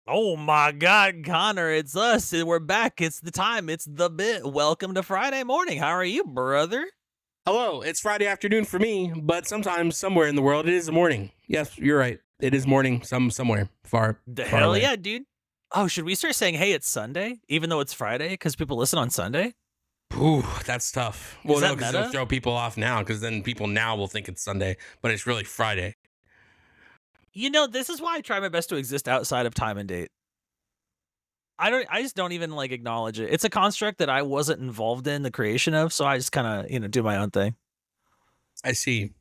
Oh my God, Connor, it's us. We're back. It's the time. It's the bit. Welcome to Friday morning. How are you, brother? Hello, it's Friday afternoon for me, but sometimes somewhere in the world it is morning. Yes, you're right. It is morning somewhere far The far hell away. yeah, dude. Oh, should we start saying, hey, it's Sunday, even though it's Friday, because people listen on Sunday? Ooh, that's tough. Is Well, no, that because it'll meta? throw people off now, because then people now will think it's Sunday, but it's really Friday. This is why I try my best to exist outside of time and date. I just don't even like acknowledge it. It's a construct that I wasn't involved in the creation of, so I just kind of, do my own thing. I see.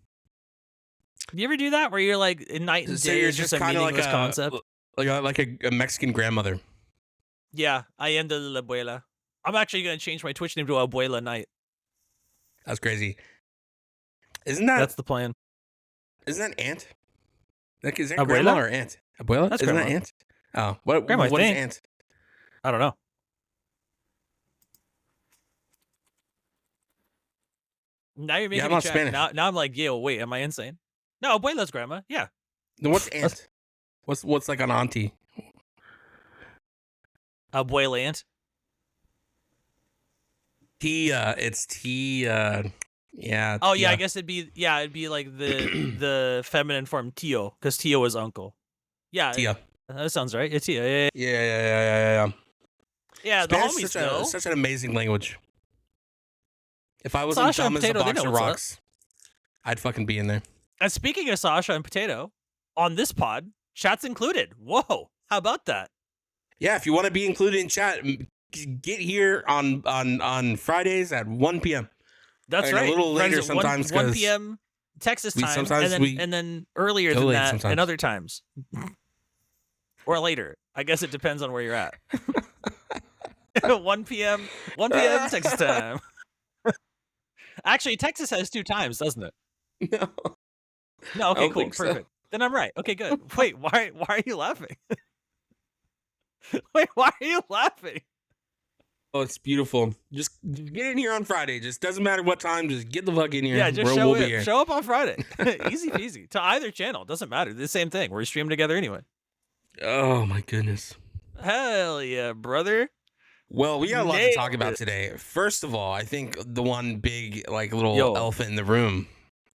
You ever do that where you're like night and So day you're is just a kind of meaningless concept? like a Mexican grandmother. Yeah, I am the la abuela. I'm actually gonna change my Twitch name to Abuela Night. That's crazy. Isn't that That's the plan. aunt? Like, is that Abuela? grandma or aunt? Abuela? That's Isn't grandma. that aunt? Oh, what Grandma, I what is think. aunt? I don't know. Now you're Yeah, making I'm me not check. Spanish. Now I'm like, yo, wait, am I insane? No, Abuela's grandma. Yeah. Then what's aunt? What's like an auntie? Abuela aunt. It's yeah, Oh yeah, I tia. guess it'd be like the feminine form Tio, because Tio is uncle. Yeah, Tia. that sounds right. It's Tio. Yeah, Yeah. yeah. The Spanish homies is know. such an amazing language. If I wasn't Sasha and dumb as a Potato, they box know of what's up. rocks, I'd fucking be in there. And speaking of Sasha and Potato, on this pod, chat's included. Whoa, how about that? Yeah, if you want to be included in chat, get here on Fridays at 1 p.m. That's And right. a little later Friends, sometimes 1 because p.m. Texas time, and then earlier go than late that, sometimes. and other times, or later. I guess it depends on where you're at. 1 p.m. Texas time. Actually, Texas has 2 times, doesn't it? No, No. Okay. don't Cool. think so. Perfect. Then I'm right. Okay. Good. Wait. Why are you laughing? Wait. Why are you laughing? Oh, it's beautiful. Just get in here on Friday. Just doesn't matter what time. Just get the fuck in here. Yeah. Just We'll be show here. up. Show up on Friday. Easy peasy. To either channel. Doesn't matter. The same thing. We're streaming together anyway. Oh my goodness. Hell yeah, brother. Well, we got a lot to talk Nailed about it. today. First of all, I think the one big like little Yo. elephant in the room.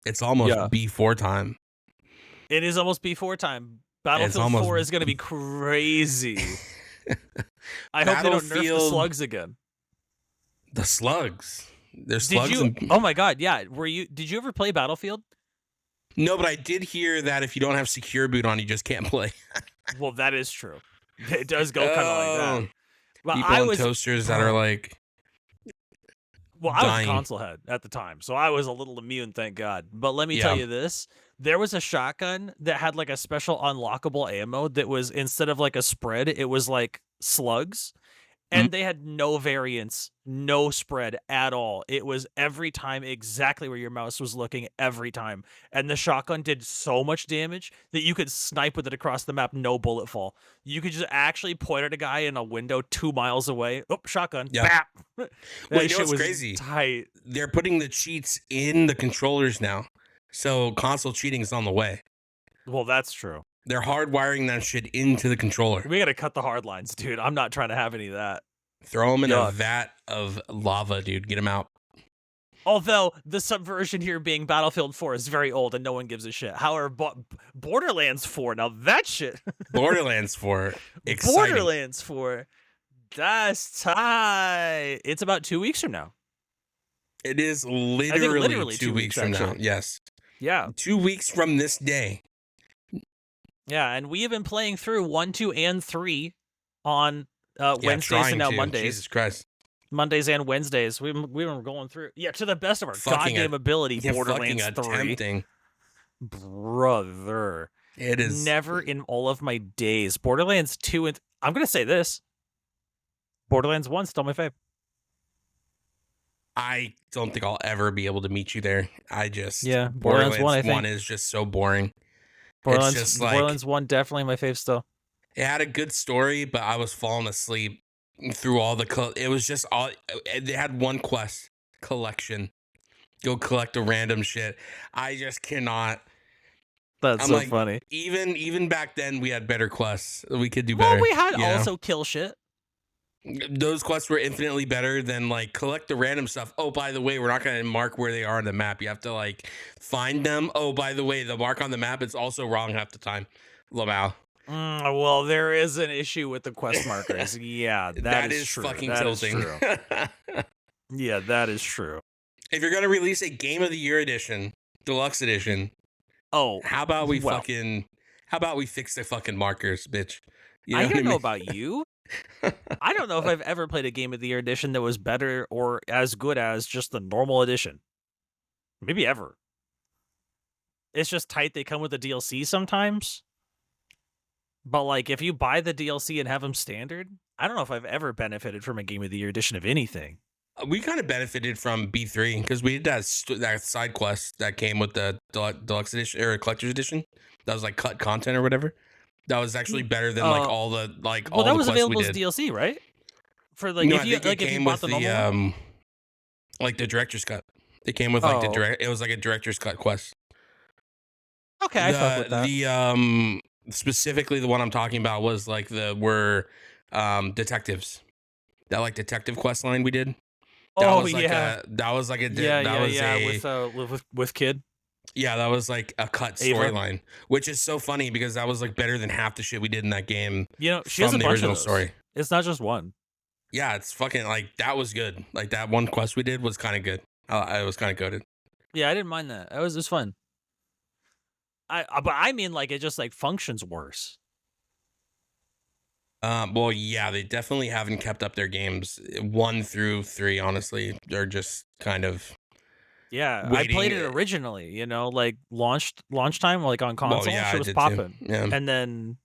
It's almost Yeah. B4 time. It is almost B4 time. Battlefield 4 is going to be crazy. I hope they don't nerf the Battlefield- slugs again. The slugs. There's Did slugs. you? Oh my god, yeah. Did you ever play Battlefield? No, but I did hear that if you don't have secure boot on, you just can't play. Well, that is true. It does go kind of like that. But People I in was toasters that are like, well, I was a dying. console head at the time, so I was a little immune, thank God. But let me tell Yeah. you this: there was a shotgun that had like a special unlockable ammo that was, instead of like a spread, it was like slugs. And they had no variance, no spread at all. It was every time exactly where your mouse was looking every time. And the shotgun did so much damage that you could snipe with it across the map, no bullet fall. You could just actually point at a guy in a window 2 miles away. Oh, shotgun. Yeah. Bap. Well, That you know shit what's was crazy? tight. They're putting the cheats in the controllers now. So console cheating is on the way. Well, that's true. They're hardwiring that shit into the controller. We gotta cut the hard lines, dude. I'm not trying to have any of that. Throw them in Yuck. a vat of lava, dude. Get them out. Although the subversion here being Battlefield 4 is very old and no one gives a shit. However, Borderlands 4, now that shit. Borderlands 4. Exciting. Borderlands 4. That's tight. It's about 2 weeks from now. It is literally, literally 2 weeks from now. actually. Yes. Yeah. 2 weeks from this day. Yeah, and we have been playing through 1, 2, and 3 on Wednesdays trying and now to. Mondays. Jesus Christ. Mondays and Wednesdays. We were going through. Yeah, to the best of our Fucking goddamn ability, Yeah, Borderlands fucking 3. attempting. Brother. It is. Never in all of my days. Borderlands 2 and I'm going to say this. Borderlands 1 still my fave. I don't think I'll ever be able to meet you there. Yeah, Borderlands 1, I think. 1 is just so boring. Borderlands, just like- Borderlands 1 definitely my fave still. It had a good story, but I was falling asleep through all the. It was just all. They had one quest collection. Go collect a random shit. I just cannot. That's I'm so like, funny. even back then we had better quests. We could do Well, better. we had You know? also kill shit. Those quests were infinitely better than like collect the random stuff. Oh, by the way, we're not going to mark where they are on the map. You have to like find them. Oh, by the way, the mark on the map is also wrong half the time. Lamau. Well, there is an issue with the quest markers. Yeah, That is is true. fucking That is tilting. true. Yeah, that is true. If you're gonna release a Game of the Year edition, deluxe edition, Oh, how about we well, fix the fucking markers, bitch? You know I what I don't know mean? about you. I don't know if I've ever played a Game of the Year edition that was better or as good as just the normal edition. Maybe ever. It's just tight. They come with the DLC sometimes. But like, if you buy the DLC and have them standard, I don't know if I've ever benefited from a Game of the Year edition of anything. We kind of benefited from B3 because we did that side quest that came with the deluxe edition or collector's edition. That was like cut content or whatever. That was actually better than like all the Well, that all the was quests we available as did. DLC, right? For like, No, if I you think like, it if you came bought with the the normal one? like the director's cut. It came with like the Oh. direct. It was like a director's cut quest. Okay, I fuck with that. The specifically the one I'm talking about was like detectives. That like detective quest line we did. That Oh was like yeah, that was like a with kid. yeah, that was like a cut Ava. storyline, which is so funny because that was like better than half the shit we did in that game. You know, she has a from the bunch original of those. story. It's not just one. Yeah, it's fucking like that was good. Like that one quest we did was kind of good. I was kind of goated. Yeah, I didn't mind that. It was fun. But I mean, like, it just like functions worse. Well, yeah, they definitely haven't kept up their games 1 through 3. Honestly, they're just kind of Yeah, I waiting. played it originally. You know, like launch time, like on console, Well, yeah, shit I was did popping. too. Yeah, And then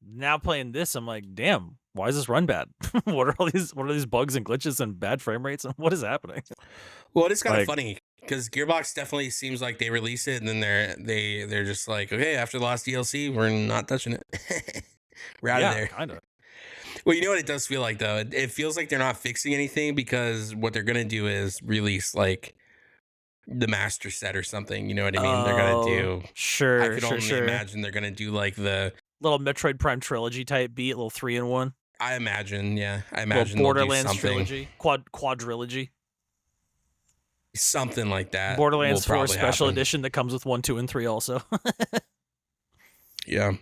now playing this, I'm like, damn, why is this run bad? What are these bugs and glitches and bad frame rates? And what is happening? well, it's kind of Like- funny because Gearbox definitely seems like they release it and then they're just like, okay, after the last DLC, we're not touching it. We're out of there. Kind of. Well, you know what it does feel like though? It feels like they're not fixing anything because what they're gonna do is release like the master set or something. You know what I mean? They're gonna do. Sure. I could only imagine they're gonna do like the little Metroid Prime trilogy type beat, little 3-in-1. I imagine, yeah. I imagine little they'll do Borderlands something, trilogy, quadrilogy. something like that. Borderlands will 4 probably special happen. edition that comes with 1, 2, and 3 also. Yeah.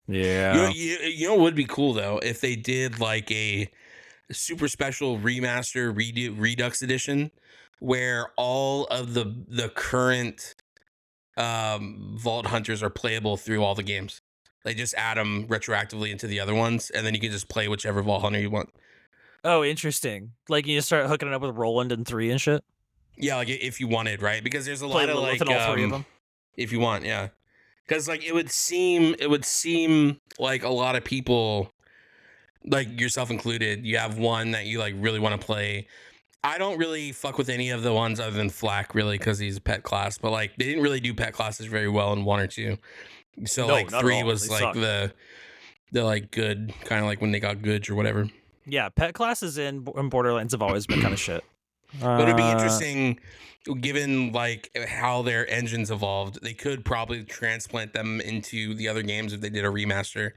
Yeah. You know what would be cool though if they did like a super special remaster redux edition where all of the current vault hunters are playable through all the games. They just add them retroactively into the other ones, and then you can just play whichever vault hunter you want. Oh, interesting. Like you start hooking it up with Roland and 3 and shit. Yeah, like if you wanted, right? Because there's a Play lot of Lilith like in all 3 of them. if you want, yeah. Because like it would seem like a lot of people, like yourself included, you have one that you like really want to play. I don't really fuck with any of the ones other than Flack, really, because he's a pet class. But like they didn't really do pet classes very well in 1 or 2. So No, like not at 3 all. was They like suck. the like good kind of like when they got goods or whatever. Yeah, pet classes in Borderlands have always been kind of shit. But it'd be interesting, given like how their engines evolved. They could probably transplant them into the other games if they did a remaster,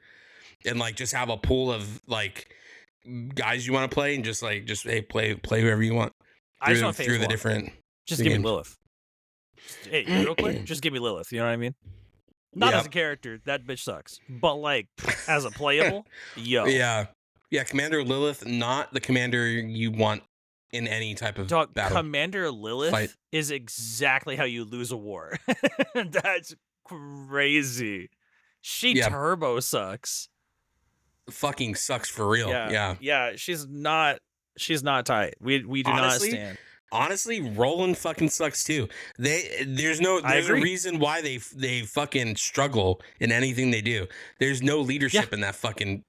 and like just have a pool of like guys you want to play, and just hey, play whoever you want. I just want phase through the one. different. Just the give games. me Lilith. Hey, real quick, just give me Lilith. You know what I mean? Not Yeah. as a character, that bitch sucks. But like as a playable, yo, Yeah, Commander Lilith, not the commander you want in any type of dog. battle. Commander Lilith Fight. is exactly how you lose a war. That's crazy. She Yeah. turbo sucks. Fucking sucks for real. Yeah. She's not tight. We do Honestly, not stand. Honestly, Roland fucking sucks too. There's a agree. reason why they fucking struggle in anything they do. There's no leadership in that fucking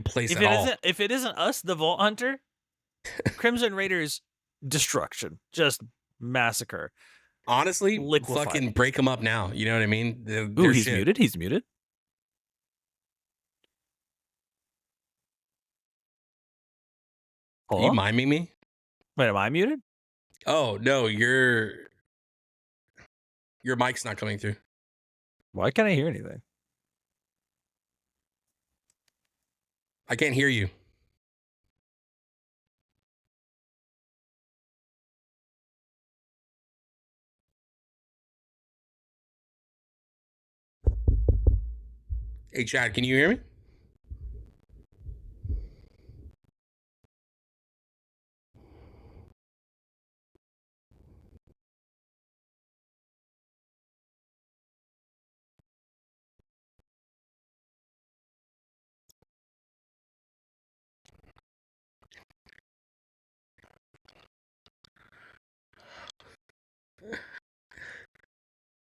place If at it all. if it isn't us, the Vault Hunter, Crimson Raiders destruction, just massacre. Honestly, liquefied. fucking break them up now. You know what I mean? Ooh, he's muted. He's muted. Are Hello? you miming me? Wait, am I muted? Oh no, your mic's not coming through. Why can't I hear anything? I can't hear you. Hey, Chad, can you hear me?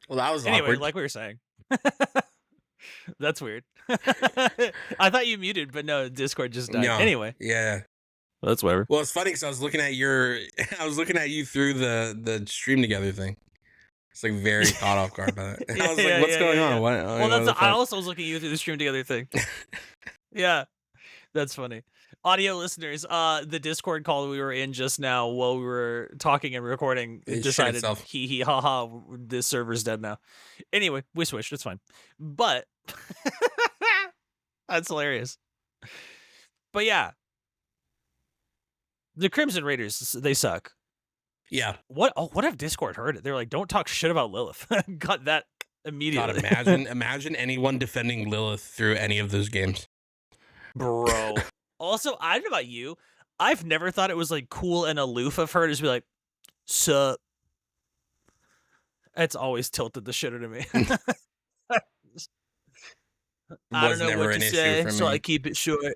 Well, that was Anyway, awkward. like we were saying. That's weird. I thought you muted, but no, Discord just died. No, Anyway, yeah. that's whatever. Well, it's funny because I was looking at your, I was looking at you through the stream together thing. It's like very caught off guard by that. Yeah, I was like, yeah, "What's yeah, going yeah, on? yeah. What? Well, What that's the I fuck?" also was looking at you through the stream together thing. Yeah, that's funny. Audio listeners, the Discord call we were in just now while we were talking and recording, it It shit decided itself. hee hee ha ha, this server's dead now. Anyway, we switched. It's fine. But that's hilarious. But yeah, the Crimson Raiders, they suck. Yeah. What? Oh, what if Discord heard it? They're like, "Don't talk shit about Lilith." Got that God, immediately. imagine anyone defending Lilith through any of those games. Bro. Also, I don't know about you. I've never thought it was like cool and aloof of her to just be like, "Sup." It's always tilted the shit out of me. I don't Was know never what an to issue say, for so me. I keep it short.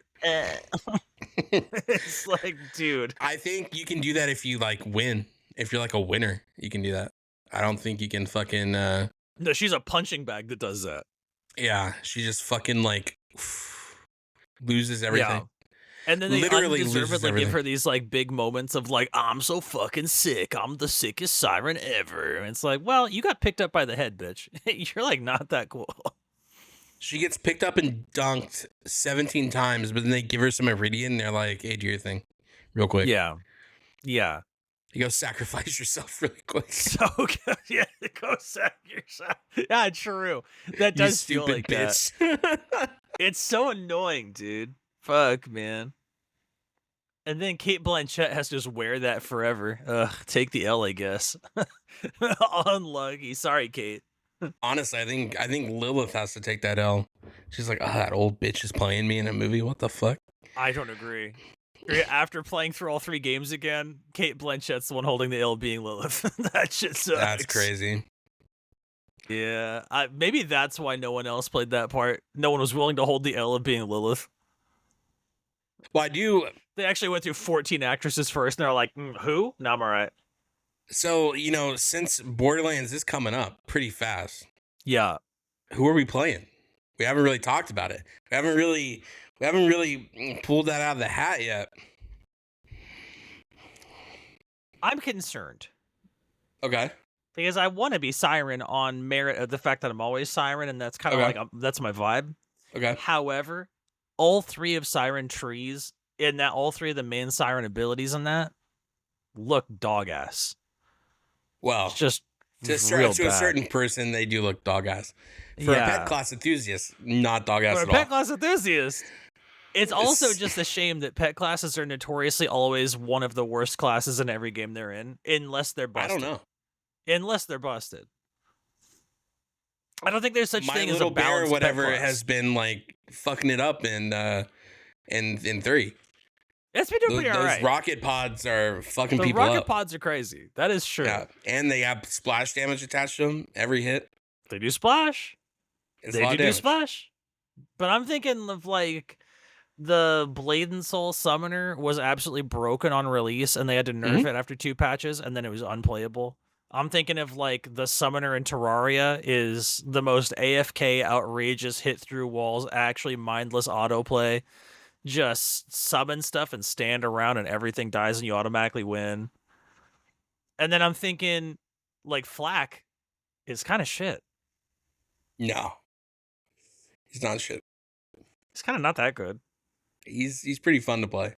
It's like, dude. I think you can do that if you like win. If you're like a winner, you can do that. I don't think you can fucking No, she's a punching bag that does that. yeah, she just fucking like loses everything. Yeah. And then they Literally undeservedly loses give her these like big moments of like, I'm so fucking sick. I'm the sickest siren ever. And it's like, well, you got picked up by the head, bitch. You're like not that cool. She gets picked up and dunked 17 times, but then they give her some iridium and they're like, "Hey, do your thing real quick." Yeah. Yeah. You go sacrifice yourself really quick. So good. Yeah, go sack yourself. Yeah, true. That You does feel stupid like that. bitch. It's so annoying, dude. Fuck, man. And then Kate Blanchett has to just wear that forever. Ugh, take the L, I guess. Unlucky. Sorry, Kate. Honestly, I think Lilith has to take that L. She's like, "Oh, that old bitch is playing me in a movie. What the fuck?" I don't agree. After playing through all 3 games again, Kate Blanchett's the one holding the L being Lilith. That shit sucks. That's crazy. Yeah, maybe that's why no one else played that part. No one was willing to hold the L of being Lilith. Well, I do. They actually went through 14 actresses first, and they're like, who? No, I'm all right. So, you know, since Borderlands is coming up pretty fast, Yeah. who are we playing? We haven't really talked about it. We haven't really pulled that out of the hat yet. I'm concerned. Okay. Because I want to be Siren on merit of the fact that I'm always Siren, and that's kind of Okay. like, that's my vibe. Okay. However, all 3 of Siren trees, and that all 3 of the main Siren abilities in that look dog ass. Well, It's just to real a bad. certain person, they do look dog ass. For a pet class enthusiast, not dog ass For at a pet all. class enthusiast. It's also It's- just a shame that pet classes are notoriously always one of the worst classes in every game they're in, unless they're busted. I don't know. Unless they're busted. I don't think there's such My thing as a little bear, balanced whatever, pet class. has been like fucking it up in 3. It's been doing pretty Those alright. rocket pods are fucking The people rocket up. pods are crazy. That is true. Yeah, and they have splash damage attached to them every hit. They do splash. It's They a lot do of do damage. splash. But I'm thinking of like the Blade and Soul Summoner was absolutely broken on release, and they had to nerf it after 2 patches, and then it was unplayable. I'm thinking of like the Summoner in Terraria is the most AFK outrageous hit through walls, actually mindless autoplay. Just summon stuff and stand around and everything dies and you automatically win. And then I'm thinking like Flack is kind of shit. No, he's not shit. It's kind of not that good. He's pretty fun to play.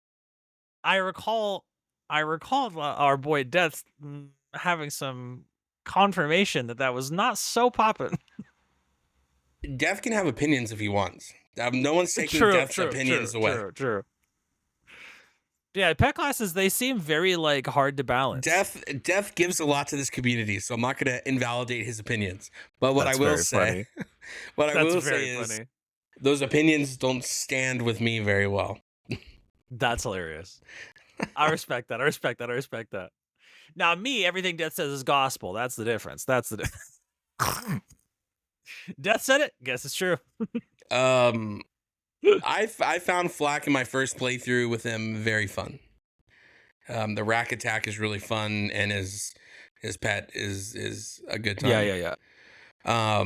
I recall our boy Death having some confirmation that was not so poppin'. Death can have opinions if he wants. No one's taking True, Death's true, opinions true, away. true, true. Yeah, pet classes, they seem very like hard to balance. Death gives a lot to this community, so I'm not going to invalidate his opinions. But what I That's will very say, funny. what I That's will very say is funny. those opinions don't stand with me very well. That's hilarious. I respect that. I respect that. I respect that. Now, me, everything Death says is gospel. That's the difference. That's the difference. Death said it. Guess it's true. Um, I found Flack in my first playthrough with him very fun. The rack attack is really fun, and his pet is a good Yeah, time. yeah, yeah.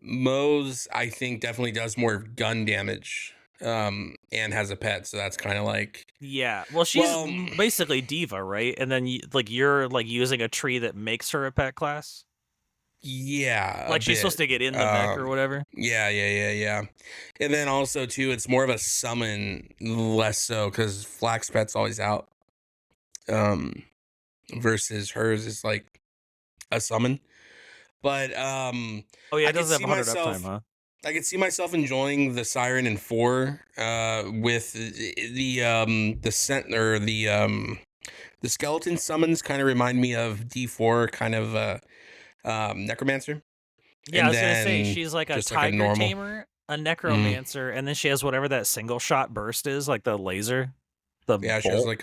Moe's I think definitely does more gun damage. And has a pet, so that's kind of like, Yeah. Well, she's well, basically diva, right? And then you're like using a tree that makes her a pet class. yeah, a Like she's supposed bit. to get in the mech or whatever. Yeah. And then also too, it's more of a summon, less so because Flack's pet's always out. Um, versus hers is like a summon. But Oh yeah, I it could doesn't have see 100 uptime, myself huh? I could see myself enjoying the Siren in 4 with the scent or the skeleton summons kind of remind me of D4 kind of necromancer, Yeah, I and was gonna say then she's like a just like a tiger normal. tamer, a Mm, necromancer, and then she has whatever that single shot burst is, like the laser, the yeah, bolt.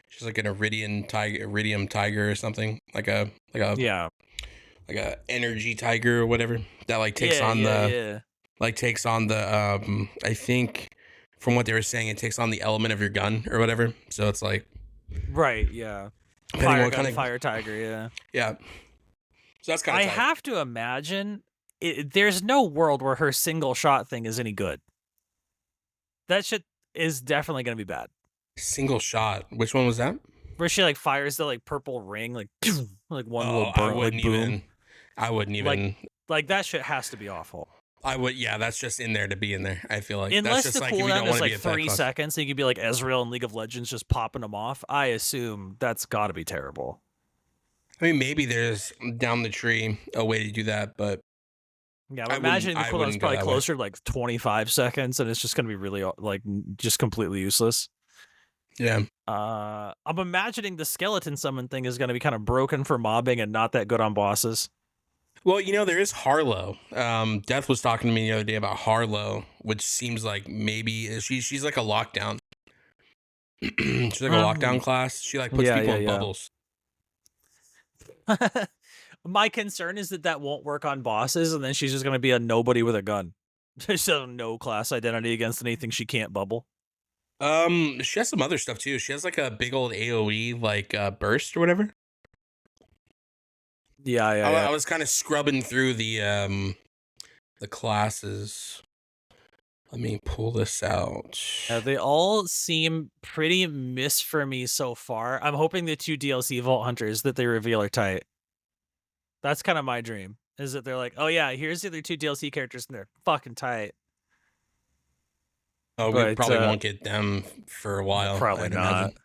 she's like an iridium tiger or something, Yeah, like a energy tiger or whatever that like yeah, yeah, yeah. takes on the I think from what they were saying it takes on the element of your gun or whatever. So it's like Right, yeah. depending on Fire what gun, kind of, fire tiger, yeah. yeah. So that's kind of I tight. have to imagine there's no world where her single shot thing is any good. That shit is definitely gonna be bad. Single shot. Which one was that? Where she like fires the like purple ring, like like one little Oh, I burn, like wouldn't boom, even. I wouldn't like even. like that shit has to be awful. I would. Yeah, that's just in there to be in there. I feel like that's Unless just the like if you cooldown don't want is to be like a pet 3 class. seconds, so you could be like Ezreal in League of Legends just popping them off. I assume that's got to be terrible. I mean, maybe there's down the tree a way to do that, but Yeah, I'm imagining the I cooldown is wouldn't go probably that way. closer to like 25 seconds, and it's just gonna be really like just completely useless. Yeah. I'm imagining the skeleton summon thing is gonna be kind of broken for mobbing and not that good on bosses. Well, there is Harlow. Death was talking to me the other day about Harlow, which seems like maybe she's like a lockdown. She's like a lockdown class. She like puts Yeah, people yeah, in yeah. bubbles. My concern is that that won't work on bosses, and then she's just gonna be a nobody with a gun. She's no class identity against anything she can't bubble. She has some other stuff too. She has like a big old AOE like burst or whatever. Yeah, yeah, I yeah. was kind of scrubbing through the classes. Let me pull this out. They all seem pretty miss for me so far. I'm hoping the 2 DLC Vault Hunters that they reveal are tight. That's kind of my dream. Is that they're like, oh yeah, here's the other 2 DLC characters and they're fucking tight. Oh, we But probably won't get them for a while, probably I'd not. imagine.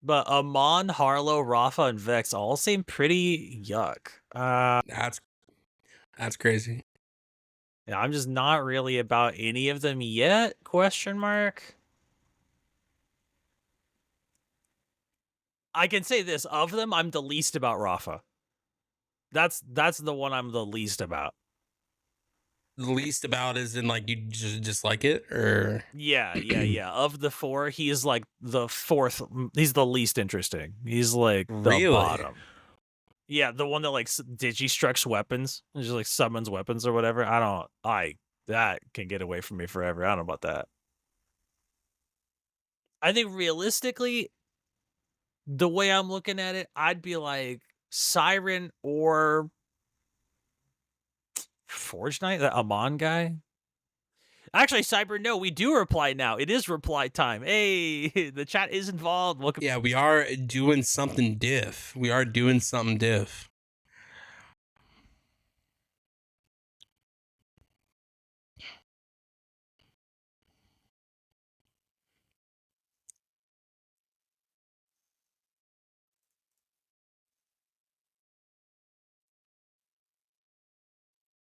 But Amon, Harlow, Rafa, and Vex all seem pretty yuck. That's crazy. Yeah, I'm just not really about any of them yet? Question mark. I can say this, of them, I'm the least about Rafa. That's the one I'm the least about. The least about is in like you just dislike it or Yeah. Of the 4, he's like the 4th. He's the least interesting. He's like the really? bottom. Yeah, the one that like digistructs weapons, and just like summons weapons or whatever. That can get away from me forever. I don't know about that. I think realistically, the way I'm looking at it, I'd be like Siren or Forge Knight, the Amon guy. Actually, Cyber, no, we do reply now. It is reply time. Hey, the chat is involved. Welcome. Yeah, we are doing something diff. We are doing something diff.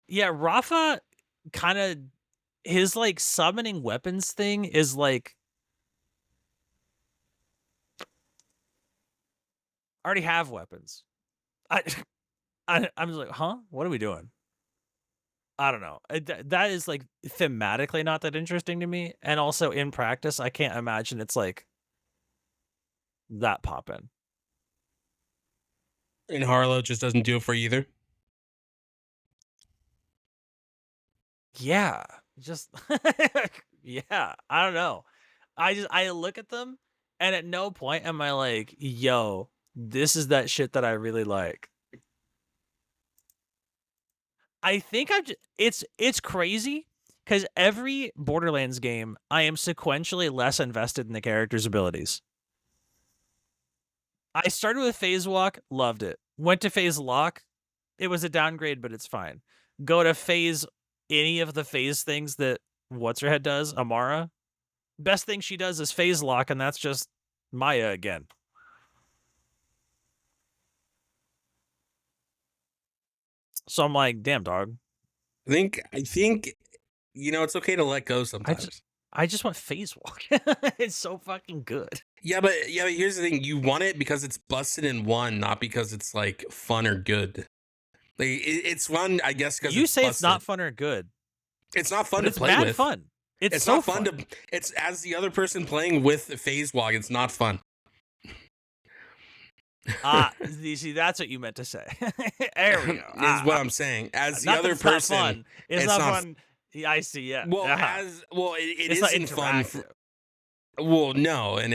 Yeah, Rafa kind of his like summoning weapons thing is like I already have weapons. I, I'm just like, huh? What are we doing? I don't know. That is like thematically not that interesting to me, and also in practice, I can't imagine it's like that poppin'. And Harlow just doesn't do it for you either. Yeah, just yeah. I don't know. I look at them, and at no point am I like, yo, this is that shit that I really like. I think it's crazy because every Borderlands game, I am sequentially less invested in the character's abilities. I started with Phase Walk, loved it. Went to Phase Lock, it was a downgrade, but it's fine. Go to Phase any of the Phase things that what's her head does, Amara. Best thing she does is Phase Lock, and that's just Maya again. So I'm like, damn dog. I think it's okay to let go I just sometimes. I just want Phase Walk. It's so fucking good. Yeah, but here's the thing: you want it because it's busted in one, not because it's like fun or good. Like it's fun, I guess, because You it's say it's not busted. fun or good, It's not fun but to it's play mad with. fun. It's It's so not fun fun. to. It's as the other person playing with Phase Walk. It's not fun. You see, that's what you meant to say. There we go. Is what I'm saying. As the Not that other it's not person, fun. It's it's not not. fun. Yeah, I see. Yeah. Well, Uh-huh. it It's not isn't fun. interactive. Well, no, and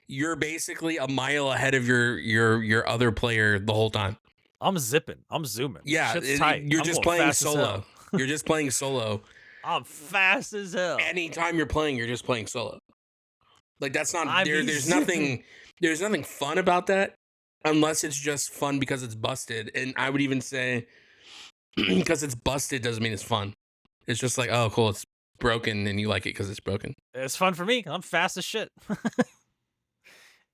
you're basically a mile ahead of your other player the whole time. I'm zipping. I'm zooming. Yeah, Shit's tight. you're I'm just going playing fast as solo. hell. You're just playing solo. I'm fast as hell. Anytime you're playing, you're just playing solo. Like that's not I there. be There's zipping. nothing. There's nothing fun about that, unless it's just fun because it's busted. And I would even say because it's busted doesn't mean it's fun. It's just like, oh, cool, it's broken, and you like it because it's broken. It's fun for me. I'm fast as shit.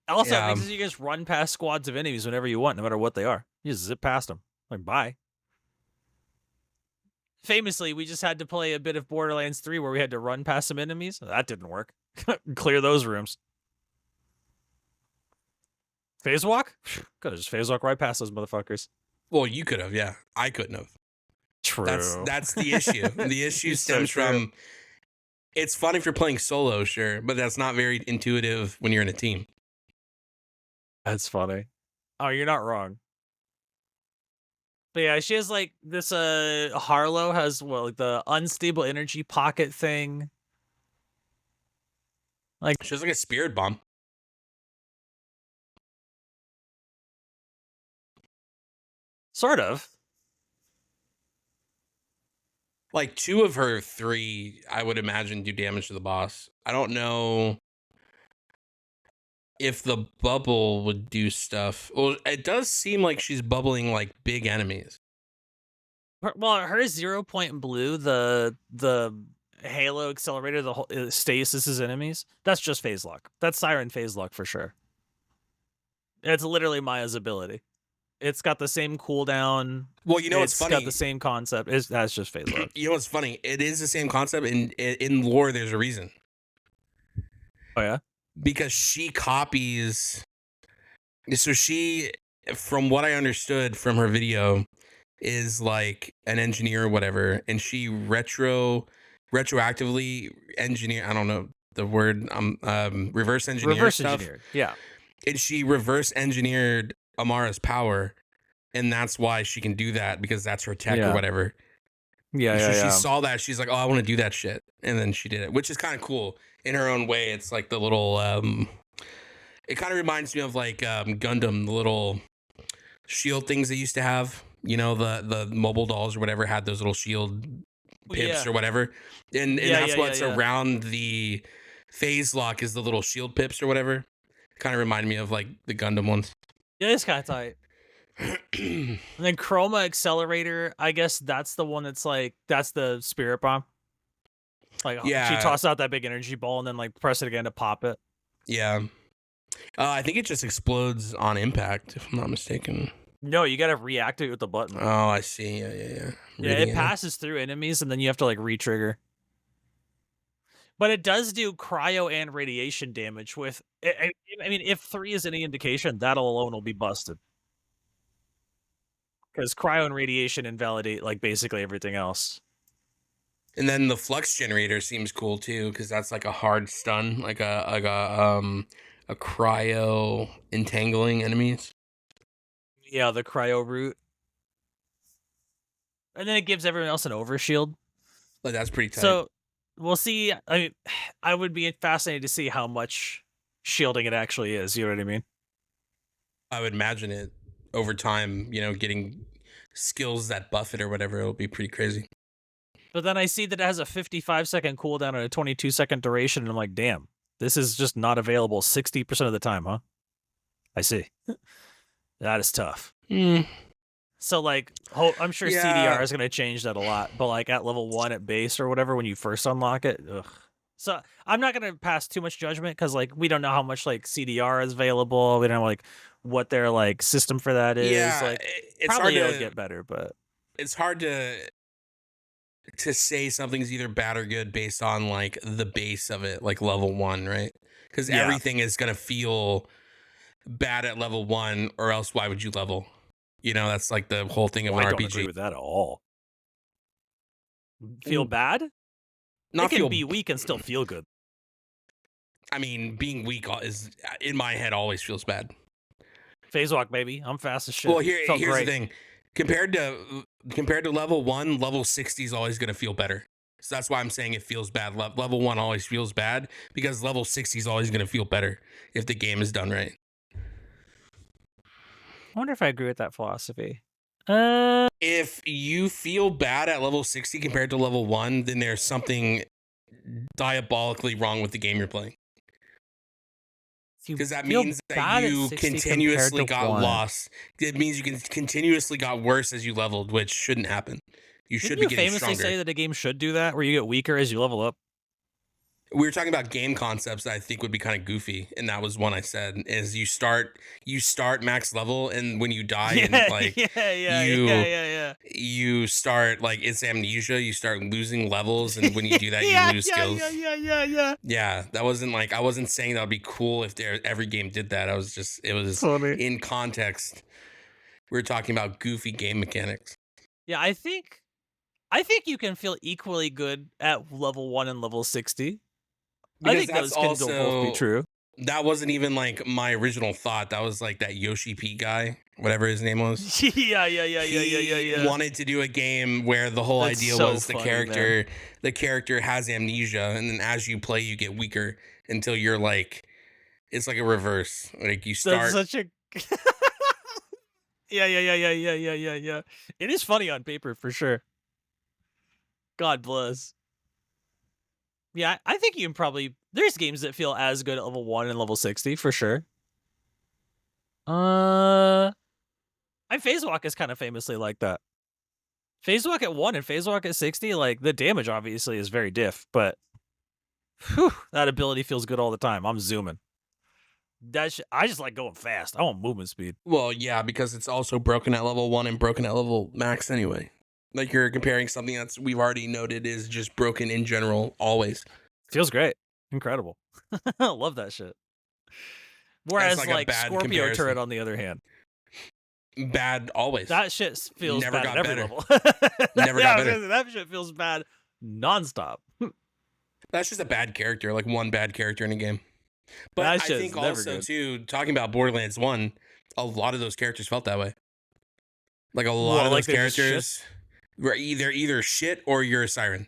Also, it Yeah, makes it you just run past squads of enemies whenever you want, no matter what they are. You just zip past them. Like, bye. Famously, we just had to play a bit of Borderlands 3 where we had to run past some enemies. That didn't work. Clear those rooms. Phase walk? Could have just phase walk right past those motherfuckers. well, you could have. Yeah, I couldn't have. True. That's the issue. The issue It's so stems from it's fun if you're playing solo, sure, but that's not very intuitive when you're in a team. That's funny. Oh, you're not wrong. But yeah, she has like this Harlow has like the unstable energy pocket thing. Like She has like a spirit bomb. sort of. Like two of her three, I would imagine, do damage to the boss. I don't know if the bubble would do stuff. Well, it does seem like she's bubbling like big enemies. Well, her 0 point blue, the Halo accelerator, the whole stasis is enemies. That's just phase lock. That's Siren phase lock for sure. It's literally Maya's ability. It's got the same cooldown. Well, you know what's It's funny? got the same concept. That's just phase lock. You know what's funny? It is the same concept, and in lore, there's a reason. Oh yeah. Because she copies. So she, from what I understood from her video, is like an engineer or whatever, and she retroactively engineer. I don't know the word. Reverse engineer Reverse stuff. engineered. Yeah. And she reverse engineered Amara's power, and that's why she can do that because that's her tech Yeah. or whatever. Yeah. So Yeah. she Yeah. saw that, she's like, "Oh, I want to do that shit," and then she did it, which is kind of cool in her own way. It's like the little. It kind of reminds me of like Gundam, the little shield things they used to have. You know, the mobile dolls or whatever had those little shield pips Yeah. or whatever, and Yeah, that's yeah, what's yeah, yeah. around the phase lock is the little shield pips or whatever. Kind of remind me of like the Gundam ones. Yeah, it's kind of tight. And then Chroma Accelerator, I guess that's the one that's like that's the spirit bomb. Like she Yeah, tosses out that big energy ball and then like press it again to pop it. yeah. I think it just explodes on impact, if I'm not mistaken. No, you gotta reactivate with the button. Oh, I see. Yeah, yeah, yeah. Yeah, Reading it it now. passes through enemies, and then you have to, like, re-trigger. But it does do cryo and radiation damage with I mean, if 3 is any indication, that alone will be busted. Because cryo and radiation invalidate, like, basically everything else. And then the flux generator seems cool too, because that's like a hard stun, like a cryo entangling enemies. Yeah, the cryo root. And then it gives everyone else an overshield. Like that's pretty tight. So, we'll see. I mean, I would be fascinated to see how much shielding it actually is, you know what I mean? I would imagine it over time, getting skills that buff it or whatever, it'll be pretty crazy. But then I see that it has a 55-second cooldown and a 22-second duration, and I'm like, damn, this is just not available 60% of the time, huh? I see. That is tough. Mm, So, like, I'm sure yeah, CDR is going to change that a lot, but, like, at level 1 at base or whatever, when you first unlock it, ugh. So, I'm not going to pass too much judgment because, like, we don't know how much, like, CDR is available. We don't know, like, what their, like, system for that is. yeah. Like, It's hard probably it'll to get better, but it's hard to say something's either bad or good based on like the base of it, like level one, right? Because yeah, everything is gonna feel bad at level one, or else why would you level? That's like the whole thing of well, an I don't agree RPG. with that at all. Feel Mm, bad? It Not can feel. be weak and still feel good. I mean, being weak is in my head always feels bad. Phase walk, baby. I'm fast as Well, shit. Felt here's the great. thing. Compared to level one, level 60 is always gonna feel better. So that's why I'm saying it feels bad. Level one always feels bad because level 60 is always gonna feel better if the game is done right. I wonder if I agree with that philosophy. If you feel bad at level 60 compared to level one, then there's something diabolically wrong with the game you're playing. You Because that feel means that bad at you 60 compared continuously to got 1. lost. It means you continuously got worse as you leveled, which shouldn't happen. You Didn't should be you getting famously say stronger. that a game should do that, where you get weaker as you level up? We were talking about game concepts that I think would be kind of goofy, and that was one I said is you start max level, and when you die and Yeah, like yeah, yeah, yeah, you yeah, you start like it's amnesia, you start losing levels, and when you yeah. do that you Yeah, lose yeah, yeah, skills. yeah, yeah, yeah. Yeah, that wasn't like I wasn't saying that would be cool if every game did that. It was Funny. in context. We were talking about goofy game mechanics Yeah, I think you can feel equally good at level 1 and level 60. I because think that's those can both be also true. that wasn't even like my original thought. That was like that Yoshi P guy, whatever his name was. Yeah, yeah, yeah, yeah, yeah, yeah, He yeah. wanted to do a game where the whole That's idea so was funny, man. the character has amnesia, and then as you play you get weaker until you're like it's like a reverse. Like you That's start such a Yeah, yeah, yeah, yeah, yeah, yeah, yeah, yeah. It is funny on paper for sure. God bless. Yeah, I think you can probably there's games that feel as good at level 1 and level 60 for sure. Uh, and Phase Walk is kind of famously like that. Phase Walk at 1 and Phase Walk at 60, like the damage obviously is very diff, but whew, that ability feels good all the time. I'm zooming. I just like going fast. I want movement speed. well, yeah, because it's also broken at level one and broken at level max anyway. Like you're comparing something that's we've already noted is just broken in general always. Feels great. Incredible. I love that shit. That's Whereas like a like bad Scorpio turret comparison. on the other hand, Bad always. that shit feels Never bad at got every better. level. Never Yeah, got I was better. gonna say, that shit feels bad nonstop. That's just a bad character, like one bad character in a game. But That I shit is think never also good. too, talking about Borderlands 1, a lot of those characters felt that way. Like a lot Well, of like those they're just shit. characters were either shit or you're a siren.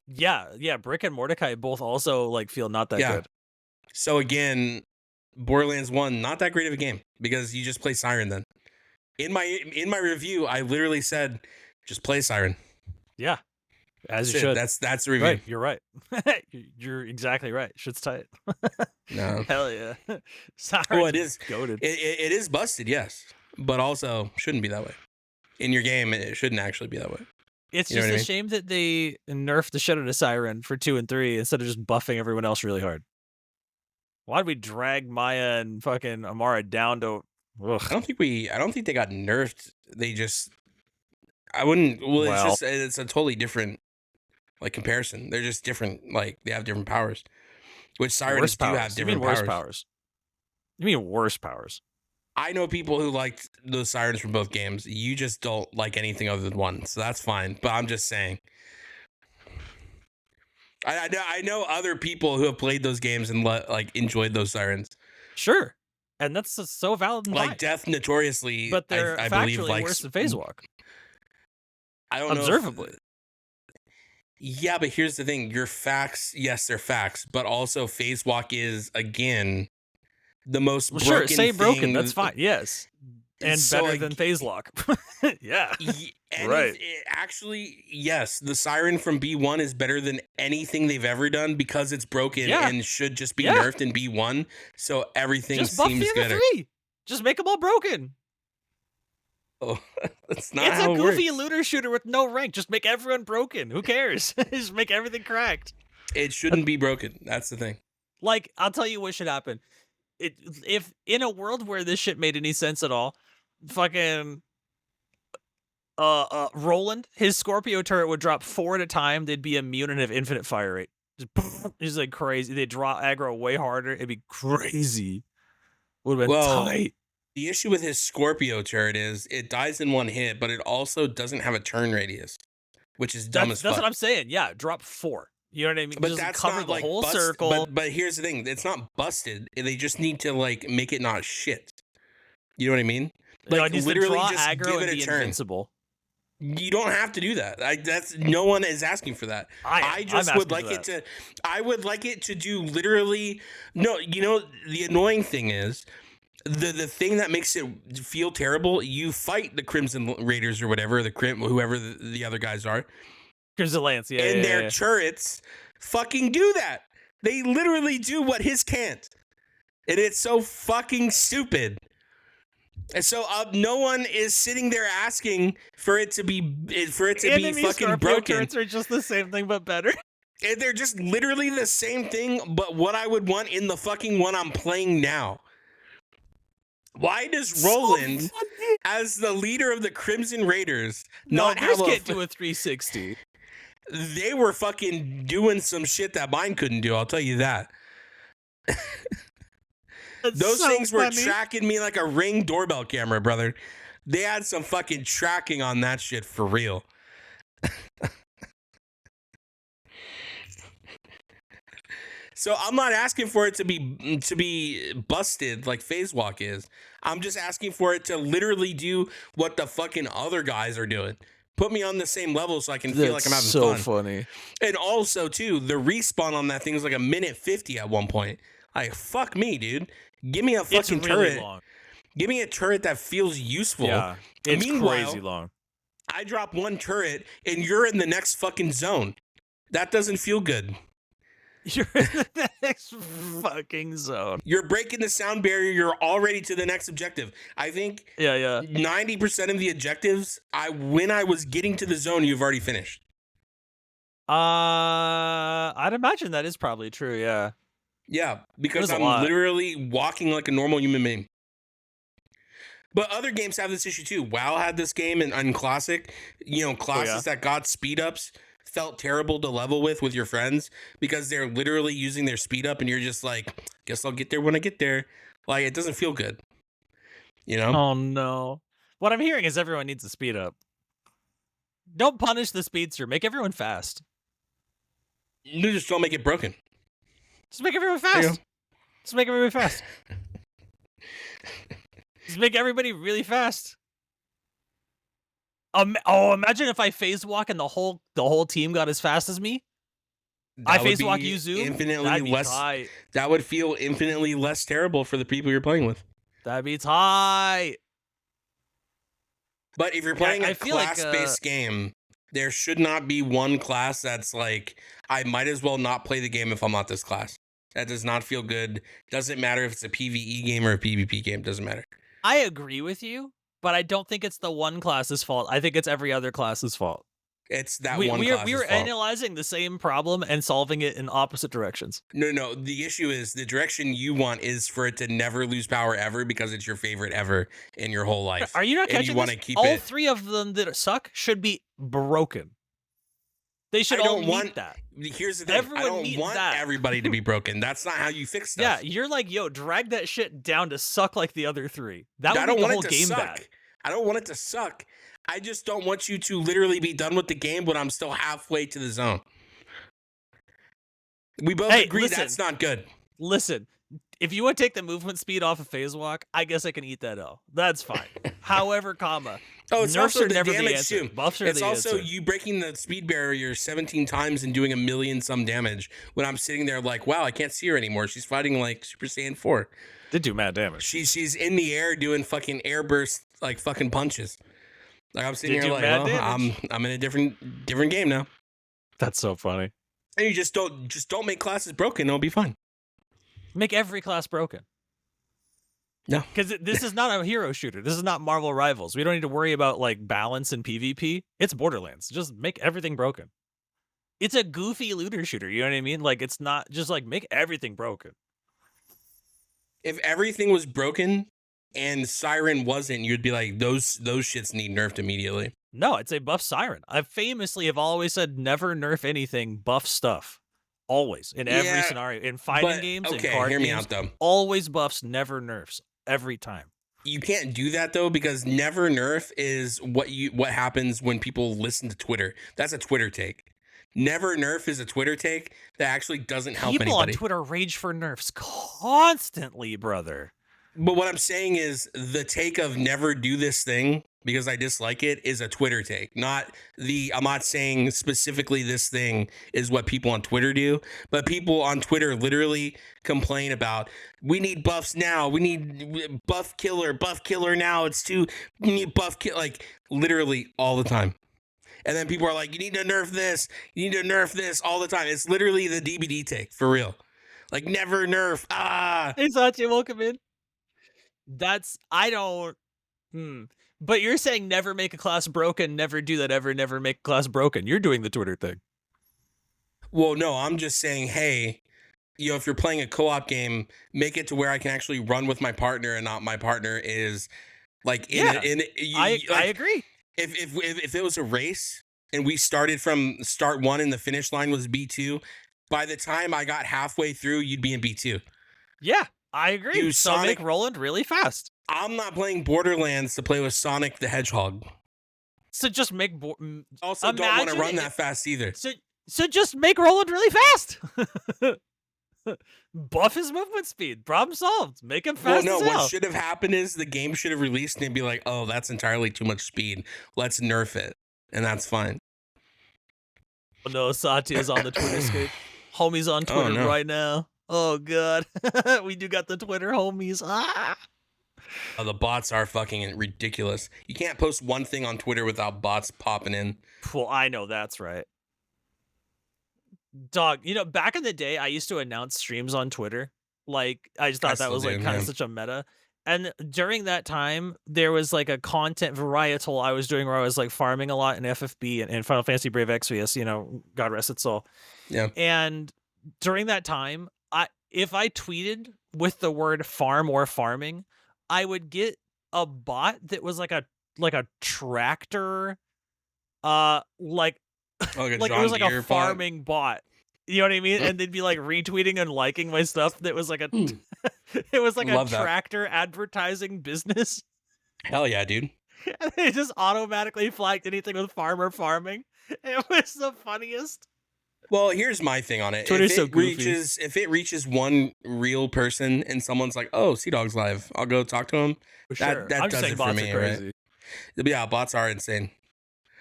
Yeah, yeah. Brick and Mordecai both also like feel not that Yeah. good. So again, Borderlands 1, not that great of a game because you just play siren then. In my review, I literally said just play siren. Yeah, as That's you it. should. That's the review. Right, you're right. You're exactly right. Shit's tight. No. Hell yeah. Well, Siren's it is goaded. it is busted, yes. But also shouldn't be that way. In your game, it shouldn't actually be that way. It's You know just what I a mean? shame that they nerfed the shit out of Siren for 2 and 3 instead of just buffing everyone else really hard. Why'd we drag Maya and fucking Amara down to Ugh. I don't think they got nerfed. They just I wouldn't. Well, Well, it's a totally different like comparison. They're just different. Like they have different powers, which worse sirens do have powers. You mean different worse powers. powers? You mean worse powers? I know people who liked those sirens from both games. You just don't like anything other than one, so that's fine. But I'm just saying. I know other people who have played those games and like enjoyed those sirens. Sure, and that's so valid and Like fine. Death notoriously, But they're I believe factually like worse than Phase Walk, I don't know. observably. Yeah, but here's the thing: your facts, yes, they're facts, but also Phase Walk is again the most Well, sure, broken say broken. thing. That's fine. Yes, and So better like, than Phase Lock. Yeah, right. actually, yes, the siren from B1 is better than anything they've ever done because it's broken Yeah, and should just be yeah. nerfed in B1. So everything Just buff seems the other better. 3. Just make them all broken. Oh, that's not It's a how it goofy works. looter shooter with no rank. Just make everyone broken. Who cares? Just make everything cracked. It shouldn't be broken. That's the thing. Like, I'll tell you what should happen. If in a world where this shit made any sense at all, fucking Roland, his Scorpio turret would drop 4 at a time. They'd be immune and have infinite fire rate. Just like crazy. They drop aggro way harder. It'd be crazy. Would have been Well, tight. the issue with his Scorpio turret is it dies in one hit, but it also doesn't have a turn radius, which is dumb as That's fuck. what I'm saying. Yeah, drop 4. You know what I mean? But Just that's cover not the like whole bust, circle. But here's the thing: it's not busted. They just need to like make it not shit. You know what I mean? No, Like it needs to literally draw just aggro give and it a be turn. invincible. You don't have to do that. That's no one is asking for that. I just would like it to. I would like it to do literally. No, you know the annoying thing is the thing that makes it feel terrible. You fight the Crimson Raiders or whatever whoever the other guys are, Crimson Lance, yeah, and yeah, their yeah. turrets fucking do that. They literally do what his can't, and it's so fucking stupid. And so no one is sitting there asking for it to be Enemy fucking Scorpio broken. turrets are just the same thing but better. And they're just literally the same thing, but what I would want in the fucking one I'm playing now. Why does Roland, as the leader of the Crimson Raiders, not have can't do a 360? They were fucking doing some shit that mine couldn't do. I'll tell you that. Those things were tracking me like a Ring doorbell camera, brother. They had some fucking tracking on that shit for real. So I'm not asking for it to be busted like Phase Walk is. I'm just asking for it to literally do what the fucking other guys are doing. Put me on the same level so I can feel like I'm having so fun. funny. And also, too, the respawn on that thing was like a minute 50 at one point. Like, fuck me, dude. Give me a fucking turret. Long. Give me a turret that feels useful. Yeah, it's Meanwhile, crazy long. I drop one turret and you're in the next fucking zone. That doesn't feel good. You're in the next fucking zone. You're breaking the sound barrier. You're already to the next objective. I think 90% of the objectives, when I was getting to the zone, you've already finished. I'd imagine that is probably true, yeah. Yeah, because I'm literally walking like a normal human being. But other games have this issue too. WoW had this game in Classic. You know, classes that got speed ups felt terrible to level with your friends because they're literally using their speed up and you're just like, guess I'll get there when I get there. Like, it doesn't feel good. You know? Oh no. What I'm hearing is everyone needs to speed up. Don't punish the speedster. Make everyone fast. You just don't make it broken. Just make everyone fast. Just make everybody fast. Just make everybody really fast. Imagine if I phase walk and the whole team got as fast as me. I phase walk, you zoom. Infinitely less. That would feel infinitely less terrible for the people you're playing with. That'd be tight. But if you're playing a class-based game, there should not be one class that's like, I might as well not play the game if I'm not this class. That does not feel good. Doesn't matter if it's a PvE game or a PvP game. Doesn't matter. I agree with you, but I don't think it's the one class's fault. I think it's every other class's fault. It's that We one we are class's we are fault. analyzing the same problem and solving it in opposite directions. No. The issue is the direction you want is for it to never lose power ever because it's your favorite ever in your whole life, Are you not and you catching want this? to keep All it. 3 of them that suck should be broken. They should I all don't meet want. that. Here's the thing. I Everyone don't meet want that. everybody to be broken. That's not how you fix Yeah, stuff. you're like, yo, drag that shit down to suck like the other 3. That I would don't make the want whole it to game suck. bad. I don't want it to suck. I just don't want you to literally be done with the game when I'm still halfway to the zone. We both agree listen. that's not good. Listen, if you want to take the movement speed off of phase walk, I guess I can eat that L. That's fine. However, comma. Oh, it's nerfs also are the never damage the answer. too. Buffs are It's the also answer. you breaking the speed barrier 17 times and doing a million some damage when I'm sitting there like, wow, I can't see her anymore. She's fighting like Super Saiyan 4. Did do mad damage. She's in the air doing fucking air burst like fucking punches. Like I'm sitting Did here do like, mad well, damage. I'm in a different game now. That's so funny. And you just don't make classes broken. It'll be fine. Make every class broken. No. Because this is not a hero shooter. This is not Marvel Rivals. We don't need to worry about like balance and PvP. It's Borderlands. Just make everything broken. It's a goofy looter shooter. You know what I mean? Like it's not just like make everything broken. If everything was broken and Siren wasn't, you'd be like, those shits need nerfed immediately. No, it's a buff Siren. I famously have always said never nerf anything, buff stuff. Always. In every scenario. In fighting games, in card hear me games, out though. always buffs, never nerfs. Every time. You can't do that though because never nerf is what happens when people listen to Twitter. That's a Twitter take. Never nerf is a Twitter take that actually doesn't help People anybody. on Twitter rage for nerfs constantly, brother. But what I'm saying is the take of never do this thing because I dislike it is a Twitter take. I'm not saying specifically this thing is what people on Twitter do, but people on Twitter literally complain about we need buffs now. We need buff killer now. We need buff kill, like literally all the time. And then people are like, you need to nerf this. You need to nerf this all the time. It's literally the DBD take for real. Like never nerf. Hey Sachi, welcome in. But you're saying never make a class broken, never do that ever, never make a class broken. You're doing the Twitter thing. Well, no, I'm just saying, hey, if you're playing a co-op game, make it to where I can actually run with my partner and not my partner is like I agree. If it was a race and we started from start 1 and the finish line was B2, by the time I got halfway through, you'd be in B2. Yeah, I agree. So make Roland really fast. I'm not playing Borderlands to play with Sonic the Hedgehog. So just make also don't want to run that fast either. So just make Roland really fast. Buff his movement speed. Problem solved. Make him fast. Well, no, as hell. what should have happened is the game should have released and be like, oh, that's entirely too much speed. Let's nerf it. And that's fine. Oh no, Satya is on the Twitter scape. Homies on Twitter right now. Oh god. We do got the Twitter homies. Oh, the bots are fucking ridiculous. You can't post one thing on Twitter without bots popping in. Well, I know that's right. Dog, back in the day, I used to announce streams on Twitter. Like, I just thought that was like kind of such a meta. And during that time, there was like a content varietal I was doing where I was like farming a lot in FFB and Final Fantasy Brave Exvius, God rest its soul. Yeah. And during that time, if I tweeted with the word farm or farming, I would get a bot that was like a tractor, like it was like a farming bot. You know what I mean? And they'd be like retweeting and liking my stuff. That was like it was like a tractor advertising business. Hell yeah, dude! And they just automatically flagged anything with farm or farming. It was the funniest. Well, here's my thing on it. Twitter's so goofy. If it reaches one real person and someone's like, "Oh, Sea Dog's live," I'll go talk to him. Sure. That does it for me, right? Yeah, bots are insane.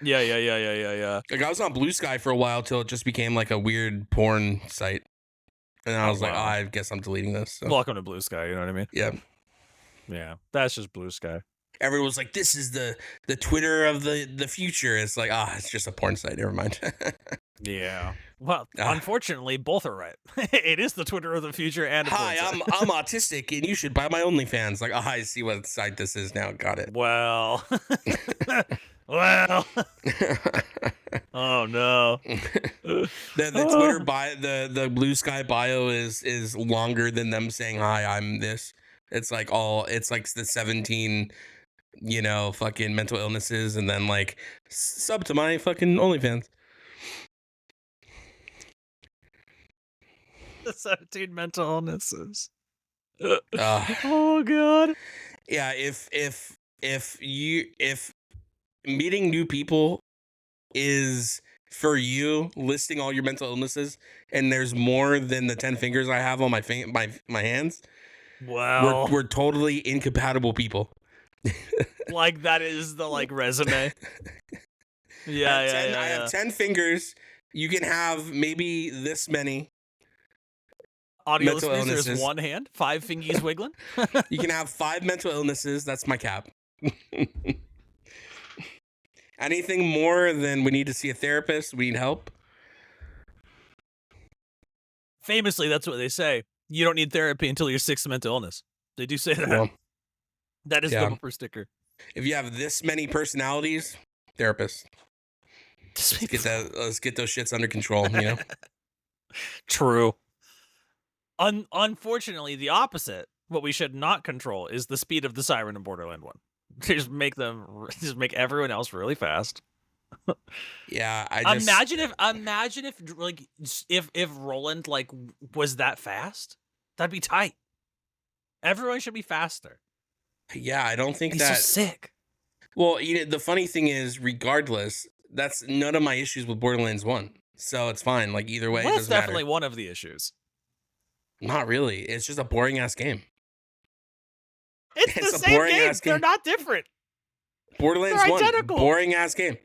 Yeah. Like I was on Blue Sky for a while till it just became like a weird porn site, and I was like, I guess I'm deleting this. So. Welcome to Blue Sky. You know what I mean? Yeah. That's just Blue Sky. Everyone was like, "This is the Twitter of the future." It's like, it's just a porn site. Never mind. Yeah. Well, unfortunately, both are right. It is the Twitter of the future and hi, I'm autistic and you should buy my OnlyFans. Like, I see what site this is now. Got it. Well. Well. Oh no. The Twitter bio, the Blue Sky bio is longer than them saying hi, I'm this. It's like the 17, fucking mental illnesses, and then like sub to my fucking OnlyFans. The 17 mental illnesses. Uh, Oh god. yeah, if meeting new people is for you listing all your mental illnesses, and there's more than the 10 fingers I have on my hands, Wow. we're totally incompatible people. Like that is the like resume. Yeah, I have 10 fingers. You can have maybe this many Audio mental listeners, there's illnesses. one hand, 5 fingies wiggling. You can have 5 mental illnesses. That's my cap. Anything more than we need to see a therapist, we need help. Famously, that's what they say. You don't need therapy until your 6th mental illness. They do say that. Well, That is yeah. the bumper sticker. If you have this many personalities, therapist. Let's get those shits under control, True. Unfortunately, the opposite, what we should not control, is the speed of the siren in Borderland 1. Just make everyone else really fast. Yeah, imagine if like if Roland like was that fast. That'd be tight. Everyone should be faster. Yeah, I don't think He's so sick. Well, the funny thing is, regardless, that's none of my issues with Borderlands 1. So it's fine. Like either way, Well, it that's doesn't definitely matter. one of the issues. Not really. It's just a boring ass game. It's the same game. They're not different. Borderlands 1, identical. Boring ass game.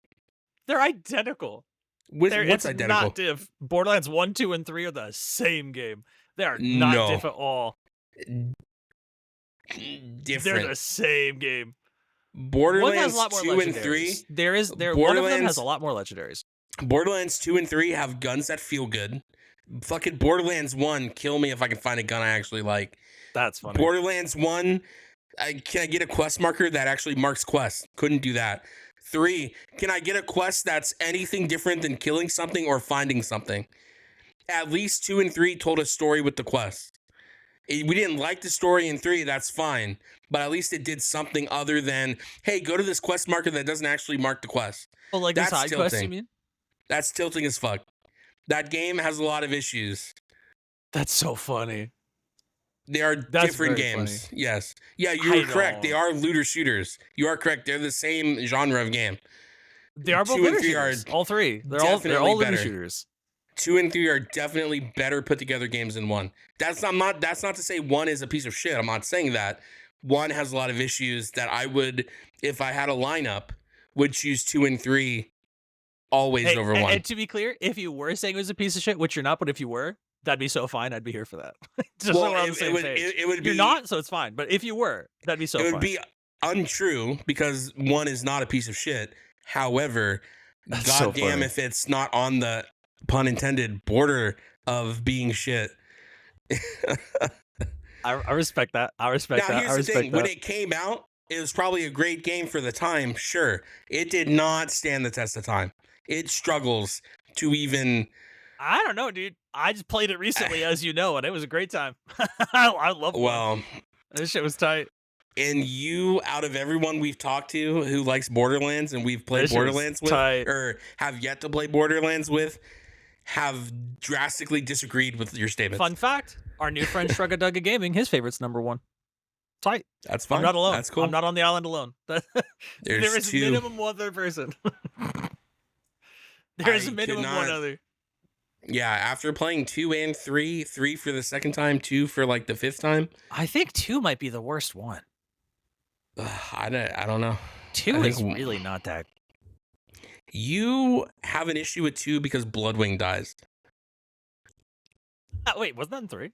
They're identical. What's identical? Not diff. Borderlands 1, 2, and 3 are the same game. They are not diff at all. Different. They're the same game. Borderlands 2 and 3. One of them has a lot more legendaries. Borderlands 2 and 3 have guns that feel good. Fucking Borderlands 1, kill me if I can find a gun I actually like. That's funny. Borderlands 1, can I get a quest marker that actually marks quests? Couldn't do that. 3, can I get a quest that's anything different than killing something or finding something? At least 2 and 3 told a story with the quest. We didn't like the story in 3, that's fine. But at least it did something other than, hey, go to this quest marker that doesn't actually mark the quest. Oh, like the side quest, you mean? That's tilting as fuck. That game has a lot of issues. That's so funny. They are different games. Funny. Yes. Yeah, you're correct. They are looter shooters. You are correct. They're the same genre of game. They are both looter shooters. All three. They're all looter shooters. 2 and 3 are definitely better put together games than 1. That's not to say 1 is a piece of shit. I'm not saying that. 1 has a lot of issues that I would, if I had a lineup, would choose 2 and 3 always over 1. And to be clear, if you were saying it was a piece of shit, which you're not, but if you were, that'd be so fine. I'd be here for that. Just so we're on the same page. It would be, you're not, so it's fine. But if you were, that'd be so fine. It would be untrue because 1 is not a piece of shit. However, goddamn if it's not on the, pun intended, border of being shit. I respect that. I respect that. Here's the thing. When it came out, it was probably a great game for the time. Sure. It did not stand the test of time. It struggles to even... I don't know, dude. I just played it recently, as you know, and it was a great time. I love it. Well, this shit was tight. And you, out of everyone we've talked to who likes Borderlands and we've played Borderlands with, or have yet to play Borderlands with, have drastically disagreed with your statements. Fun fact, our new friend Shrugga Dugga Gaming, his favorite's number 1. Tight. That's fine. I'm not alone. That's cool. I'm not on the island alone. There is minimum one other person. There is a minimum one other. Yeah, after playing 2 and 3, 3 for the second time, 2 for like the 5th time. I think 2 might be the worst one. I don't know. 2 is really not that. You have an issue with 2 because Bloodwing dies. Wait, wasn't that in 3?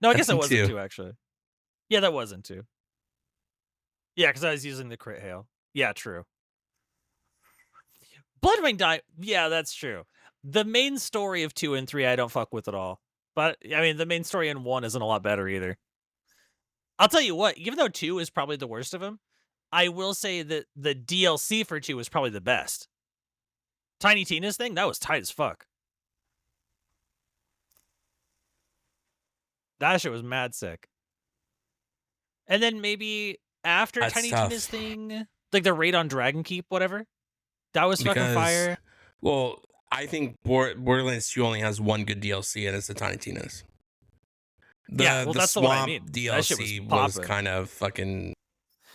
No, I guess that was in 2, actually. Yeah, that was in 2. Yeah, because I was using the crit hail. Yeah, true. Bloodwing died. Yeah, that's true. The main story of 2 and 3, I don't fuck with at all. But, I mean, the main story in 1 isn't a lot better either. I'll tell you what, even though 2 is probably the worst of them, I will say that the DLC for 2 is probably the best. Tiny Tina's thing, that was tight as fuck. That shit was mad sick. And then maybe after That's Tiny Tina's tough thing, like the raid on Dragon Keep, whatever. That was fucking because, fire. well, I think Borderlands 2 only has one good DLC, and it's the Tiny Tina's. Yeah, The well, the that's the one I swamp mean. That shit was DLC was popping. kind of fucking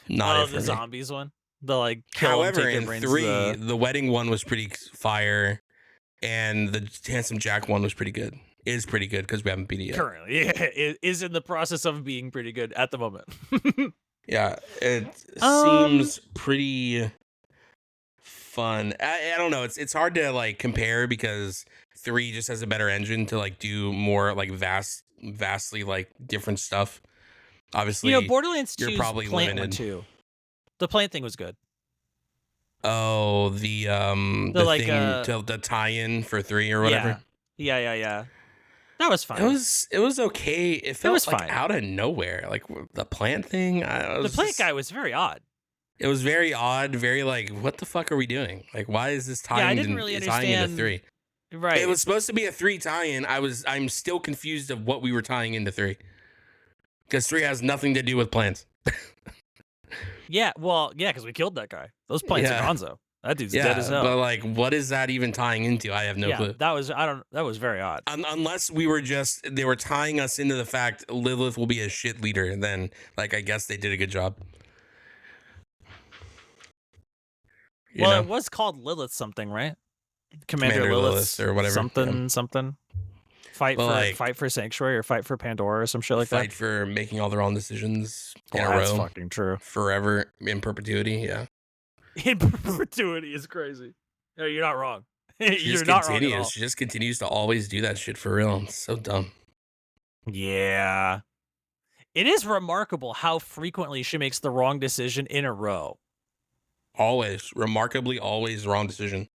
not Oh, it the for me. zombies one. The like kill them, However, take their in brains. 3, the wedding one was pretty fire, and the Handsome Jack one was pretty good. Is pretty good because we haven't beat it yet. Currently, it is in the process of being pretty good at the moment. Yeah, it um, seems pretty fun. I don't know. It's hard to like compare because 3 just has a better engine to like do more like vastly like different stuff. Obviously, Borderlands you're 2's probably plant one limited. too. The plant thing was good. Oh, The the like thing to the tie-in for 3 or whatever. yeah. Yeah. That was It fine. was okay. It It was felt like fine. out of nowhere. Like the plant thing. The plant guy was very odd. It was very odd. Very like, what the fuck are we doing? Like, why is this Yeah, I tying didn't really tying into understand. 3? It Right. was supposed to be a 3 tie-in. I'm still confused of what we were tying into 3 because 3 has nothing to do with plants. Yeah, well, yeah, because we killed that guy. Those plants are Yeah, gonzo. That dude's dead as yeah, but hell. like, what is that even tying into? I have no Yeah, clue. that was very odd. Unless they were tying us into the fact Lilith will be a shit leader, and then like I guess they did a good job. You Well, know, it was called Lilith something, right? Commander Lilith Lilith's or whatever. Yeah. something. Fight But like, for Sanctuary or fight for Pandora or some shit like that. fight for making all the wrong decisions in Well, a that's row fucking true. forever in perpetuity. Yeah. In perpetuity is crazy. No, you're not wrong. She You're just not wrong at continues. all. She just continues to always do that shit for real. It's so dumb. Yeah. It is remarkable how frequently she makes the wrong decision in a row. Always, remarkably, always wrong decision.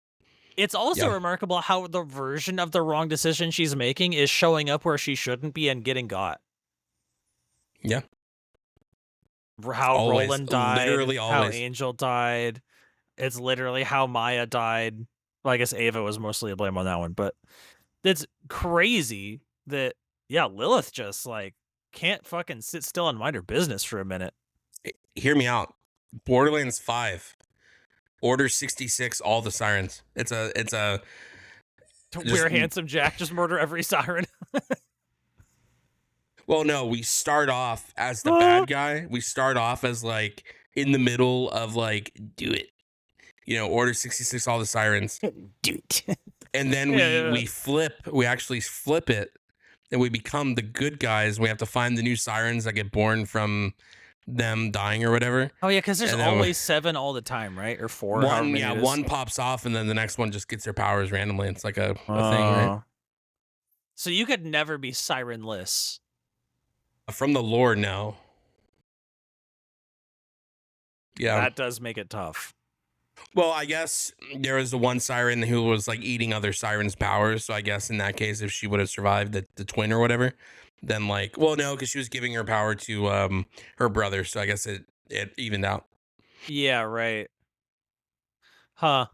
It's also Yeah. remarkable how the version of the wrong decision she's making is showing up where she shouldn't be and getting got. Yeah. How Always. Roland died, Literally how always. Angel died. It's literally how Maya died. Well, I guess Ava was mostly to blame on that one, but it's crazy that, yeah, Lilith just like can't fucking sit still and mind her business for a minute. Hear me out. Borderlands 5. Order 66, all the sirens. It's a Where Handsome Jack just murder every siren. well, no, we start off as the bad guy. We start off as like in the middle of like, do it. You know, order 66, all the sirens. Dude. And then we actually flip it and we become the good guys. We have to find the new sirens that get born from them dying or whatever. Oh yeah, because there's And then always 7 all the time, right? Or 4. however one, many yeah, it is. one pops off and then the next one just gets their powers randomly. It's like a thing, right? So you could never be sirenless. From the lore, no. Yeah. That does make it tough. Well, I guess there was the one siren who was like eating other sirens' powers. So I guess in that case, if she would have survived the twin or whatever, then like, well, no, because she was giving her power to her brother. So I guess it evened out. Yeah, right. Huh.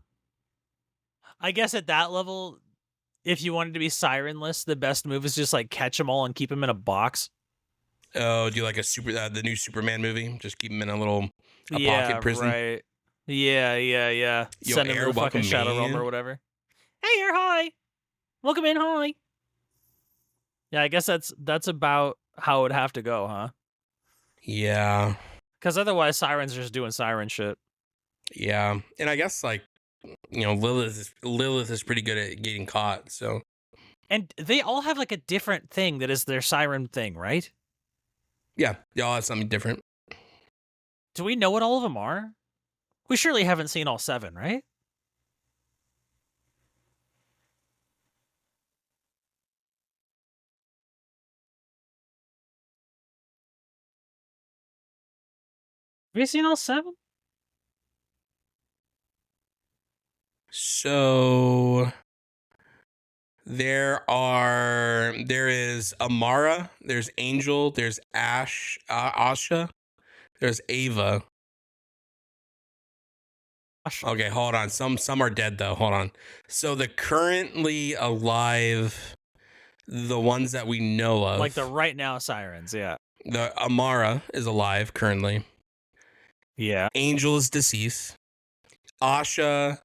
I guess at that level, if you wanted to be sirenless, the best move is just like catch them all and keep them in a box. Oh, do you like the new Superman movie? Just keep him in a pocket prison. Right. Yeah. Yo, Send him Air, to the fucking welcome Shadow Realm me. or whatever. Hey, Air, hi. Welcome in, hi. Yeah, I guess that's about how it would have to go, huh? Yeah. Because otherwise, sirens are just doing siren shit. Yeah, and I guess like, you know, Lilith is pretty good at getting caught. So And they all have like a different thing that is their siren thing, right? yeah, they all have something different. Do we know what all of them are? We surely haven't seen all 7, right? Have you seen all 7? So there is Amara, there's Angel, there's Asha, there's Ava. Okay, hold on. Some are dead though. Hold on. So the currently alive, the ones that we know Like the of, right now sirens, yeah. the Amara is alive currently. Yeah. Angel is deceased. Asha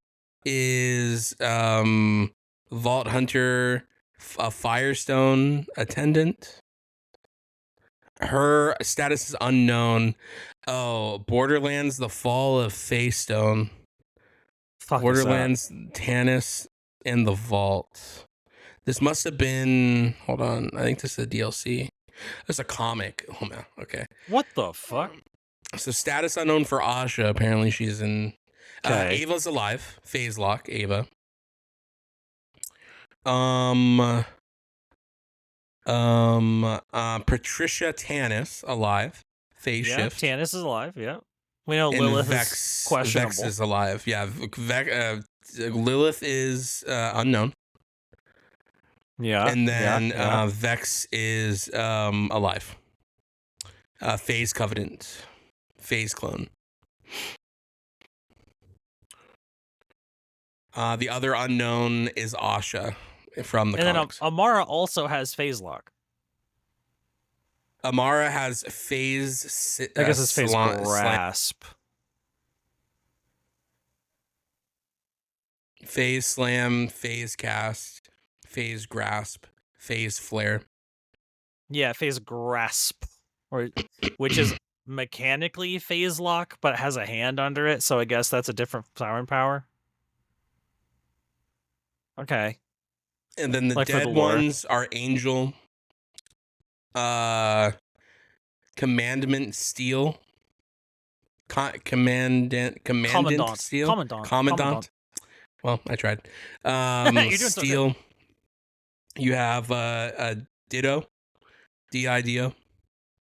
is Vault Hunter, a Firestone attendant. Her status is unknown. Oh, Borderlands: The Fall of Faystone. Fuck is that? Borderlands, Tannis, and the Vault. This must have been. Hold on. I think this is a DLC. It's a comic. Oh man. Okay. What the fuck? So status unknown for Asha. Apparently she's in. Okay. Ava's alive. Phase lock. Ava. Um. Patricia Tannis alive. Phase Yeah, shift. Tannis is alive. Yeah, we know And Lilith is Vex questionable. is alive. Yeah. Lilith is unknown. Yeah, And yeah, then yeah. Vex is alive. Phase Covenant. Phase clone. The other unknown is Asha from the And then comics. Amara also has phase lock. Amara has phase. I guess it's phase grasp. Phase slam, phase cast, phase grasp, phase flare. Yeah, phase grasp, or which is mechanically phase lock, but has a hand under it. So I guess that's a different siren power. Okay, And then the like for the dead lore. ones are Angel, Commandment Steel, Commandant Steel, Commandant. Well, I tried. You're doing so good. Steel. You have a Ditto, Dido,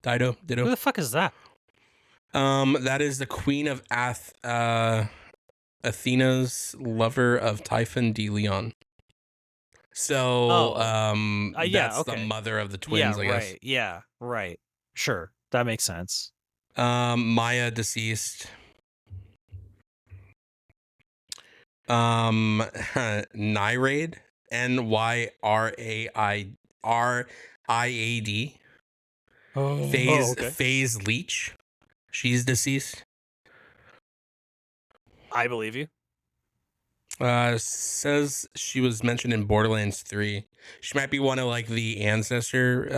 Who Ditto. the fuck is that? That is the Queen of Athena's lover of Typhon de Leon. So, yeah, that's okay. the mother of the twins, Yeah, I guess. right. Yeah, right. Sure, that makes sense. Maya deceased. Nyraid, Nyraid. Oh, okay. Phase Leech. She's deceased. I believe you. Says she was mentioned in Borderlands 3. She might be one of like the ancestor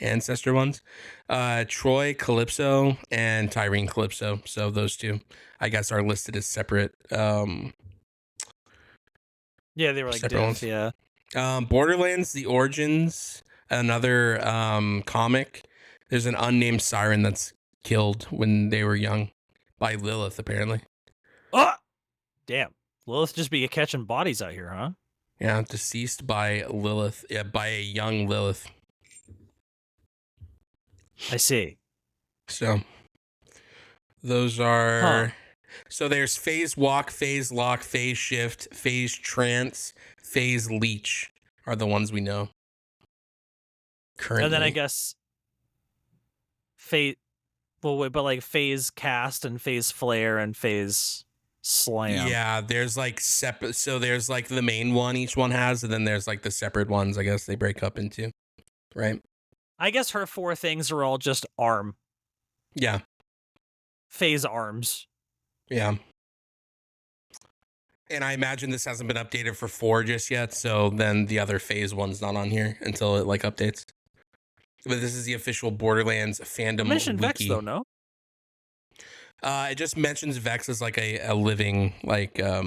ancestor ones. Troy Calypso and Tyrene Calypso. So those two, I guess, are listed as separate. Yeah, they were like separate ones. Yeah. Borderlands: The Origins, another comic. There's an unnamed siren that's killed when they were young by Lilith, apparently. Oh, damn. Lilith just be catching bodies out here, huh? Yeah, deceased by Lilith. Yeah, by a young Lilith. I see. So those are. Huh. So there's phase walk, phase lock, phase shift, phase trance, phase leech are the ones we know currently. And then I guess phase. Well, wait, but like phase cast and phase flare and phase slam. Yeah, there's like separate. So there's like the main one each one has, and then there's like the separate ones. I guess they break up into, right? I guess her 4 things are all just arm. Yeah. Phase arms. Yeah. And I imagine this hasn't been updated for 4 just yet, so then the other phase one's not on here until it like updates. But this is the official Borderlands fandom Mention wiki. Vex though, no? It just mentions Vex as like a living like a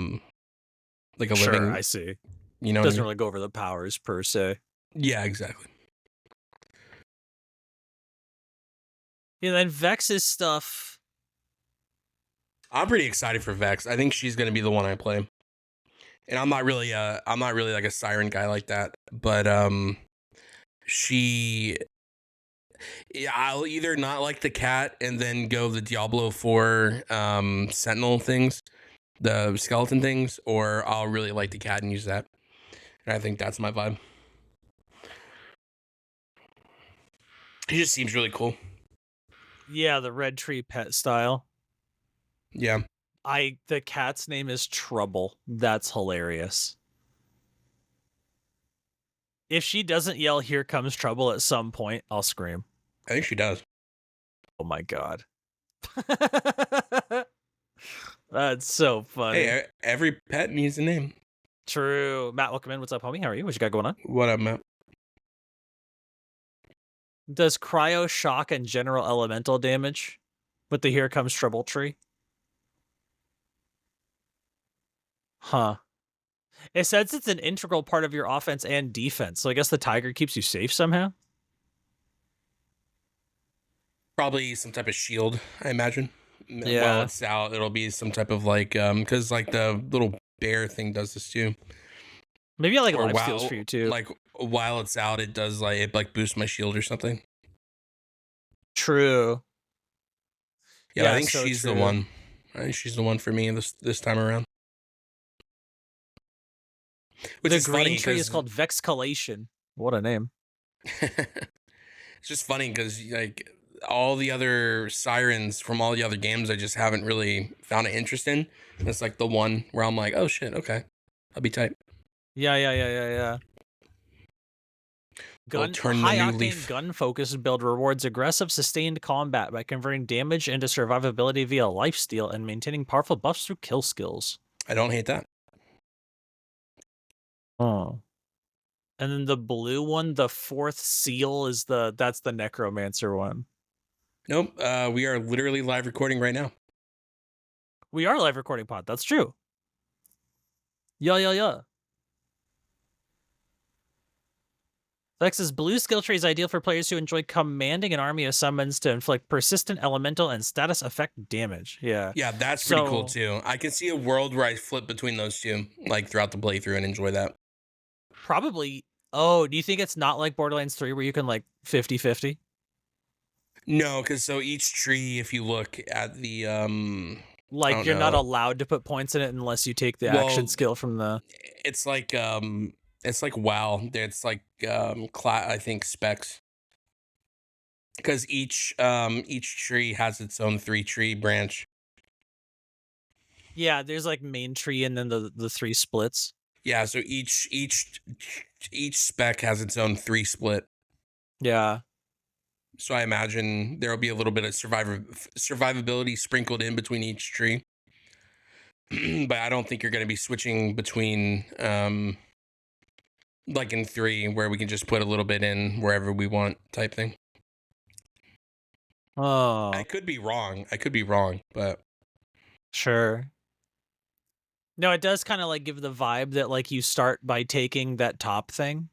sure, living. I see. You know, doesn't really go over the powers per se. Yeah, exactly. Yeah, then Vex's stuff. I'm pretty excited for Vex. I think she's gonna be the one I play. And I'm not really like a siren guy like that, but I'll either not like the cat and then go the Diablo 4 Sentinel things, the skeleton things, or I'll really like the cat and use that. And I think that's my vibe. He just seems really cool. Yeah, the red tree pet style. Yeah. The cat's name is Trouble. That's hilarious. If she doesn't yell, "Here comes trouble" at some point, I'll scream. I think she does. Oh my god. That's so funny. Hey, every pet needs a name. True. Matt, welcome in. What's up, homie? How are you? What you got going on? What up, Matt? Does cryo shock and general elemental damage with the Here Comes Trouble tree? Huh. It says it's an integral part of your offense and defense, so I guess the tiger keeps you safe somehow? Probably some type of shield, I imagine. Yeah. While it's out, it'll be some type of like, because like the little bear thing does this too. Maybe I like Or life steals while for you too. like while it's out, it does like it like boosts my shield or something. True. Yeah, I think so she's the true. one. I think she's the one for me this time around. Which The is green funny tree is 'cause called Vexcalation. What a name. it's just funny because like all the other sirens from all the other games, I just haven't really found an interest in. And it's like the one where I'm like, oh shit, okay, I'll be tight. Yeah. We'll Gun turn the high new octane leaf. gun focused build rewards aggressive sustained combat by converting damage into survivability via lifesteal and maintaining powerful buffs through kill skills. I don't hate that. Oh. And then the blue one, the fourth seal, is that's the necromancer one. Nope. We are literally live recording right now. We are live recording pod. That's true. Yeah. Vex's blue skill tree is ideal for players who enjoy commanding an army of summons to inflict persistent elemental and status effect damage. Yeah. Yeah, that's pretty cool too. I can see a world where I flip between those two, like throughout the playthrough, and enjoy that. Probably. Oh, do you think it's not like Borderlands 3 where you can like 50-50? No, because so each tree, if you look at the Like you're not allowed to put points in it unless you take the action skill from the. It's like WoW. It's like I think specs. Because each tree has its own 3-tree branch. Yeah, there's like main tree and then the 3 splits. Yeah, so each spec has its own 3 split. Yeah. So I imagine there'll be a little bit of survivability sprinkled in between each tree. But I don't think you're going to be switching between like in 3 where we can just put a little bit in wherever we want type thing. Oh. I could be wrong, but sure. No, it does kind of like give the vibe that like you start by taking that top thing.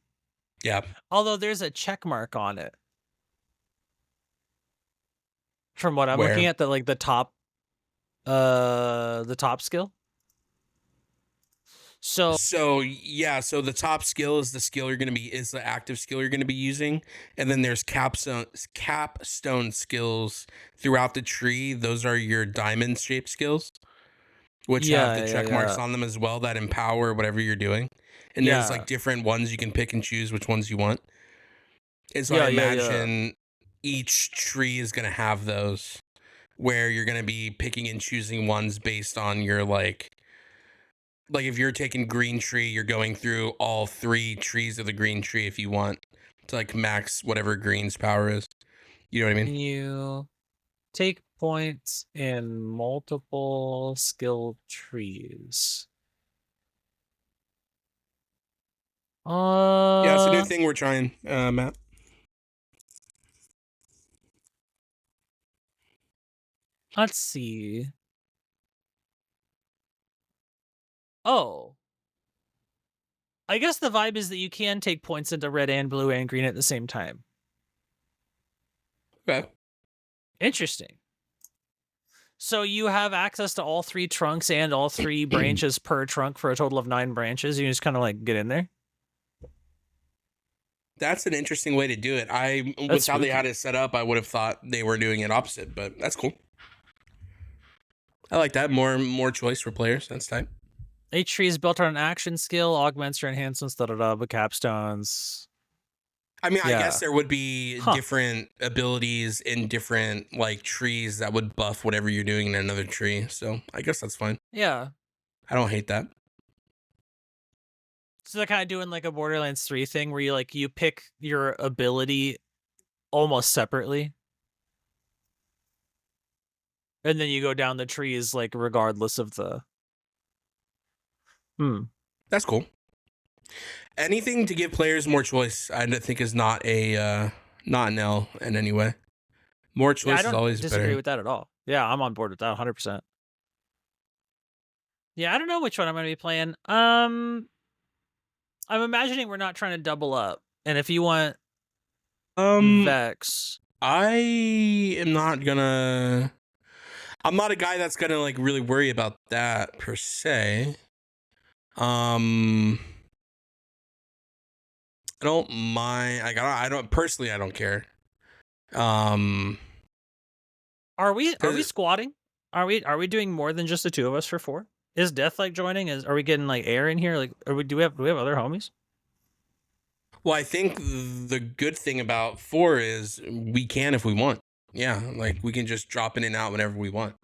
Yeah. Although there's a check mark on it. From what I'm looking at, the top skill. So yeah, so the top skill is the skill is the active skill you're gonna be using, and then there's capstone skills throughout the tree. Those are your diamond shaped skills, which have the check marks on them as well that empower whatever you're doing. And there's like different ones you can pick and choose which ones you want. And so I imagine each tree is gonna have those where you're gonna be picking and choosing ones based on your like if you're taking green tree, you're going through all 3 trees of the green tree if you want to like max whatever green's power is. You know what I mean? You take points in multiple skill trees. Yeah, it's a new thing we're trying, Matt. Let's see. Oh. I guess the vibe is that you can take points into red and blue and green at the same time. Okay. Interesting. So you have access to all 3 trunks and all 3 branches per trunk for a total of 9 branches. You just kind of like get in there. That's an interesting way to do it. With how they had it set up, I would have thought they were doing it opposite, but that's cool. I like that. More choice for players. That's tight. Each tree is built on an action skill, augments or enhancements, but capstones. I mean, I guess Yeah. there would be Huh. different abilities in different like trees that would buff whatever you're doing in another tree. So I guess that's fine. Yeah. I don't hate that. So they're kind of doing like a Borderlands 3 thing where you pick your ability almost separately, and then you go down the trees like regardless of the. Hmm. That's cool. Anything to give players more choice, I think is not an L in any way. More Yeah, I choice is don't always disagree better. with that at all. Yeah, I'm on board with that 100%. Yeah, I don't know which one I'm going to be playing. I'm imagining we're not trying to double up. And if you want Um, Vex, I am not gonna. I'm not a guy that's gonna like really worry about that per se. Um, I don't mind. Like, I don't personally. I don't care. Um, are we 'cause- squatting? Are we doing more than just the two of us for 4? Is Death like joining? Are we getting like air in here? Like do we have other homies? well, I think the good thing about 4 is we can if we want. Yeah, like we can just drop in and out whenever we want,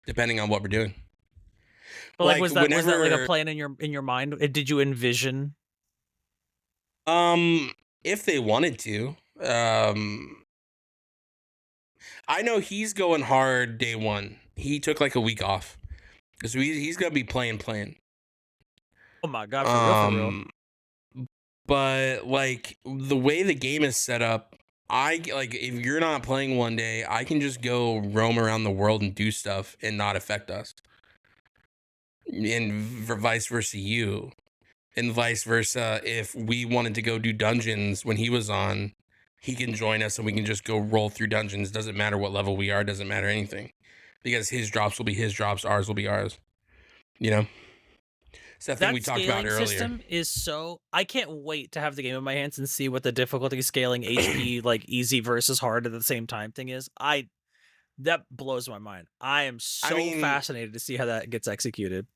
depending on what we're doing. But like Like was that like a whenever, plan in your mind? Did you envision? um, if they wanted to, I know he's going hard day one. He took like a week off. So he's gonna be playing. Oh my god, for real, for real. Um, but like the way the game is set up, like if you're not playing one day, I can just go roam around the world and do stuff and not affect us, and vice versa you, and vice versa. If we wanted to go do dungeons when he was on, he can join us and we can just go roll through dungeons. Doesn't matter what level we are. Doesn't matter anything, because his drops will be his drops. Ours will be ours. You know. It's that thing we That talked about scaling earlier. system is so I can't wait to have the game in my hands and see what the difficulty scaling HP like easy versus hard at the same time thing is. I That blows my mind. I am I so mean, fascinated to see how that gets executed.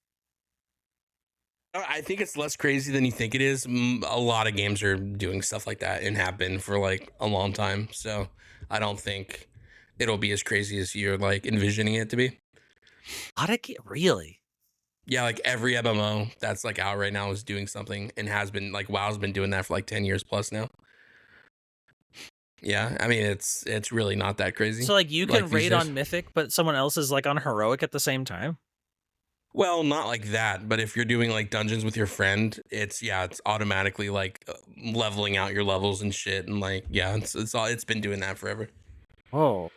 I think it's less crazy than you think it is. A lot of games are doing stuff like that and have been for like a long time. So I don't think it'll be as crazy as you're like envisioning it to be. How'd it get really? Yeah, like every MMO that's like out right now is doing something and has been like WoW's been doing that for like 10 years plus now. Yeah, I mean it's really not that crazy So like you like can these raid days. on Mythic, but someone else is like on heroic at the same time? Well, not like that, but if you're doing like dungeons with your friend, it's automatically like leveling out your levels and shit, and like it's been doing that forever. Oh.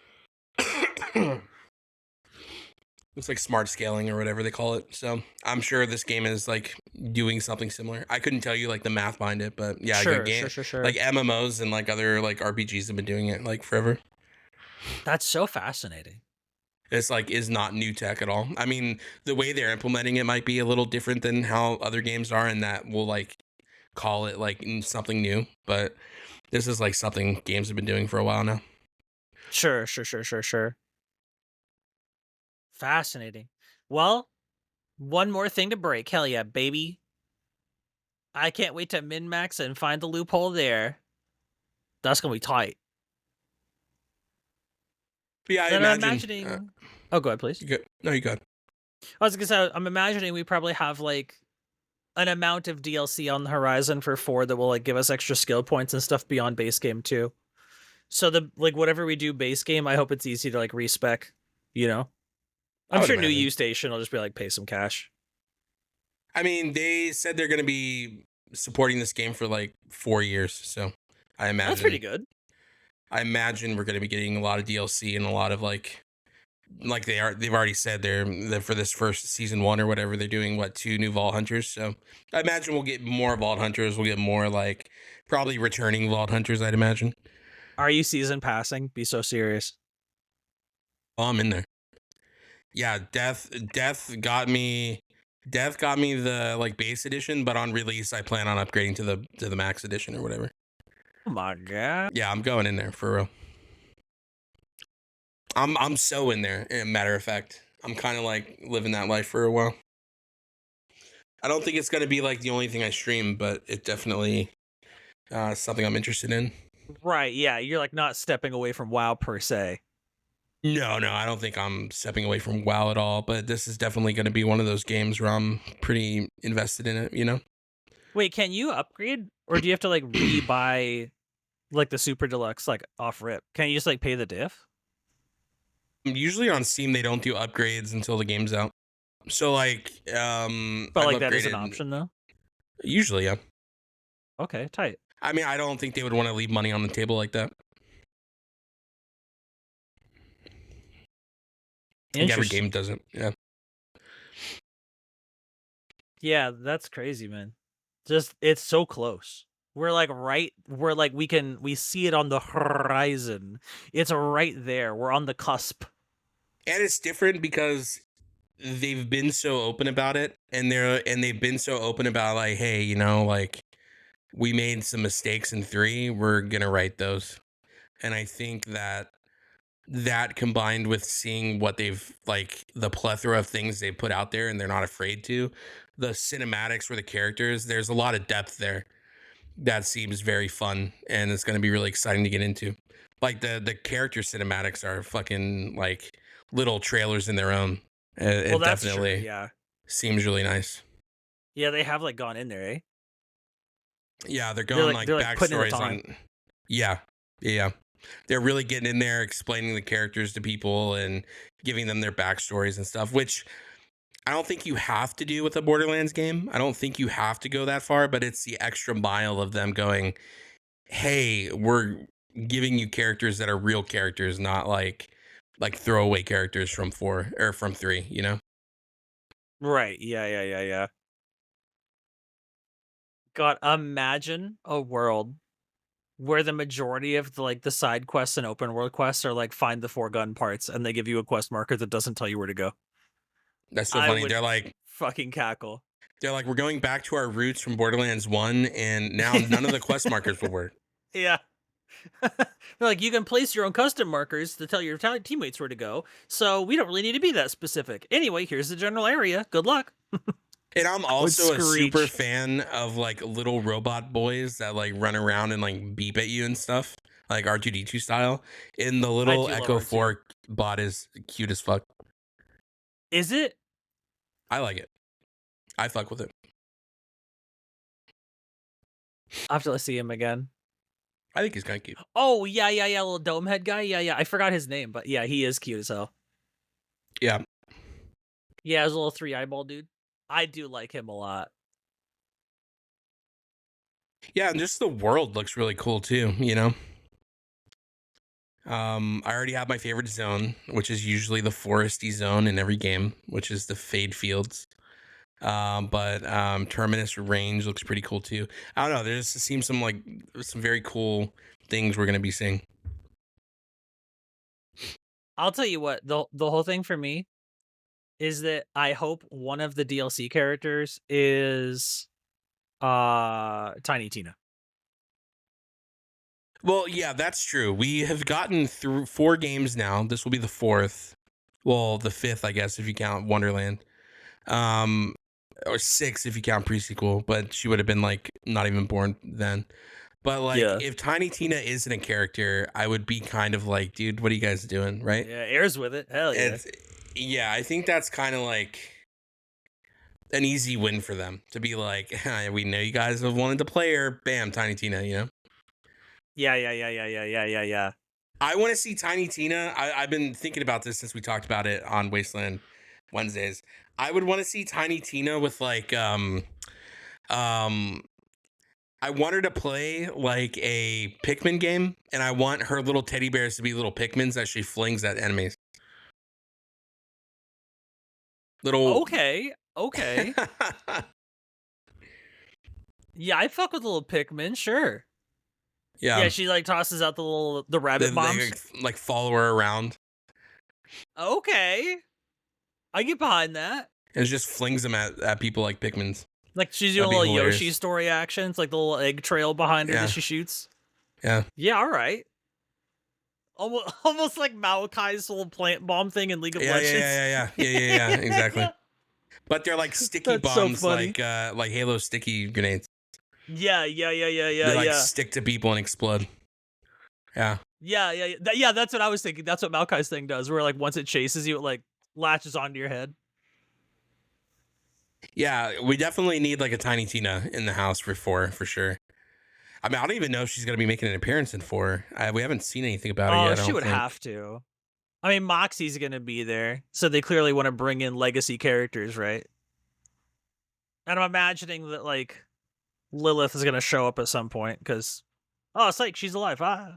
It's like smart scaling or whatever they call it. So I'm sure this game is like doing something similar. I couldn't tell you like the math behind it, but yeah, good Sure, game. sure, sure, sure. Like MMOs and like other like RPGs have been doing it like forever. That's so fascinating. It's like is not new tech at all. I mean, the way they're implementing it might be a little different than how other games are, and that will like call it like something new. But this is like something games have been doing for a while now. Sure, sure, sure, sure, sure. Fascinating. Well, one more thing to break. Hell yeah, baby. I can't wait to min max and find the loophole there. That's gonna be tight. But yeah, I And I'm imagine. imagining. Oh, go ahead, please. You good? No, you good. I was gonna say I'm imagining we probably have like an amount of DLC on the horizon for 4 that will like give us extra skill points and stuff beyond base game too. So the like whatever we do base game, I hope it's easy to like respec. You know, I I'm would sure new imagine. U station will just be like pay some cash. I mean, they said they're going to be supporting this game for like 4 years, so I That's pretty imagine. good. I imagine we're going to be getting a lot of DLC and a lot of like they've already said they're for this first season 1 or whatever they're doing 2 new Vault Hunters. So I imagine we'll get more Vault Hunters. We'll get more like probably returning Vault Hunters. I'd imagine. Are you season passing? Be so serious. Oh, I'm in there. Yeah, Death got me. Death got me the like base edition, but on release I plan on upgrading to the max edition or whatever. Oh my god. Yeah, I'm going in there for real. I'm so in there. Matter of fact, I'm kind of like living that life for a while. I don't think it's gonna be like the only thing I stream, but it definitely something I'm interested in. Right, yeah, you're, like, not stepping away from WoW per se. No, no, I don't think I'm stepping away from WoW at all, but this is definitely going to be one of those games where I'm pretty invested in it, you know? Wait, can you upgrade, or do you have to, like, rebuy, like, the super deluxe, like, off rip? Can't you just, like, pay the diff? Usually on Steam they don't do upgrades until the game's out. So like But, I've like, that is an upgraded option, though? usually, yeah. Okay, tight. I mean, I don't think they would want to leave money on the table like that. I think every Interesting. game doesn't. Yeah. Yeah, that's crazy, man. Just it's so close. We're like we see it on the horizon. It's right there. We're on the cusp. And it's different because they've been so open about it, and they've been so open about like, hey, you know, like we made some mistakes in 3, we're going to right those. And I think that combined with seeing what they've like the plethora of things they put out there and they're not afraid to, the cinematics for the characters, there's a lot of depth there that seems very fun and it's going to be really exciting to get into. Like the character cinematics are fucking like little trailers in their own. Well, It that's true. definitely Yeah. seems really nice. Yeah, they have like gone in there, eh? Yeah, they're going They're like like putting in the backstories time. on. Yeah, yeah, they're really getting in there, explaining the characters to people and giving them their backstories and stuff. Which I don't think you have to do with a Borderlands game. I don't think you have to go that far, but it's the extra mile of them going, "Hey, we're giving you characters that are real characters, not like throwaway characters from 4 or from 3." You know? Right. Yeah, yeah, yeah, yeah. God, imagine a world where the majority of the side quests and open world quests are like find the 4 gun parts and they give you a quest marker that doesn't tell you where to go. That's so I funny. would fucking cackle. They're like, we're going back to our roots from Borderlands 1, and now none of the quest markers will work. Yeah. They're like, you can place your own custom markers to tell your teammates where to go, so we don't really need to be that specific. Anyway, here's the general area. Good luck. And I'm Would also a super screech. fan of like little robot boys that like run around and like beep at you and stuff, like R2D2 style. And the I little do love Echo R2. 4 bot is cute as fuck. Is it? I like it. I fuck with it. I'll have to see him again. I think he's kind of cute. Oh, yeah, yeah, yeah, little dome head guy. Yeah, yeah. I forgot his name, but yeah, he is cute as hell. Yeah. Yeah, his little 3 eyeball dude. I do like him a lot. Yeah, and just the world looks really cool too, you know? I already have my favorite zone, which is usually the foresty zone in every game, which is the Fade Fields. But Terminus Range looks pretty cool too. I don't know. There just seems some very cool things we're gonna be seeing. I'll tell you what, the whole thing for me is that I hope one of the DLC characters is Tiny Tina. Well, yeah, that's true. We have gotten through 4 games now. This will be the 4th. Well, the 5th, I guess, if you count Wonderland. Um, or 6 if you count pre-sequel, but she would have been like not even born then. But like, Yeah. if Tiny Tina isn't a character, I would be kind of like, dude, what are you guys doing, right? Yeah, airs with it. Hell yeah. It's yeah, I think that's kind of like an easy win for them to be like, we know you guys have wanted to play her, bam, Tiny Tina, you know. Yeah, yeah, yeah, yeah, yeah, yeah, yeah, yeah. I want to see Tiny Tina. I've been thinking about this since we talked about it on Wasteland Wednesdays. I would want to see Tiny Tina with like um I want her to play like a Pikmin game, and I want her little teddy bears to be little Pikmins that she flings at enemies. Little Okay, okay. Yeah, I fuck with little Pikmin, sure. yeah, Yeah, she like tosses out the rabbit they bombs. like follow her around Okay, I get behind that. and just flings them at people like Pikmins. Like she's doing That'd a be little Yoshi hilarious. story actions, like the little egg trail behind her that Yeah, she shoots. yeah, Yeah, all right. Almost, almost like Maokai's little plant bomb thing in League of yeah, yeah, Legends. yeah, yeah, yeah, yeah, yeah, exactly. But they're like sticky That's so bombs, funny. like Halo sticky grenades. Yeah, yeah, yeah, yeah, yeah, They like yeah. stick to people and explode. Yeah. Yeah, that's what I was thinking. That's what Maokai's thing does, where like once it chases you, it like latches onto your head. Yeah, we definitely need like a Tiny Tina in the house for 4 for sure. I mean, I don't even know if she's gonna be making an appearance in 4. We haven't seen anything about her Oh, yet, I she don't would think. have to. I mean, Moxie's gonna be there, so they clearly want to bring in legacy characters, right? And I'm imagining that like Lilith is gonna show up at some point because, oh, it's like she's alive. Ah,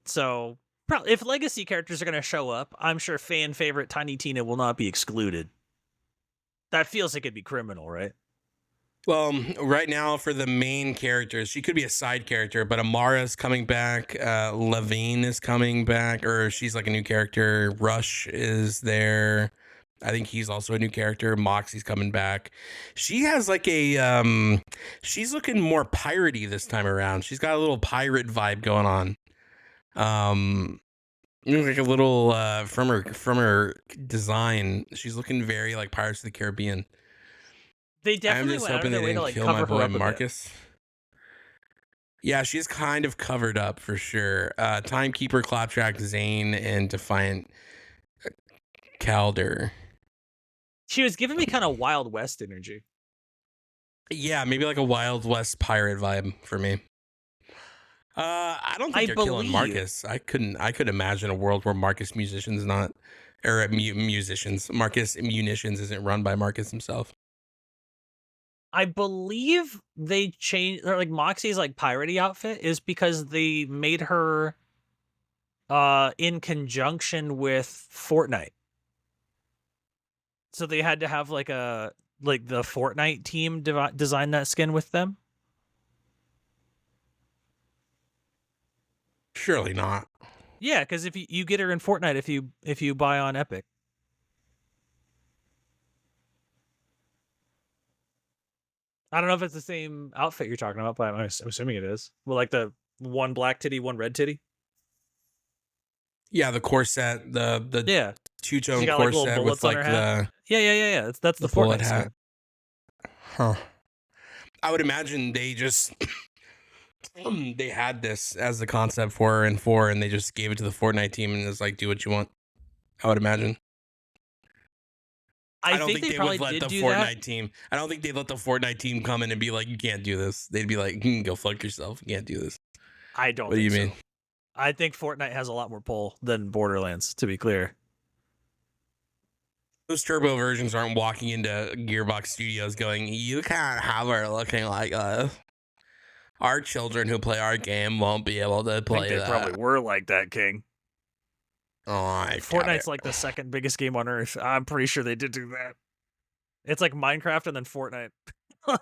so probably if legacy characters are gonna show up, I'm sure fan favorite Tiny Tina will not be excluded. That feels like it'd be criminal, right? Well, right now for the main characters, she could be a side character, but Amara's coming back. Levine is coming back, or she's like a new character. Rush is there. I think he's also a new character. Moxie's coming back. She has like she's looking more piratey this time around. She's got a little pirate vibe going on. Like a little from her design. She's looking very like Pirates of the Caribbean. They I'm definitely just went out of hoping their they way to didn't like kill my cover her boy up a bit. Marcus. Yeah, she's kind of covered up for sure. Timekeeper, Claptrap, Zane, and Defiant Calder. She was giving me kind of Wild West energy. Yeah, maybe like a Wild West pirate vibe for me. I don't think I they're killing believe Marcus. I could imagine a world where Marcus Musicians not or musicians. Marcus Munitions isn't run by Marcus himself. I believe they changed or like Moxie's like piratey outfit is because they made her in conjunction with Fortnite. So they had to have like the Fortnite team design that skin with them. Surely not. Yeah, because if you get her in Fortnite if you buy on Epic. I don't know if it's the same outfit you're talking about, but I'm assuming it is. Well, like the one black titty, one red titty. Yeah, the corset, the Yeah, two she tone got like little corset with bullets on her like hat. Yeah. That's the the bullet Fortnite hat. skin. Huh. I would imagine they just they had this as the concept for her in 4 and they just gave it to the Fortnite team and was like, do what you want. I would imagine. I I don't think think they they would probably let did the do that. Fortnite team. I don't think they'd let the Fortnite team come in and be like, you can't do this. They'd be like, go fuck yourself. You can't do this. I don't What do you think mean? so. I think Fortnite has a lot more pull than Borderlands, to be clear. Those turbo versions aren't walking into Gearbox Studios going, you can't have her looking like us. Our children who play our game won't be able to I think play they that. probably were like that, King. Oh, I Fortnite's like the second biggest game on Earth. I'm pretty sure they did do that. It's like Minecraft and then Fortnite.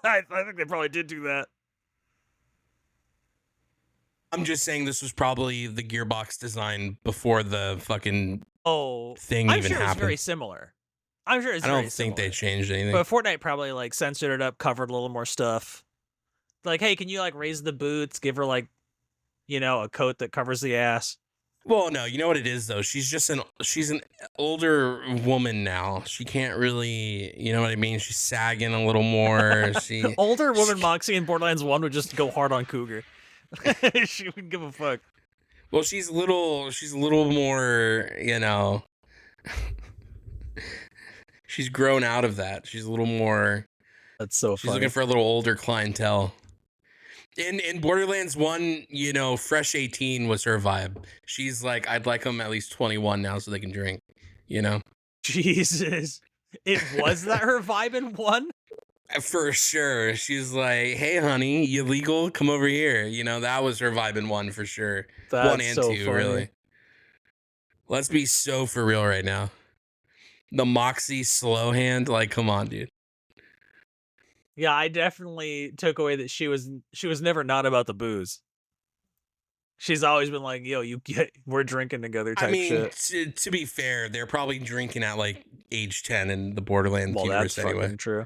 I think they probably did do that. I'm just saying this was probably the Gearbox design before the fucking thing I'm even sure happened. It's very similar. I'm sure it's I very don't think similar. they changed anything. But Fortnite probably like censored it up, covered a little more stuff. Like, hey, can you like raise the boots, give her like, a coat that covers the ass? Well, no, you know what it is though. She's an older woman now. She can't really, you know what I mean. She's sagging a little more. Older woman Moxie in Borderlands 1 would just go hard on Cougar. She wouldn't give a fuck. Well, she's a little more, she's grown out of that. She's a little more. That's so She's funny. looking for a little older clientele. In Borderlands 1, fresh 18 was her vibe. She's like, I'd like them at least 21 now so they can drink, Jesus. It was that her vibe in 1? For sure. She's like, hey, honey, you legal? Come over here. That was her vibe in 1 for sure. That's 1 and so 2, funny. really. Let's be so for real right now. The Moxie slow hand, like, come on, dude. Yeah, I definitely took away that she was never not about the booze. She's always been like, yo, we're drinking together type shit. To be fair, they're probably drinking at like age 10 in the Borderlands universe that's anyway. fucking true.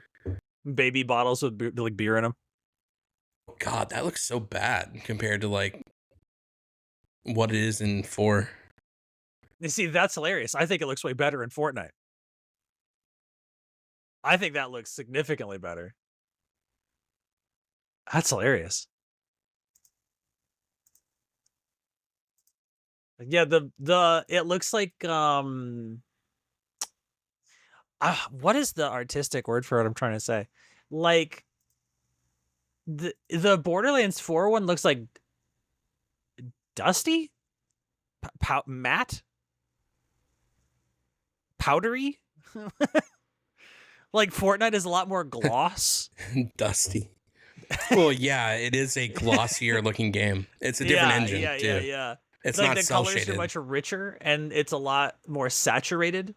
Baby bottles with like beer in them. God, that looks so bad compared to like what it is in 4. You see, that's hilarious. I think it looks way better in Fortnite. I think that looks significantly better. That's hilarious. Yeah, the it looks like what is the artistic word for what I'm trying to say? Like the Borderlands 4 one looks like dusty, matte, powdery. Like Fortnite is a lot more gloss. Dusty. Well, yeah, it is a glossier looking game. It's a different Yeah, engine yeah, yeah, too. yeah. It's Like not the cell colors are shaded. much richer and it's a lot more saturated.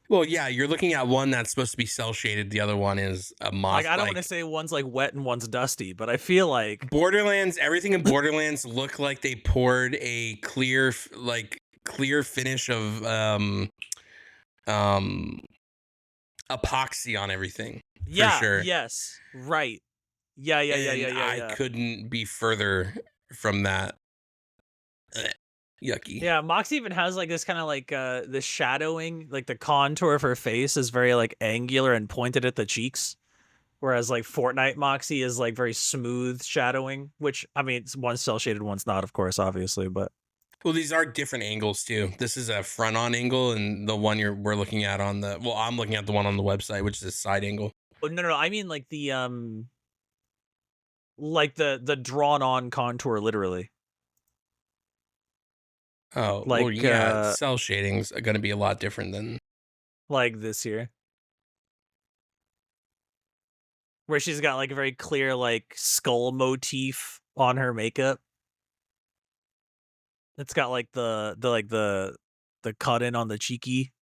Well, yeah, you're looking at one that's supposed to be cell shaded. The other one is a Like moss. I don't want to Like say one's like wet and one's dusty, but I feel like Borderlands, everything in Borderlands look like they poured a clear finish of um epoxy on everything for yeah, sure. yes, right. Yeah, yeah, yeah, yeah, And yeah, I yeah. couldn't be further from that. Ugh, yucky. Yeah, Mox even has like this kind of like the shadowing, like the contour of her face is very like angular and pointed at the cheeks. Whereas like Fortnite Moxie is like very smooth shadowing, which I mean, one's cell shaded, one's not, of course, obviously, but Well, these are different angles too. This is a front on angle, and the one we're looking at on the I'm looking at the one on the website, which is a side angle. oh, no, no, I mean like the drawn on contour, literally, Oh, well, like yeah, cell shadings are going to be a lot different than. like this here, where she's got like a very clear like skull motif on her makeup. It's got like the cut in on the cheeky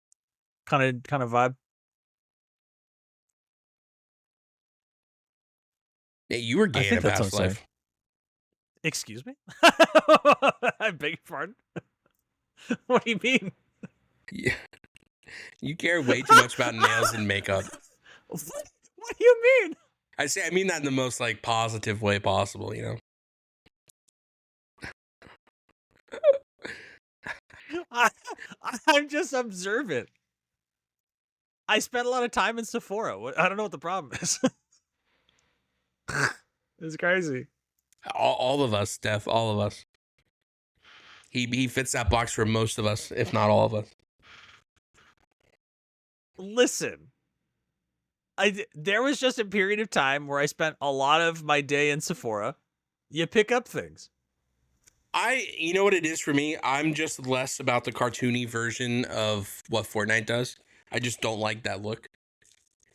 kind of vibe. Hey, you were I gay in a think that's what I'm past saying. life. Excuse me? I beg your pardon? What do you mean? Yeah, you care way too much about nails and makeup. What do you mean? I mean that in the most like positive way possible. You know. I, I'm just observant. I spent a lot of time in Sephora. I don't know what the problem is. It's crazy. All of us, Steph, all of us. He fits that box for most of us, if not all of us. Listen, there was just a period of time where I spent a lot of my day in Sephora. You pick up things. You know what it is for me? I'm just less about the cartoony version of what Fortnite does. I just don't like that look.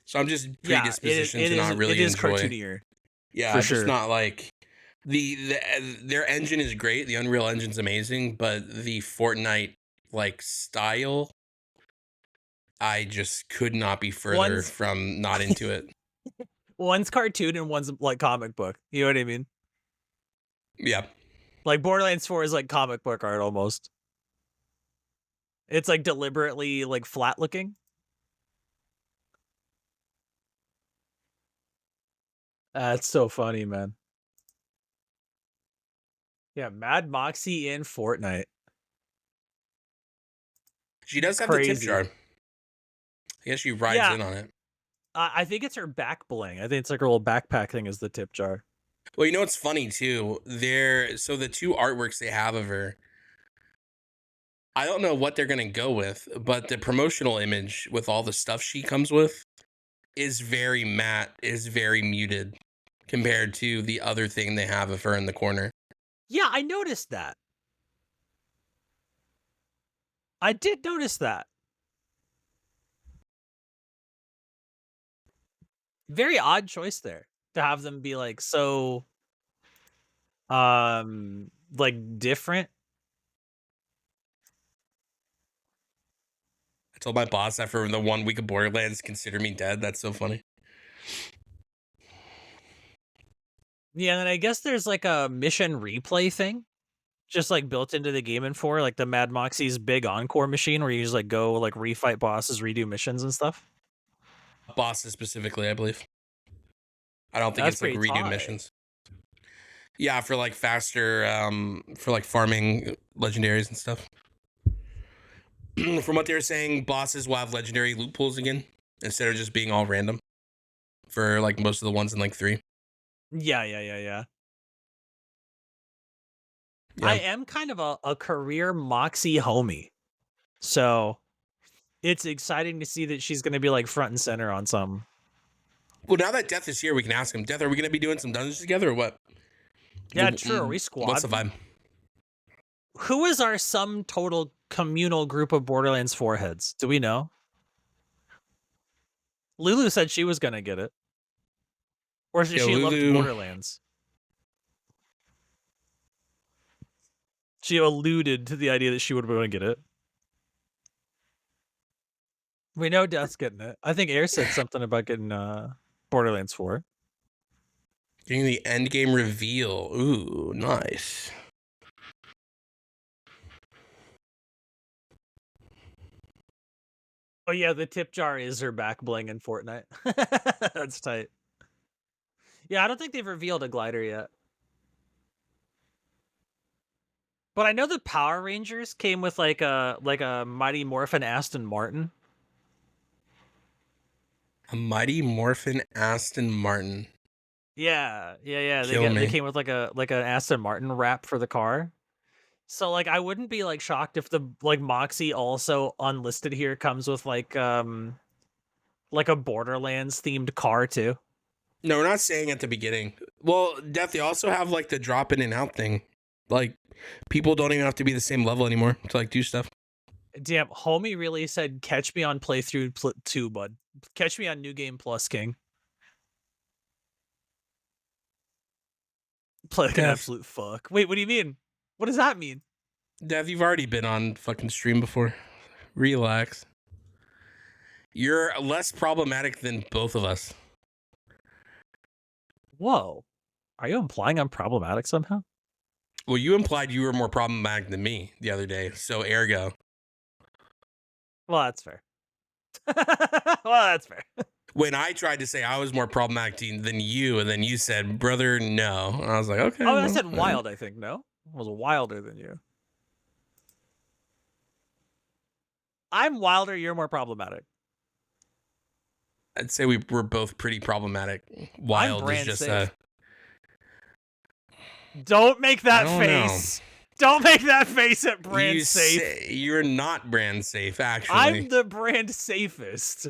So I'm just Yeah, it is. predispositioned to not It really is enjoy. cartoonier for Yeah, just sure. not like their engine is great. The Unreal Engine's amazing, but the Fortnite like style, I just could not be further One's from not into it. one's cartoon and one's like comic book. You know what I mean? Yeah. Like Borderlands 4 is like comic book art almost. It's like deliberately like flat looking. That's so funny, man. Yeah, Mad Moxie in Fortnite. She does have the tip Crazy. jar. I guess she rides Yeah, in on it. I think it's her back bling. I think it's like her little backpack thing is the tip jar. Well, you know what's funny too? So the two artworks they have of her, I don't know what they're gonna go with, but the promotional image with all the stuff she comes with is very matte, is very muted compared to the other thing they have of her in the corner. Yeah, I noticed that. I did notice that. Very odd choice there to have them be like so like different. I told my boss that for the 1 week of Borderlands, consider me dead. That's so funny. Yeah, and I guess there's like a mission replay thing just like built into the game in 4, like the Mad Moxie's big encore machine where you just like go like refight bosses, redo missions and stuff. Bosses specifically, I believe. I don't think That's it's like pretty redo tight. missions. Yeah, for like faster, for like farming legendaries and stuff. From what they were saying, bosses will have legendary loot pools again instead of just being all random for like most of the ones in like 3. Yeah, yeah, yeah, yeah. I Yeah. am kind of a career Moxie homie. So it's exciting to see that she's going to be like front and center on some. Well, now that Death is here, we can ask him. Death, are we going to be doing some dungeons together or what? Yeah, true. Are we What's the squad? vibe? Who is our sum total communal group of Borderlands 4 heads? Do we know? Lulu said she was going to get it. Or Yeah, she loved Lulu. Borderlands. She alluded to the idea that she would want to get it. We know Death's getting it. I think Air said something about getting Borderlands 4. Getting the end game reveal. Ooh, nice. Oh yeah, the tip jar is her back bling in Fortnite. That's tight. Yeah, I don't think they've revealed a glider yet. But I know the Power Rangers came with like a Mighty Morphin Aston Martin. A Mighty Morphin Aston Martin. Yeah. Kill They me. came with like an Aston Martin wrap for the car. So like I wouldn't be like shocked if the like Moxie also unlisted here comes with like a Borderlands themed car too. No, we're not saying at the beginning. Well, Death, they also have like the drop in and out thing. Like, people don't even have to be the same level anymore to like do stuff. Damn, homie really said catch me on playthrough 2, bud. Catch me on New Game Plus, King. Play like an Death, absolute fuck. Wait, what do you mean? What does that mean? Death, you've already been on fucking stream before. Relax. You're less problematic than both of us. Whoa. Are you implying I'm problematic somehow? Well, you implied you were more problematic than me the other day, so ergo. Well, that's fair. Well, that's fair. When I tried to say I was more problematic than you, and then you said, "Brother, no," and I was like, "Okay." Oh, I well, said wild, I think, no? I was wilder than you. I'm wilder, you're more problematic. I'd say we're both pretty problematic. I'm Wild is brand just safe. Don't make that face. Know. Don't make that face at brand safe. You're not brand safe, actually. I'm the brand safest.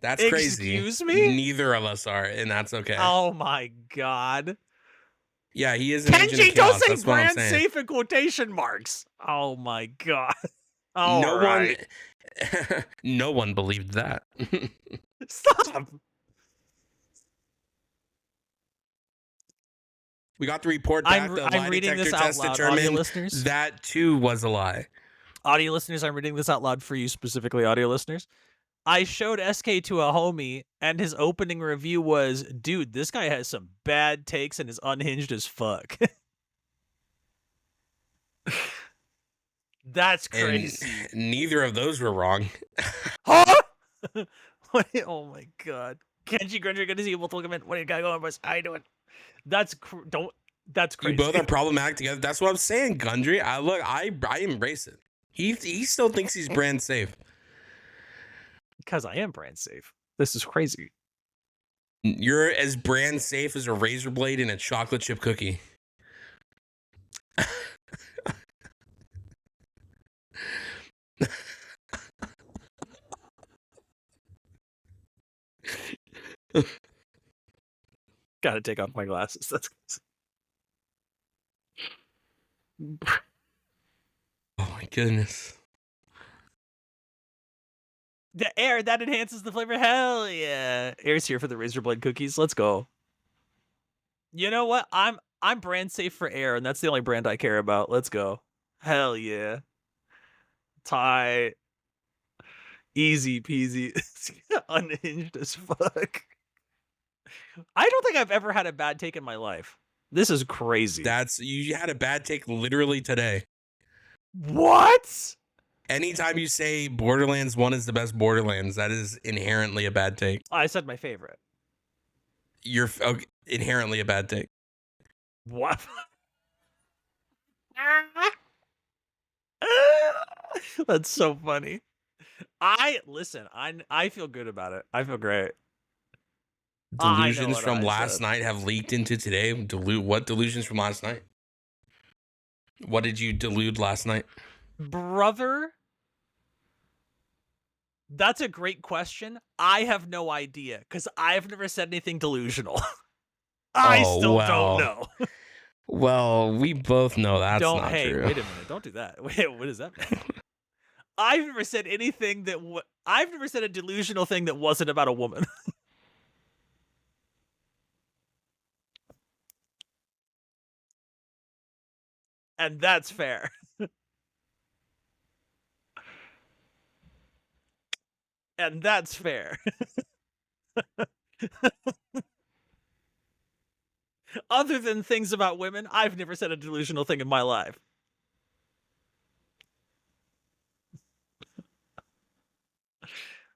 That's crazy. Excuse me? Neither of us are, and that's okay. Oh my god. Yeah, he is an agent Kenji, of chaos. don't say That's what I'm brand saying. safe in quotation marks. Oh my god. All no right. one, no one believed that. Stop. We got the report back. The lie reading detector this out test loud, determined audio listeners. that too was a lie. Audio listeners, I'm reading this out loud for you specifically, audio listeners. I showed SK to a homie, and his opening review was, dude, this guy has some bad takes and is unhinged as fuck. That's crazy. And neither of those were wrong. Huh? Oh my god. Kenji Grunger, good to see you both. Welcome in. What are you guys going, boys? How you doing? That's that's crazy. You both are problematic together. That's what I'm saying, Gundry. I embrace it. He still thinks he's brand safe. Because I am brand safe. This is crazy. You're as brand safe as a razor blade and a chocolate chip cookie. Gotta take off my glasses. That's Oh my goodness. The air that enhances the flavor. Hell yeah. Air's here for the razor blade cookies. Let's go. You know what? I'm brand safe for air, and that's the only brand I care about. Let's go. Hell yeah. Tie. Easy peasy. Unhinged as fuck. I don't think I've ever had a bad take in my life. This is crazy. You had a bad take literally today. What? Anytime you say Borderlands 1 is the best Borderlands, that is inherently a bad take. I said my favorite. You're inherently a bad take. What? That's so funny. I feel good about it. I feel great. Delusions from last night have leaked into today. What delusions from last night? What did you delude last night? Brother, that's a great question. I have no idea because I've never said anything delusional. I Oh, still don't well. know. Well, we both know that's Don't. not Hey, true. wait a minute. Don't do that. Wait, what does that mean? I've never said anything that. I've never said a delusional thing that wasn't about a woman. And that's fair. And that's fair. Other than things about women, I've never said a delusional thing in my life.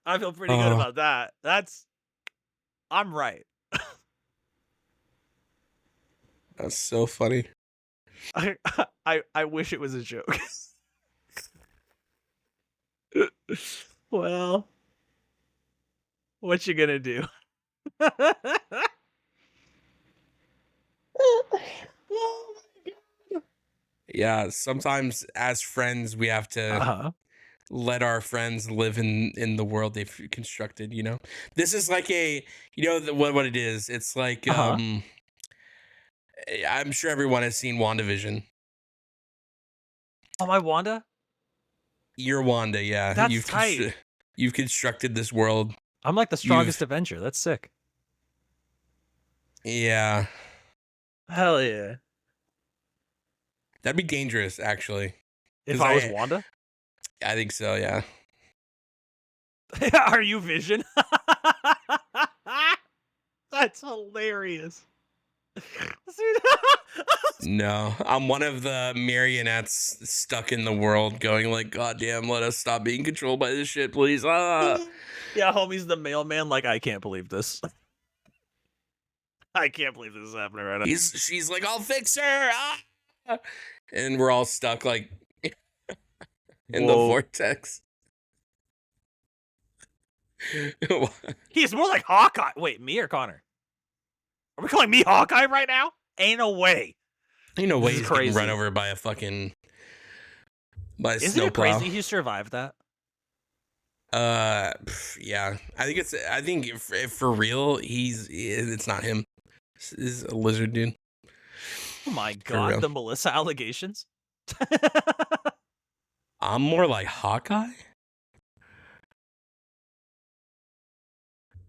I feel pretty good Oh, about that. I'm right. that's so funny. I wish it was a joke. Well, what you gonna do? Yeah, sometimes as friends we have to Uh-huh. let our friends live in the world they've constructed, you know. This is like a, what it is. It's like Uh-huh. I'm sure everyone has seen WandaVision. Oh, my Wanda? You're Wanda, yeah. That's tight. You've constructed this world. I'm like the strongest You've Avenger. That's sick. Yeah. Hell yeah. That'd be dangerous actually. If Cuz I was I Wanda? I think so, yeah. Are you Vision? That's hilarious. No, I'm one of the marionettes stuck in the world going like, God damn, let us stop being controlled by this shit, please. Ah. Yeah, homie's the mailman. Like, I can't believe this. I can't believe this is happening right now. She's like, I'll fix her. Ah! And we're all stuck like in the Whoa. vortex. He's more like Hawkeye. Wait, me or Connor? Are we calling me Hawkeye right now? Ain't no way. Ain't no way This is he's getting run crazy. over by a fucking by a Isn't it snowplow. crazy he survived that? Yeah. I think if for real, it's not him. It's a lizard dude. Oh my For real. god, the Melissa allegations? I'm more like Hawkeye.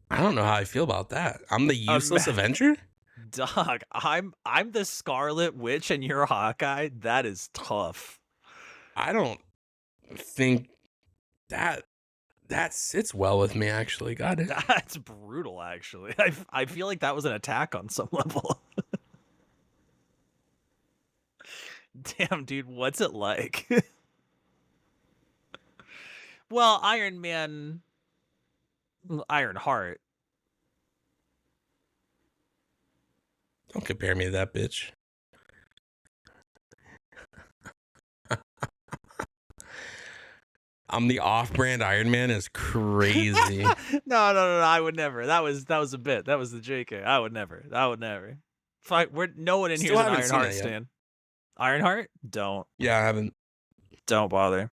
I don't know how I feel about that. I'm the useless Avenger? Dog, I'm the Scarlet Witch and you're Hawkeye. That is tough. I don't think that sits well with me actually. Got it. That's brutal actually. I feel like that was an attack on some level. Damn, dude, what's it like? Well, Iron Man Iron Heart. Don't compare me to that bitch. I'm the off-brand Iron Man is crazy. No, I would never. That was a bit. That was the JK. I would never. No one in here Still is an haven't Iron seen Heart that yet. stan. Ironheart? Don't. Yeah, I haven't. Don't bother.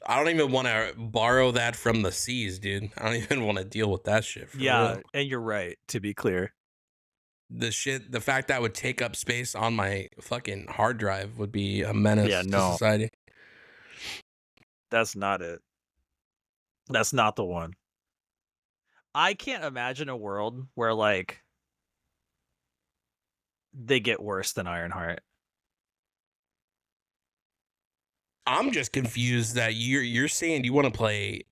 I don't even want to borrow that from the seas, dude. I don't even want to deal with that shit for real. And you're right, to be clear. The fact that would take up space on my fucking hard drive would be a menace to society. That's not it. That's not the one. I can't imagine a world where like they get worse than Ironheart. I'm just confused that you're saying you want to play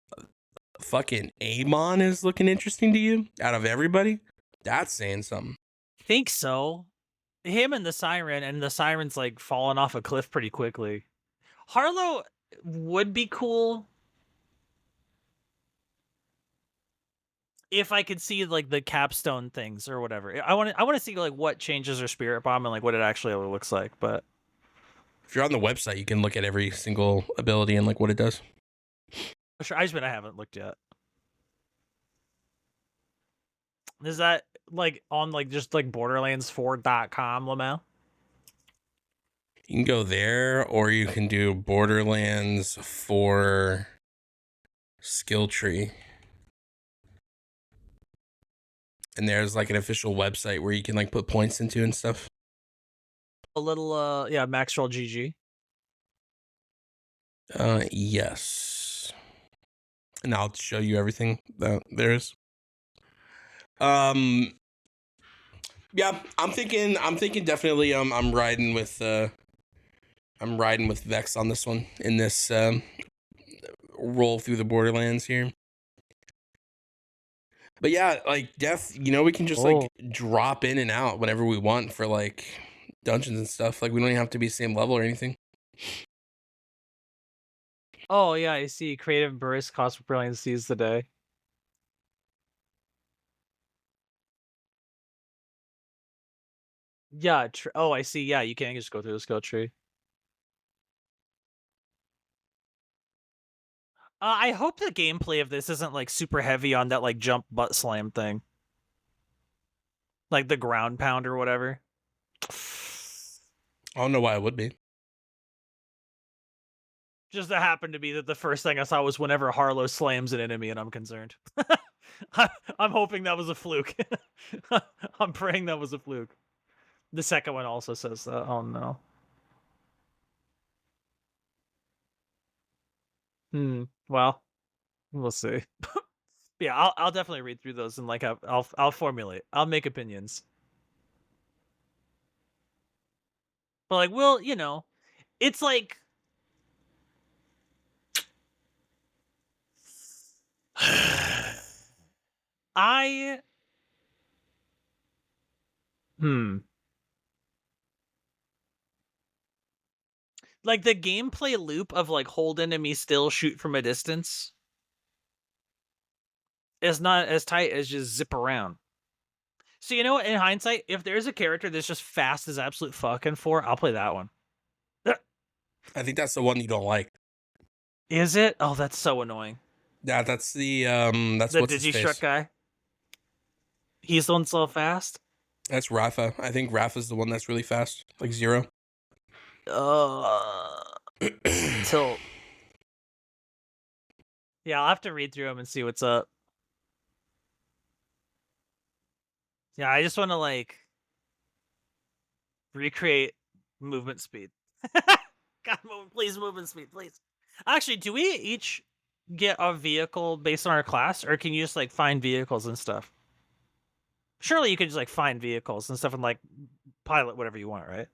fucking Amon is looking interesting to you out of everybody. That's saying something. Think so. Him and the Siren's like falling off a cliff pretty quickly. Harlow would be cool if I could see like the capstone things or whatever. I want to see like what changes her spirit bomb and like what it actually looks like. But if you're on the website, you can look at every single ability and like what it does. Sure, I haven't looked yet. Is that like on like just like borderlands4.com, Lamau? You can go there, or you can do Borderlands for skill tree. And there's like an official website where you can like put points into and stuff. A little, yeah, Maxwell GG. Yes. And I'll show you everything that there is. Yeah, I'm thinking definitely I'm riding with Vex on this one in this roll through the Borderlands here. But yeah, like we can just like drop in and out whenever we want for like dungeons and stuff. Like we don't even have to be same level or anything. Oh yeah, I see. Creative burst cost brilliant seize the day. Yeah. Oh, I see. Yeah, you can't just go through the skill tree. I hope the gameplay of this isn't like super heavy on that like jump butt slam thing, like the ground pound or whatever. I don't know why it would be. Just that happened to be that the first thing I saw was whenever Harlow slams an enemy, and I'm concerned. I'm hoping that was a fluke. I'm praying that was a fluke. The second one also says that. Oh no. Well, we'll see. Yeah, I'll definitely read through those and like I'll formulate. I'll make opinions. But like, well, it's like I like the gameplay loop of like hold enemy still, shoot from a distance is not as tight as just zip around. So you know what? In hindsight, if there's a character that's just fast as absolute fucking for, I'll play that one. I think that's the one you don't like. Is it? Oh, that's so annoying. Yeah, that's the what's his Digistruck face? guy. He's the one so fast. That's Rafa. I think Rafa's the one that's really fast, like Zero. Tilt. Yeah, I'll have to read through them and see what's up. Yeah, I just want to like recreate movement speed. God, please, movement speed, please. Actually, do we each get a vehicle based on our class, or can you just like find vehicles and stuff? Surely you could just like find vehicles and stuff and like pilot whatever you want, right?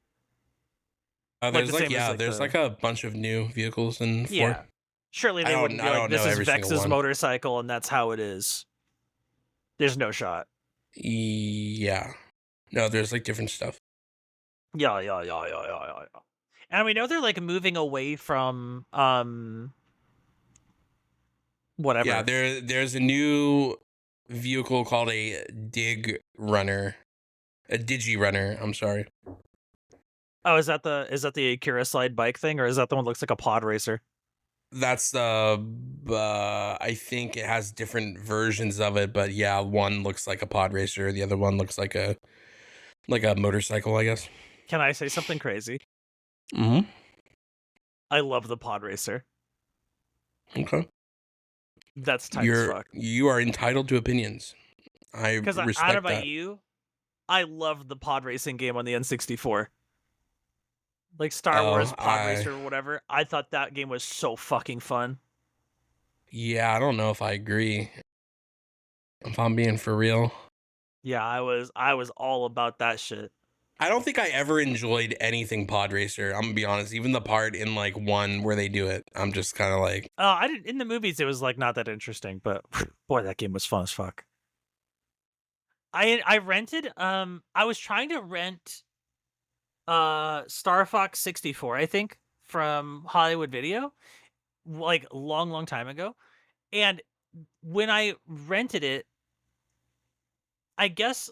There's there's like a bunch of new vehicles in 4. Yeah. Surely they wouldn't be like, this is Vex's motorcycle and that's how it is. There's no shot. Yeah. No, there's like different stuff. Yeah. And we know they're like moving away from whatever. Yeah, there's a new vehicle called a dig runner. A digi runner, I'm sorry. Oh, is that the Akira slide bike thing, or is that the one that looks like a pod racer? That's the I think it has different versions of it, but yeah, one looks like a pod racer, the other one looks like a motorcycle, I guess. Can I say something crazy? Mm-hmm. I love the pod racer. Okay. That's tight as fuck. You are entitled to opinions. I respect that. Because I don't know about you, I love the pod racing game on the N64. Like Star Wars Pod Racer or whatever. I thought that game was so fucking fun. Yeah, I don't know if I agree. If I'm being for real. Yeah, I was all about that shit. I don't think I ever enjoyed anything Pod Racer. I'm gonna be honest. Even the part in like 1 where they do it, I'm just kind of like, I didn't. In the movies, it was like not that interesting, but boy, that game was fun as fuck. I rented. I was trying to rent Star Fox 64, I think, from Hollywood Video, like long time ago. And when I rented it, I guess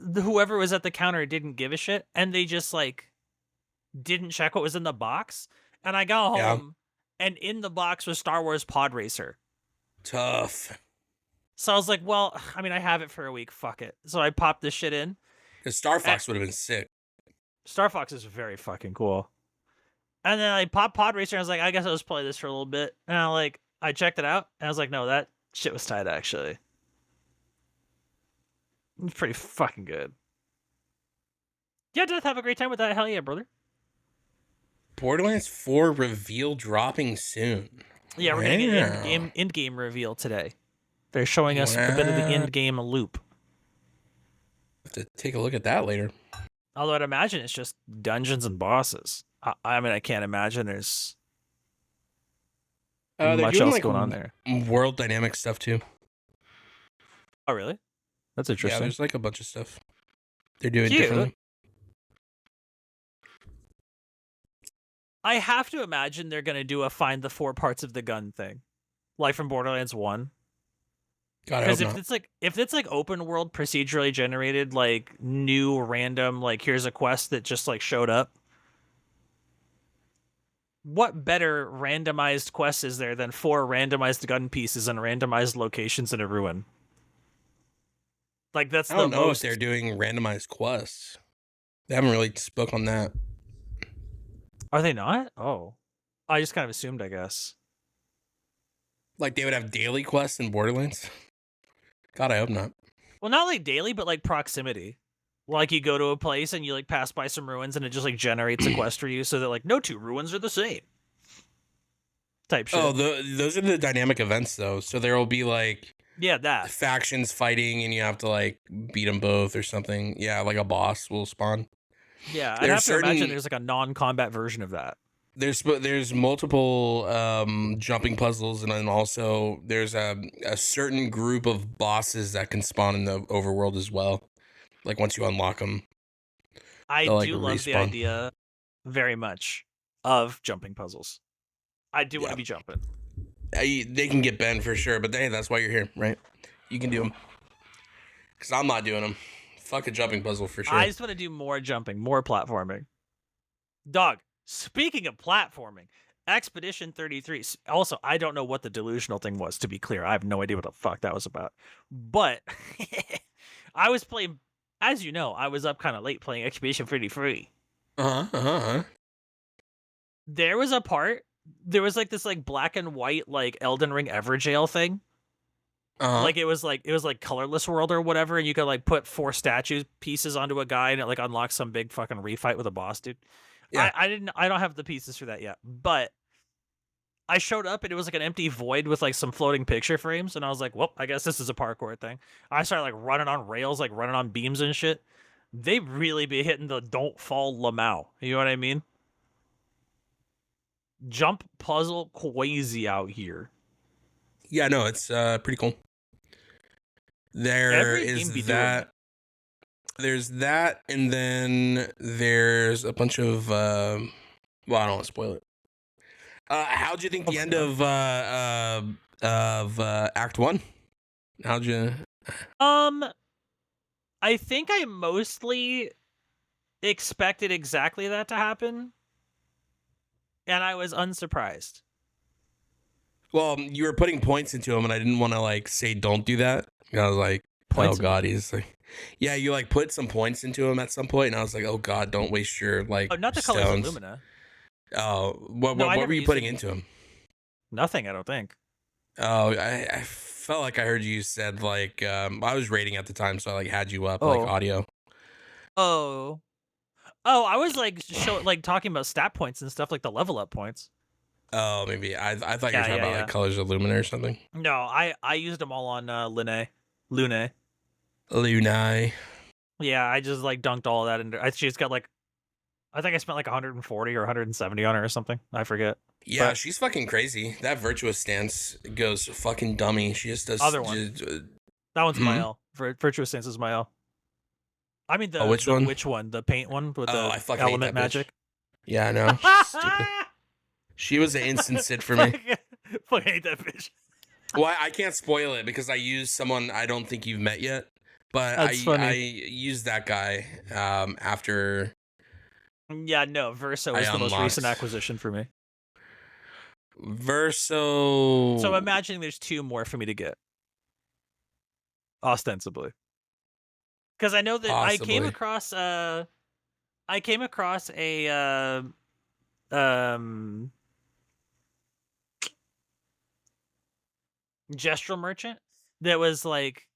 whoever was at the counter didn't give a shit, and they just like didn't check what was in the box. And I got home, and in the box was Star Wars Pod Racer. Tough. So I was like, well, I mean, I have it for a week. Fuck it. So I popped this shit in. Because Star Fox would have been sick. Star Fox is very fucking cool. And then I pop Pod Racer, and I was like, I guess I'll just play this for a little bit. And I checked it out, and I was like, no, that shit was tight actually. It's pretty fucking good. Yeah, did have a great time with that. Hell yeah, brother. Borderlands 4 reveal dropping soon. Yeah, we're gonna get end game reveal today. They're showing us a bit of the end game loop. Have to take a look at that later. Although I'd imagine it's just dungeons and bosses. I mean, I can't imagine there's much else going on there. World dynamic stuff too. Oh, really? That's interesting. Yeah, there's like a bunch of stuff they're doing differently. I have to imagine they're gonna do a find the 4 parts of the gun thing, like from Borderlands 1. Because if it's like open world procedurally generated, like new random, like here's a quest that just like showed up. What better randomized quest is there than 4 randomized gun pieces and randomized locations in a ruin? Like that's I don't know if they're doing randomized quests. They haven't really spoke on that. Are they not? Oh, I just kind of assumed, I guess. Like they would have daily quests in Borderlands. God, I hope not. Well, not like daily, but like proximity. Like you go to a place and you like pass by some ruins and it just like generates a quest for you, so that like no 2 ruins are the same. Type shit. Oh, those are the dynamic events though. So there will be like that factions fighting and you have to like beat them both or something. Yeah, like a boss will spawn. Yeah, I'd have to imagine there's like a non-combat version of that. There's multiple jumping puzzles, and then also there's a certain group of bosses that can spawn in the overworld as well. Like once you unlock them, I do love the idea very much of jumping puzzles. I do want to be jumping. They can get banned for sure, but hey, that's why you're here, right? You can do them. Because I'm not doing them. Fuck a jumping puzzle for sure. I just want to do more jumping, more platforming. Dog, speaking of platforming, Expedition 33. Also, I don't know what the delusional thing was, to be clear. I have no idea what the fuck that was about. But I was playing, as you know, I was up kind of late playing Expedition 33. There was a part, there was like this like black and white like Elden Ring Everjail thing. Like it was like colorless world or whatever, and you could like put 4 statue pieces onto a guy and it like unlocks some big fucking refight with a boss, dude. Yeah. I don't have the pieces for that yet, but I showed up and it was like an empty void with like some floating picture frames, and I was like, well, I guess this is a parkour thing. I started like running on rails, like running on beams and shit. They really be hitting the don't fall Lamau. You know what I mean? Jump puzzle crazy out here. Yeah, no, it's pretty cool. There's that, and then there's a bunch of well, I don't want to spoil it. How'd you think the end of Act 1? How'd you? I think I mostly expected exactly that to happen, and I was unsurprised. Well, you were putting points into him, and I didn't want to like say don't do that. And I was like, oh god, he's like, yeah, you like put some points into him at some point, and I was like, oh god, don't waste your like. Oh, not the colors of Lumina. Oh, what were you putting into him? Nothing, I don't think. Oh, I felt like I heard you said like I was rating at the time, so I like had you up like audio. Oh, I was like talking about stat points and stuff, like the level up points. Oh, maybe I thought you were talking about like colors of Lumina or something. No, I used them all on Lune. Yeah, I just like dunked all of that into. She's got like, I think I spent like 140 or 170 on her or something. I forget. Yeah, she's fucking crazy. That virtuous stance goes fucking dummy. She just does. Other one. That one's my L. Virtuous stance is my L. I mean the which one? Which one? The paint one with the I fucking element magic. Yeah, I know. She's stupid. She was an instant sit for me. Fucking hate that bitch. Well, I can't spoil it because I used someone I don't think you've met yet, but I used that guy after. Yeah, no, Verso is the most recent acquisition for me. Verso. So I'm imagining there's 2 more for me to get, ostensibly, because I know that I came across I came across a um gestural merchant that was like,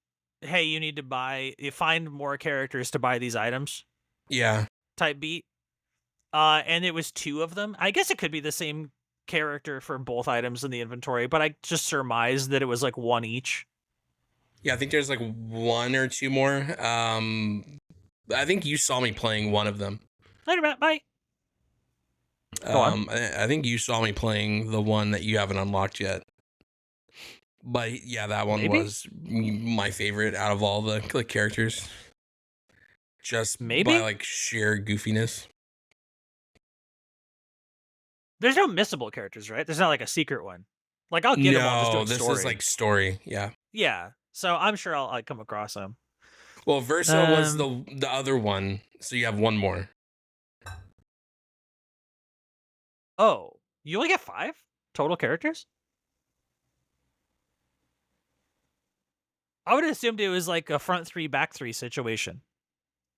"Hey, you need to find more characters to buy these items." Yeah. Type beat. And it was two of them. I guess it could be the same character for both items in the inventory, but I just surmised that it was like one each. Yeah, I think there's like one or two more. I think you saw me playing one of them. Later, Matt. Bye. Go on. I think you saw me playing the one that you haven't unlocked yet. But yeah, that one Maybe. was my favorite out of all the like characters. Just by Maybe. like sheer goofiness. There's no missable characters, right? There's not like a secret one. Like I'll get them while I'm just No, doing this story. is like story. Yeah. Yeah. So I'm sure I'll like, come across them. Well, Versa was Um. the other one, so you have one more. Oh, you only get 5 total characters? I would have assumed it was like a front 3, back 3 situation.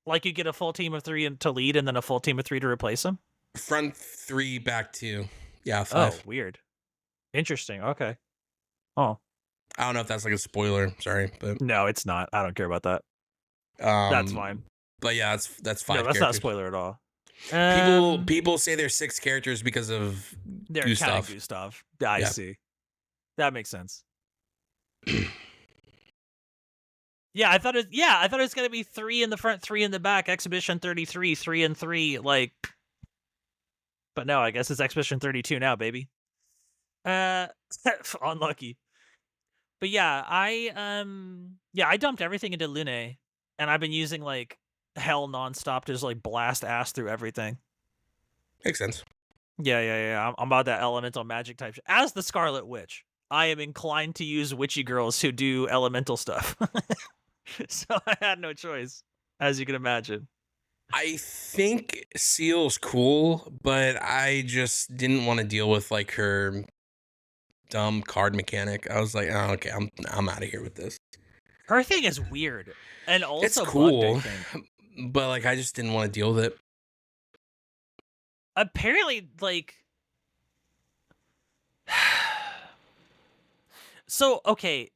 Like you get a full team of 3 to lead and then a full team of 3 to replace them. Front 3, back 2. Yeah, Oh, 5. weird. Interesting. Okay. Oh, I don't know if that's like a spoiler. Sorry, but no, it's not. I don't care about that. That's um, fine. but yeah, that's No, 5 that's not a characters. spoiler at all. People say there's 6 characters because of They're counting Gustav. Gustav. I Yeah. see. That makes sense. Yeah, I thought it was gonna be 3 in the front, 3 in the back. Exhibition 33, 3 and 3. Like, but no, I guess it's Exhibition 32 now, baby. Uh, unlucky. But yeah, I dumped everything into Lune, and I've been using like hell nonstop to just like blast ass through everything. Makes sense. Yeah. I'm about that elemental magic type. As the Scarlet Witch, I am inclined to use witchy girls who do elemental stuff. So I had no choice, as you can imagine. I think Seal's cool, but I just didn't want to deal with like her dumb card mechanic. I was like, oh, okay, I'm out of here with this. Her thing is weird and It's also bugged, I cool, think. but like I just didn't want to deal with it. Apparently, like, so okay,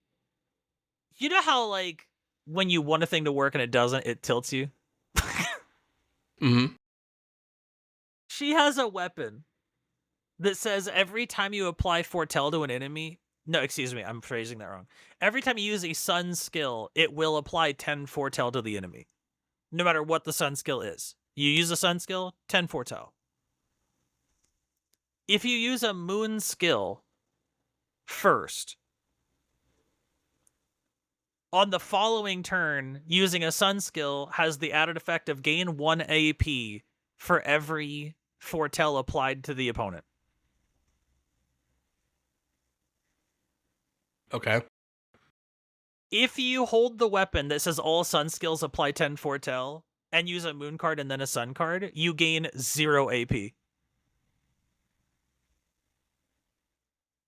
you know how like when you want a thing to work and it doesn't, it tilts you. Hmm. She has a weapon that says every time you apply foretell to an enemy. No, excuse me, I'm phrasing that wrong. Every time you use a sun skill, it will apply 10 foretell to the enemy, no matter what the sun skill is. You use a sun skill, 10 foretell. If you use a moon skill first, on the following turn, using a sun skill has the added effect of gain 1 AP for every foretell applied to the opponent. Okay. If you hold the weapon that says all sun skills apply 10 foretell and use a moon card and then a sun card, you gain 0 AP.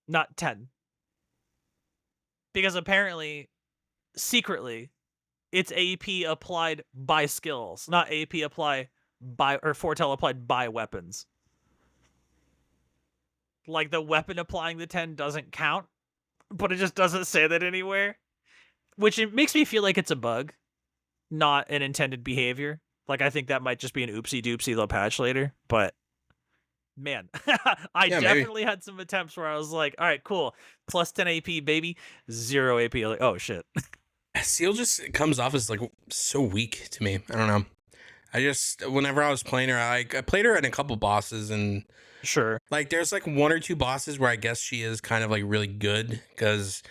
Not 10. Because apparently, secretly, it's AP applied by skills, not AP apply by or foretell applied by weapons. Like the weapon applying the 10 doesn't count, but it just doesn't say that anywhere. Which it makes me feel like it's a bug, not an intended behavior. Like I think that might just be an oopsie doopsie they'll patch later. But man, I Yeah, maybe. definitely had some attempts where I was like, all right, cool. Plus 10 AP, baby. 0 AP. Like, oh shit. Seal just comes off as like so weak to me. I don't know. I just whenever I was playing her, I played her in a couple bosses, and Sure. like there's like one or two bosses where I guess she is kind of like really good because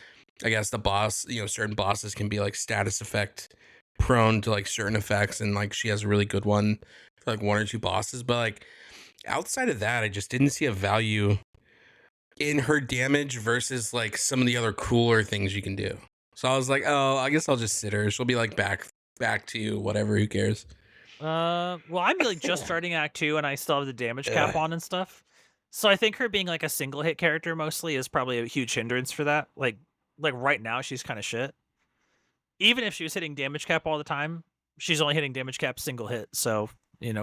I guess the boss, certain bosses can be like status effect prone to like certain effects, and like she has a really good one for like one or two bosses. But like outside of that, I just didn't see a value in her damage versus like some of the other cooler things you can do. So I was like, oh, I guess I'll just sit her. She'll be like back to whatever. Who cares? Well, I'm like just starting Act 2 and I still have the damage cap Ugh. on and stuff. So I think her being like a single hit character mostly is probably a huge hindrance for that. Like right now she's kind of shit. Even if she was hitting damage cap all the time, she's only hitting damage cap single hit. So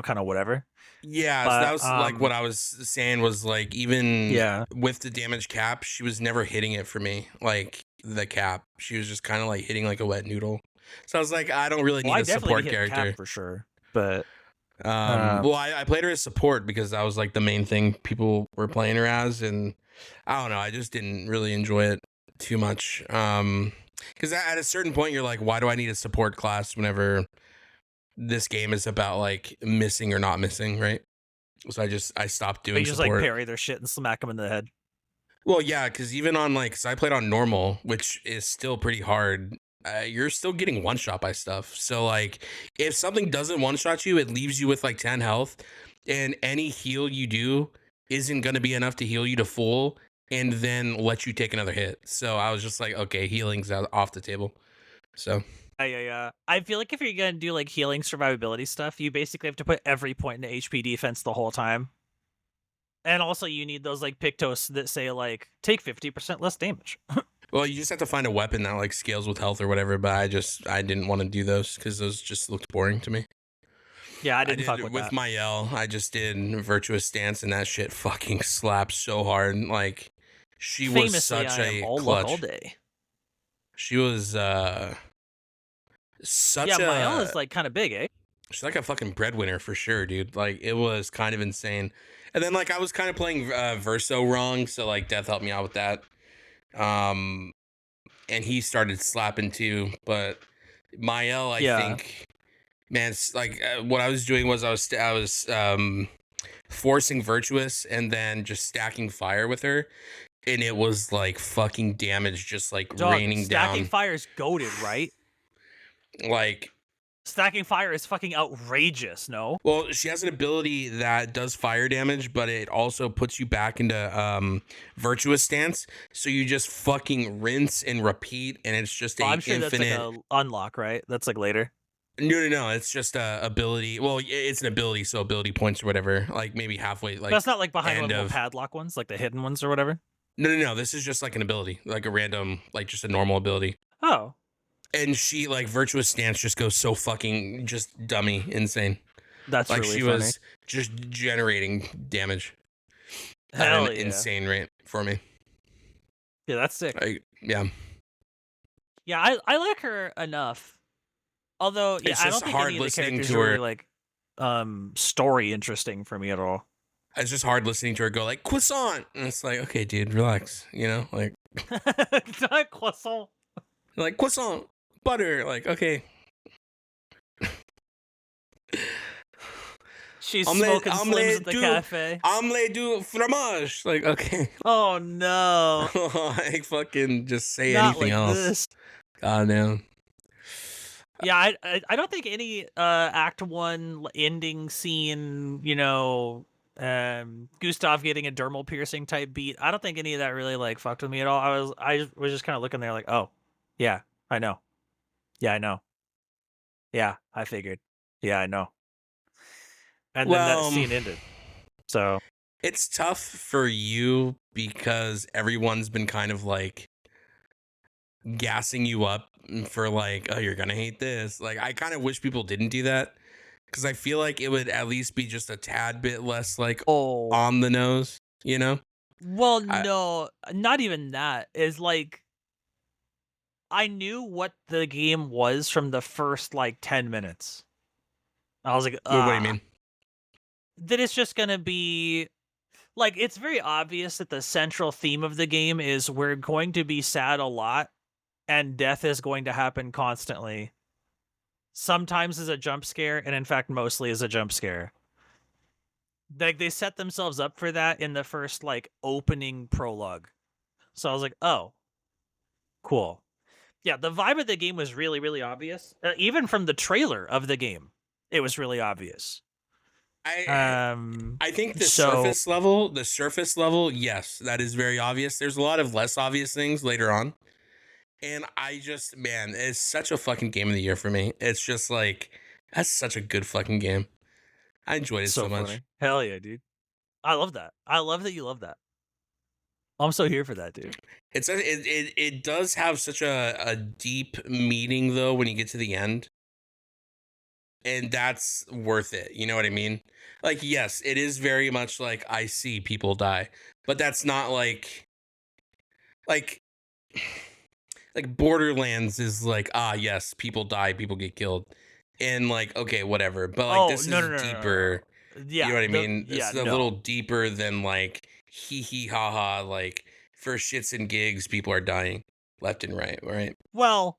kind of whatever. Yeah, so that But was like what I was saying was like even yeah, with the damage cap, she was never hitting it for me. Like the cap, she was just kind of like hitting like a wet noodle. So I was like, I don't really well, need I a definitely be support hitting cap character. for sure. But uh, Well, I played her as support because that was like the main thing people were playing her as, and I don't know, I just didn't really enjoy it too much. Because at a certain point, you're like, why do I need a support class whenever this game is about like missing or not missing, right? So I stopped you doing just like support. parry their shit and smack them in the head. Well, yeah, because even on like, cause I played on normal, which is still pretty hard. You're still getting one shot by stuff. So like, if something doesn't one shot you, it leaves you with like 10 health, and any heal you do isn't gonna be enough to heal you to full, and then let you take another hit. So I was just like, okay, healing's out off the table. So Yeah. I feel like if you're gonna do like healing survivability stuff, you basically have to put every point into HP defense the whole time. And also, you need those like Pictos that say like take 50% less damage. well, you just have to find a weapon that like scales with health or whatever. But I didn't want to do those because those just looked boring to me. Yeah, I I didn't fuck did with with that. my L. I just did virtuous stance, and that shit fucking slaps so hard. Like, she was Famously, such I am a all luck all clutch. day. She was such Yeah, my L a is like kind of big, eh? she's like a fucking breadwinner for sure, dude. Like, it was kind of insane. And then like I was kind of playing Verso wrong, so like Death helped me out with that. Um, and he started slapping too, but my L, I Yeah. think, man, it's like what I was doing was I was forcing virtuous and then just stacking fire with her, and it was like fucking damage just like Dog, raining stacking down. fire is goaded, right? Like, Stacking fire is fucking outrageous, no? well, she has an ability that does fire damage, but it also puts you back into virtuous stance, so you just fucking rinse and repeat, and it's just Oh, a I'm sure that's like infinite. a unlock, right? That's like later. No, it's just a ability. Well, it's an ability, so ability points or whatever, like maybe halfway like That's not like behind one of end the little of. padlock ones, like the hidden ones or whatever. No. This is just like an ability, like a random, like just a normal ability. Oh, And she like virtuous stance just goes so fucking just dummy insane. that's Like really she funny. was just generating damage at an Hell yeah. insane rate for me. Yeah, that's sick. Yeah, Yeah, I like her enough. Although, yeah, it's I just don't think any hard of the listening characters to are her. really like story interesting for me at all. It's just hard listening to her go like croissant, and it's like, okay, dude, relax. You know, like Croissant. like croissant butter. Like, okay, She's omelette, smoking slims at the cafe. omelette du fromage. Like, okay, Oh no. like fucking just say Not anything like else. this. God damn. Yeah, I don't think any act 1 ending scene, Gustav getting a dermal piercing type beat. I don't think any of that really like fucked with me at all. I was just kind of looking there like, "Oh, yeah, I know. Yeah, I know. Yeah, I figured. Yeah, I know." And then that Well, scene ended. So, it's tough for you because everyone's been kind of like gassing you up for like, oh, you're gonna hate this. Like, I kind of wish people didn't do that because I feel like it would at least be just a tad bit less like oh, on the nose, you know? well, I, no, not even that. Is like I knew what the game was from the first like 10 minutes. I was like, what do you mean? that it's just gonna be like it's very obvious that the central theme of the game is we're going to be sad a lot and death is going to happen constantly. Sometimes as a jump scare, and in fact mostly as a jump scare. Like they set themselves up for that in the first like opening prologue. So I was like, "Oh, cool." Yeah, the vibe of the game was really really obvious. Even from the trailer of the game, it was really obvious. I Um I think so the surface level, yes, that is very obvious. There's a lot of less obvious things later on. And I just, man, it's such a fucking game of the year for me. It's just like, that's such a good fucking game. I enjoyed it so so much. funny. Hell yeah, dude. I love that. I love that you love that. I'm so here for that, dude. It does have such a deep meaning though when you get to the end. and that's worth it. You know what I mean? Like, yes, it is very much like I see people die, but that's not like like Borderlands is like, ah, yes, people die, people get killed, and like, okay, whatever. But like, Oh, this no, no, is no, no, no, deeper. no. You Yeah, know what I mean? This yeah, is a little no. deeper than like hee hee ha ha. Like for shits and gigs, people are dying left and right. Right? Well,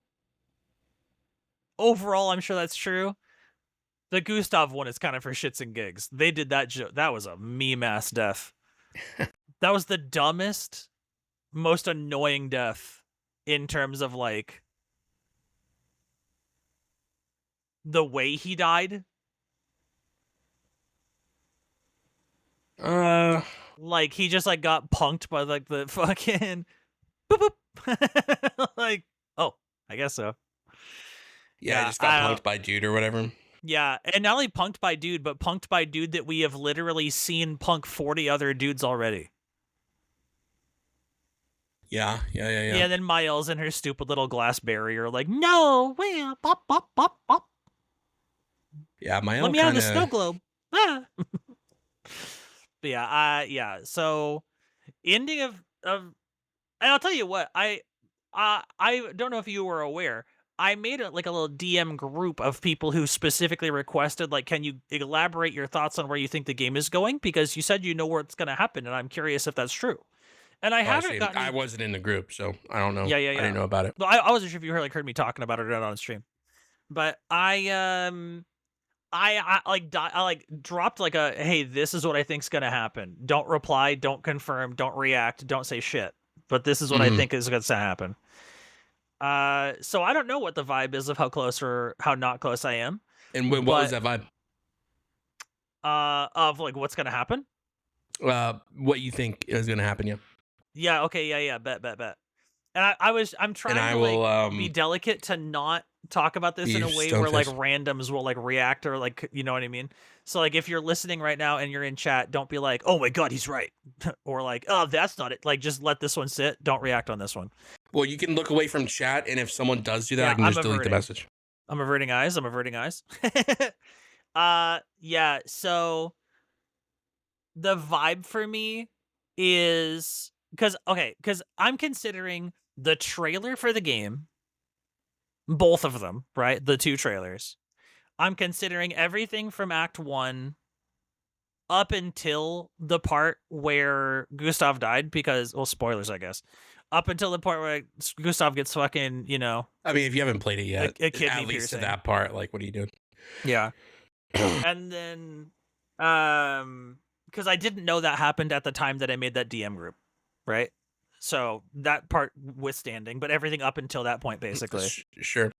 overall, I'm sure that's true. The Gustav one is kind of for shits and gigs. They did that joke. That was a meme ass death. That was the dumbest, most annoying death in terms of like the way he died. Uh, Like he just like got punked by like the fucking boop boop. Like, oh, I guess so. yeah, I Yeah, just got I don't. punked by dude or whatever. Yeah, and not only punked by dude, but punked by dude that we have literally seen punk 40 other dudes already. Yeah, yeah, yeah, yeah. Yeah, then Miles and her stupid little glass barrier, like, no, well, pop, pop, pop, pop. Yeah, my Let own me out of kind the of. snow globe. Ah. But yeah, yeah. So ending of, and I'll tell you what, I don't know if you were aware. I made like a little DM group of people who specifically requested, like, can you elaborate your thoughts on where you think the game is going? Because you said you know where it's going to happen, and I'm curious if that's true. And I Oh, I haven't see. gotten I any. wasn't in the group, so I don't know. Yeah, yeah, I didn't yeah. know about it. Well, I wasn't sure if you heard me talking about it or not on stream, but I like I like dropped like a, hey, this is what I think's gonna happen. Don't reply, don't confirm, don't react, don't say shit. But this is what I Mhm. think is going to happen. So I don't know what the vibe is of how close or how not close I am, And what was but that vibe? of like what's gonna happen. What you think is gonna happen? Yeah, Yeah, okay, yeah, yeah, bet, bet, bet. And I'm and trying I to like will be delicate to not talk about this in be a way stone where like faced. randoms will like react or like, you know what I mean? So like if you're listening right now and you're in chat, don't be like, "Oh my god, he's right." Or like, "Oh, that's not it." Like just let this one sit. Don't react on this one. Well, you can look away from chat, and if someone does do that, I Yeah, can just delete the message. I'm averting eyes. I'm averting eyes. Yeah, so the vibe for me is because I'm considering the trailer for the game, both of them, right? The two trailers. I'm considering everything from Act 1 up until the part where Gustav died because, well, spoilers, I guess. Up until the part where Gustav gets fucking, I mean, if you haven't played it yet, a kidney at least to piercing. that part, like, what are you doing? Yeah. And then, because I didn't know that happened at the time that I made that DM group, right? So that part withstanding, but everything up until that point, basically. Sure.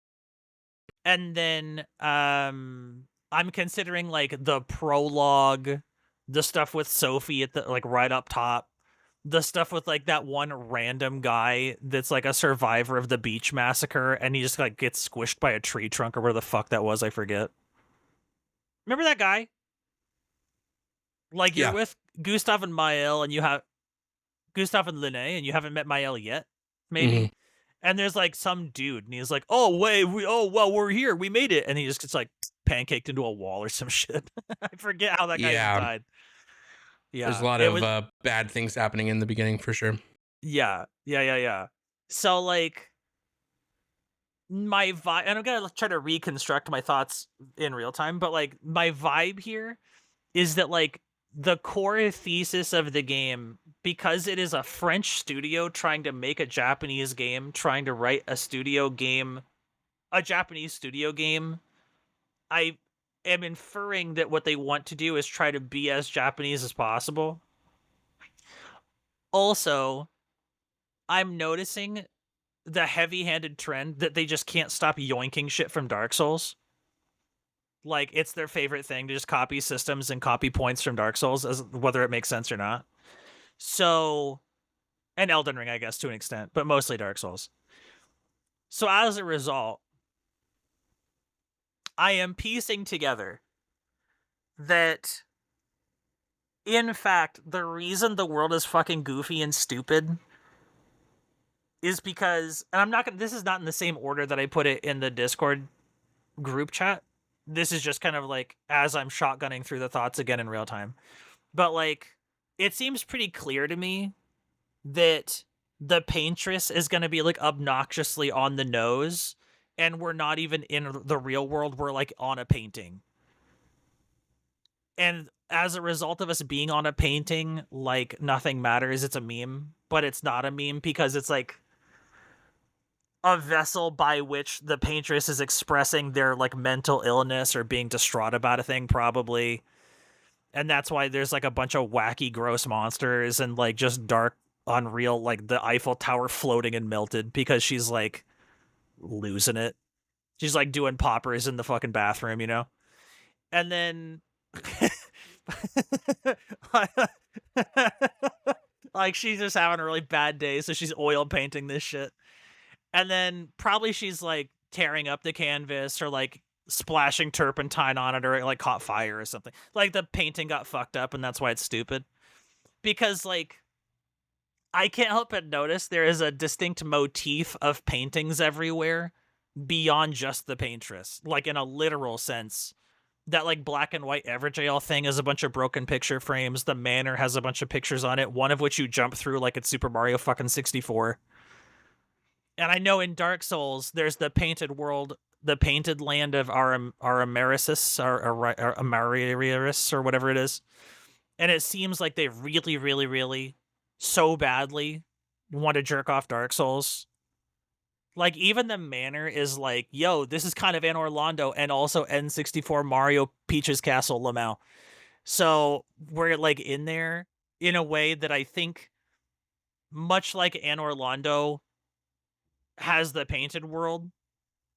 And then, I'm considering like the prologue, the stuff with Sophie at the like right up top, the stuff with like that one random guy that's like a survivor of the beach massacre, and he just like gets squished by a tree trunk or where the fuck that was, I forget. Remember that guy? Like you're Yeah. with Gustav and Mael, and you have Gustav and Linne, and you haven't met Mael yet, Hmm. maybe. And there's like some dude, and he's like, "Oh wait, we're here, we made it," and he just gets like pancaked into a wall or some shit. I forget how that guy just Yeah. died. There's a Yeah, lot it of was. bad things happening in the beginning for sure. Yeah, yeah, yeah, yeah. So like my vibe, and I'm gonna try to reconstruct my thoughts in real time, but like my vibe here is that like the core thesis of the game, because it is a French studio trying to make a Japanese game, trying to write a Japanese studio game, I am inferring that what they want to do is try to be as Japanese as possible. Also, I'm noticing the heavy-handed trend that they just can't stop yoinking shit from Dark Souls. Like it's their favorite thing to just copy systems and copy points from Dark Souls, as whether it makes sense or not. So, and Elden Ring, I guess, to an extent, but mostly Dark Souls. So as a result, I am piecing together that, in fact, the reason the world is fucking goofy and stupid is because, and I'm not gonna, this is not in the same order that I put it in the Discord group chat, this is just kind of like as I'm shotgunning through the thoughts again in real time. But like it seems pretty clear to me that the paintress is going to be like obnoxiously on the nose, and we're not even in the real world, we're like on a painting. And as a result of us being on a painting, like nothing matters, it's a meme, but it's not a meme because it's like a vessel by which the paintress is expressing their like mental illness or being distraught about a thing, probably. And that's why there's like a bunch of wacky gross monsters and like just dark unreal, like the Eiffel Tower floating and melted, because she's like losing it. She's like doing poppers in the fucking bathroom, you know? And then like she's just having a really bad day, so she's oil painting this shit. And then probably she's like tearing up the canvas or like splashing turpentine on it, or it like caught fire or something. Like the painting got fucked up and that's why it's stupid. Because like I can't help but notice there is a distinct motif of paintings everywhere beyond just the paintress, like in a literal sense. That like black and white Everjail thing is a bunch of broken picture frames. The manor has a bunch of pictures on it, one of which you jump through like it's Super Mario fucking 64. And I know in Dark Souls, there's the painted world, the painted land of Aramarisis, or Amariris, or whatever it is. And it seems like they really, really, really, so badly want to jerk off Dark Souls. Like, even the manor is like, yo, this is kind of Anor Londo and also N64 Mario Peach's Castle Lamau. So we're like in there in a way that I think, much like Anor Londo has the painted world,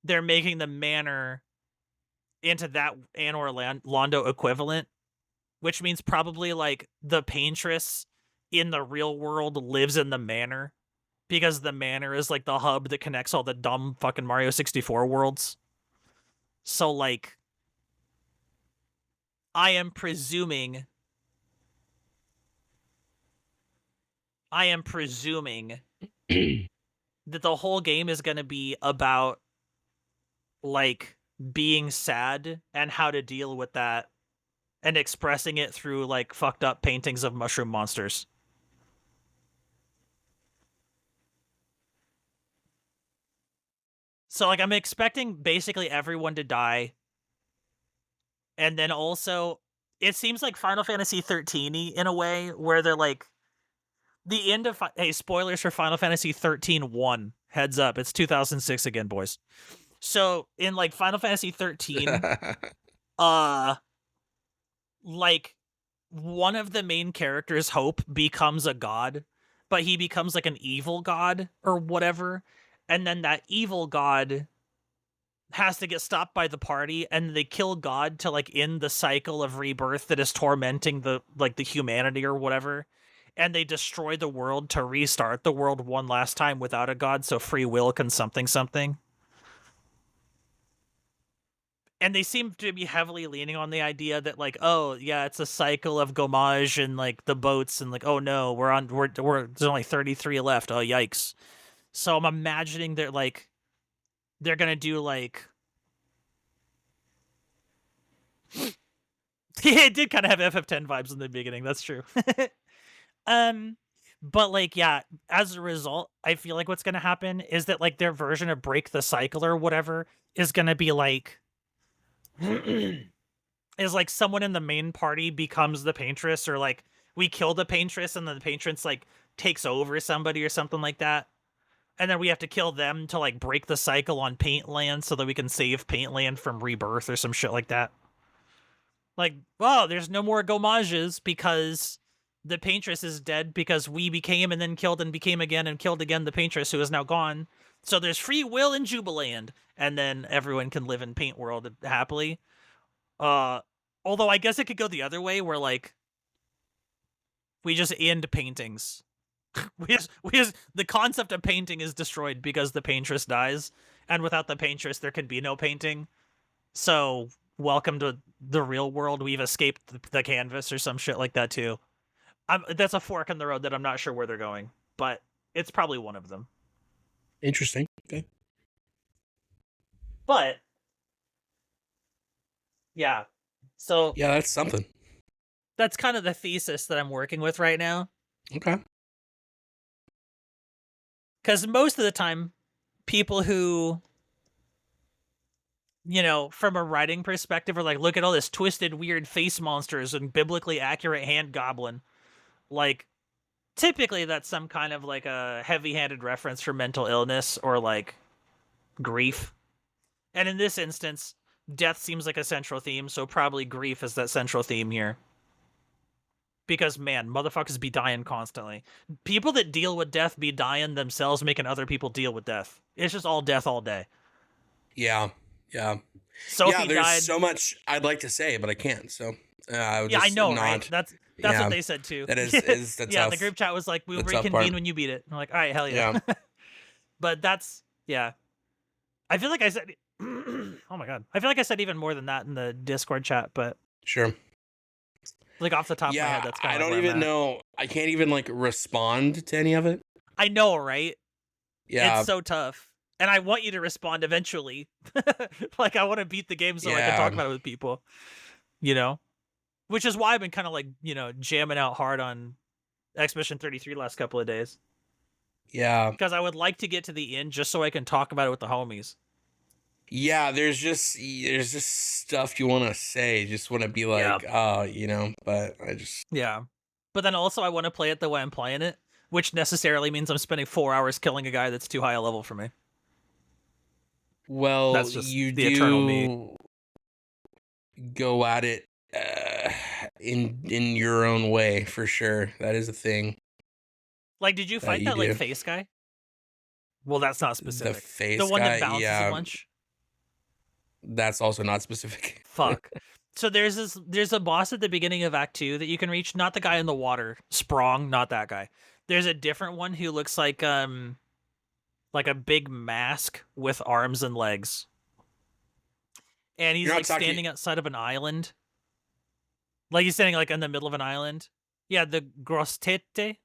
they're making the manor into that Anor Londo equivalent, which means probably like the paintress in the real world lives in the manor, because the manor is like the hub that connects all the dumb fucking Mario 64 worlds. So like I am presuming that the whole game is going to be about like being sad and how to deal with that and expressing it through like fucked up paintings of mushroom monsters. So like I'm expecting basically everyone to die. And then also it seems like Final Fantasy 13 in a way, where they're like the end of hey, spoilers for Final Fantasy 13 1. Heads up, it's 2006 again, boys. So in like Final Fantasy 13, uh like one of the main characters, Hope, becomes a god, but he becomes like an evil god or whatever. And then that evil god has to get stopped by the party, and they kill God to like end the cycle of rebirth that is tormenting the like the humanity or whatever. And they destroy the world to restart the world one last time without a god, so free will can something something. And they seem to be heavily leaning on the idea that like, oh yeah, it's a cycle of Gomage and like the boats, and like, oh no, we're there's only 33 left. Oh yikes. So I'm imagining that like they're gonna do like it did kind of have FF10 vibes in the beginning. That's true. um, but like, yeah, as a result, I feel like what's gonna happen is that like their version of Break the Cycle or whatever is gonna be like, is like someone in the main party becomes the paintress, or like we kill the paintress and then the paintress like takes over somebody or something like that. And then we have to kill them to like break the cycle on Paintland so that we can save Paintland from rebirth or some shit like that. Like, oh, there's no more Gomages because the paintress is dead, because we became and then killed and became again and killed again the paintress, who is now gone. So there's free will in Jubiland, and then everyone can live in Paint World happily. Uh, although I guess it could go the other way, where like we just end paintings. We just the concept of painting is destroyed because the paintress dies, and without the paintress there could be no painting. So welcome to the real world. We've escaped the canvas or some shit like that too. That's a fork in the road that I'm not sure where they're going, but it's probably one of them. Interesting. Okay. But Yeah. So Yeah, that's something. that's kind of the thesis that I'm working with right now. Okay. Because most of the time, people who, from a writing perspective are like, look at all this twisted, weird face monsters and biblically accurate hand goblin. Like, typically that's some kind of like a heavy-handed reference for mental illness or like grief. And in this instance, death seems like a central theme, so probably grief is that central theme here. Because man, motherfuckers be dying constantly. People that deal with death be dying themselves, making other people deal with death. It's just all death all day. Yeah. Yeah. Yeah, Sophie there's died. so much I'd like to say, but I can't. So I would Yeah, I just know, right? not. That's what Yeah, they said too. that is the Yeah, the tough group chat was like, "We'll the tough part. reconvene when you beat it." I'm like, "All right, hell yeah." Yeah, But that's yeah. I feel like I said, oh my god, I feel like I said even more than that in the Discord chat, but sure. like off the top of my head, Yeah, that's kind I of like don't where I'm even at. know. I can't even like respond to any of it. I know, right? It's Yeah, so tough. And I want you to respond eventually. Like I want to beat the game so I can talk yeah, about it with people, you know? Which is why I've been kind of like, jamming out hard on Expedition 33 last couple of days. yeah, Because I would like to get to the end just so I can talk about it with the homies. yeah. There's just stuff you want to say. Just want to be Yeah. like, oh, But I just Yeah. But then also I want to play it the way I'm playing it, which necessarily means I'm spending 4 hours killing a guy that's too high a level for me. well, That's just you the eternal me. do go at it uh, in your own way for sure. That is a thing Like, did you that fight you that like do. face guy? Well, that's not The specific. The face one that guy, bounces a yeah, bunch. that's also not specific. Fuck. So there's a boss at the beginning of Act 2 that you can reach, not the guy in the water. Sprong, not that guy. There's a different one who looks like a big mask with arms and legs. And he's You're not like talking. standing outside of an island. Like he's standing like in the middle of an island. Yeah, the Grostete.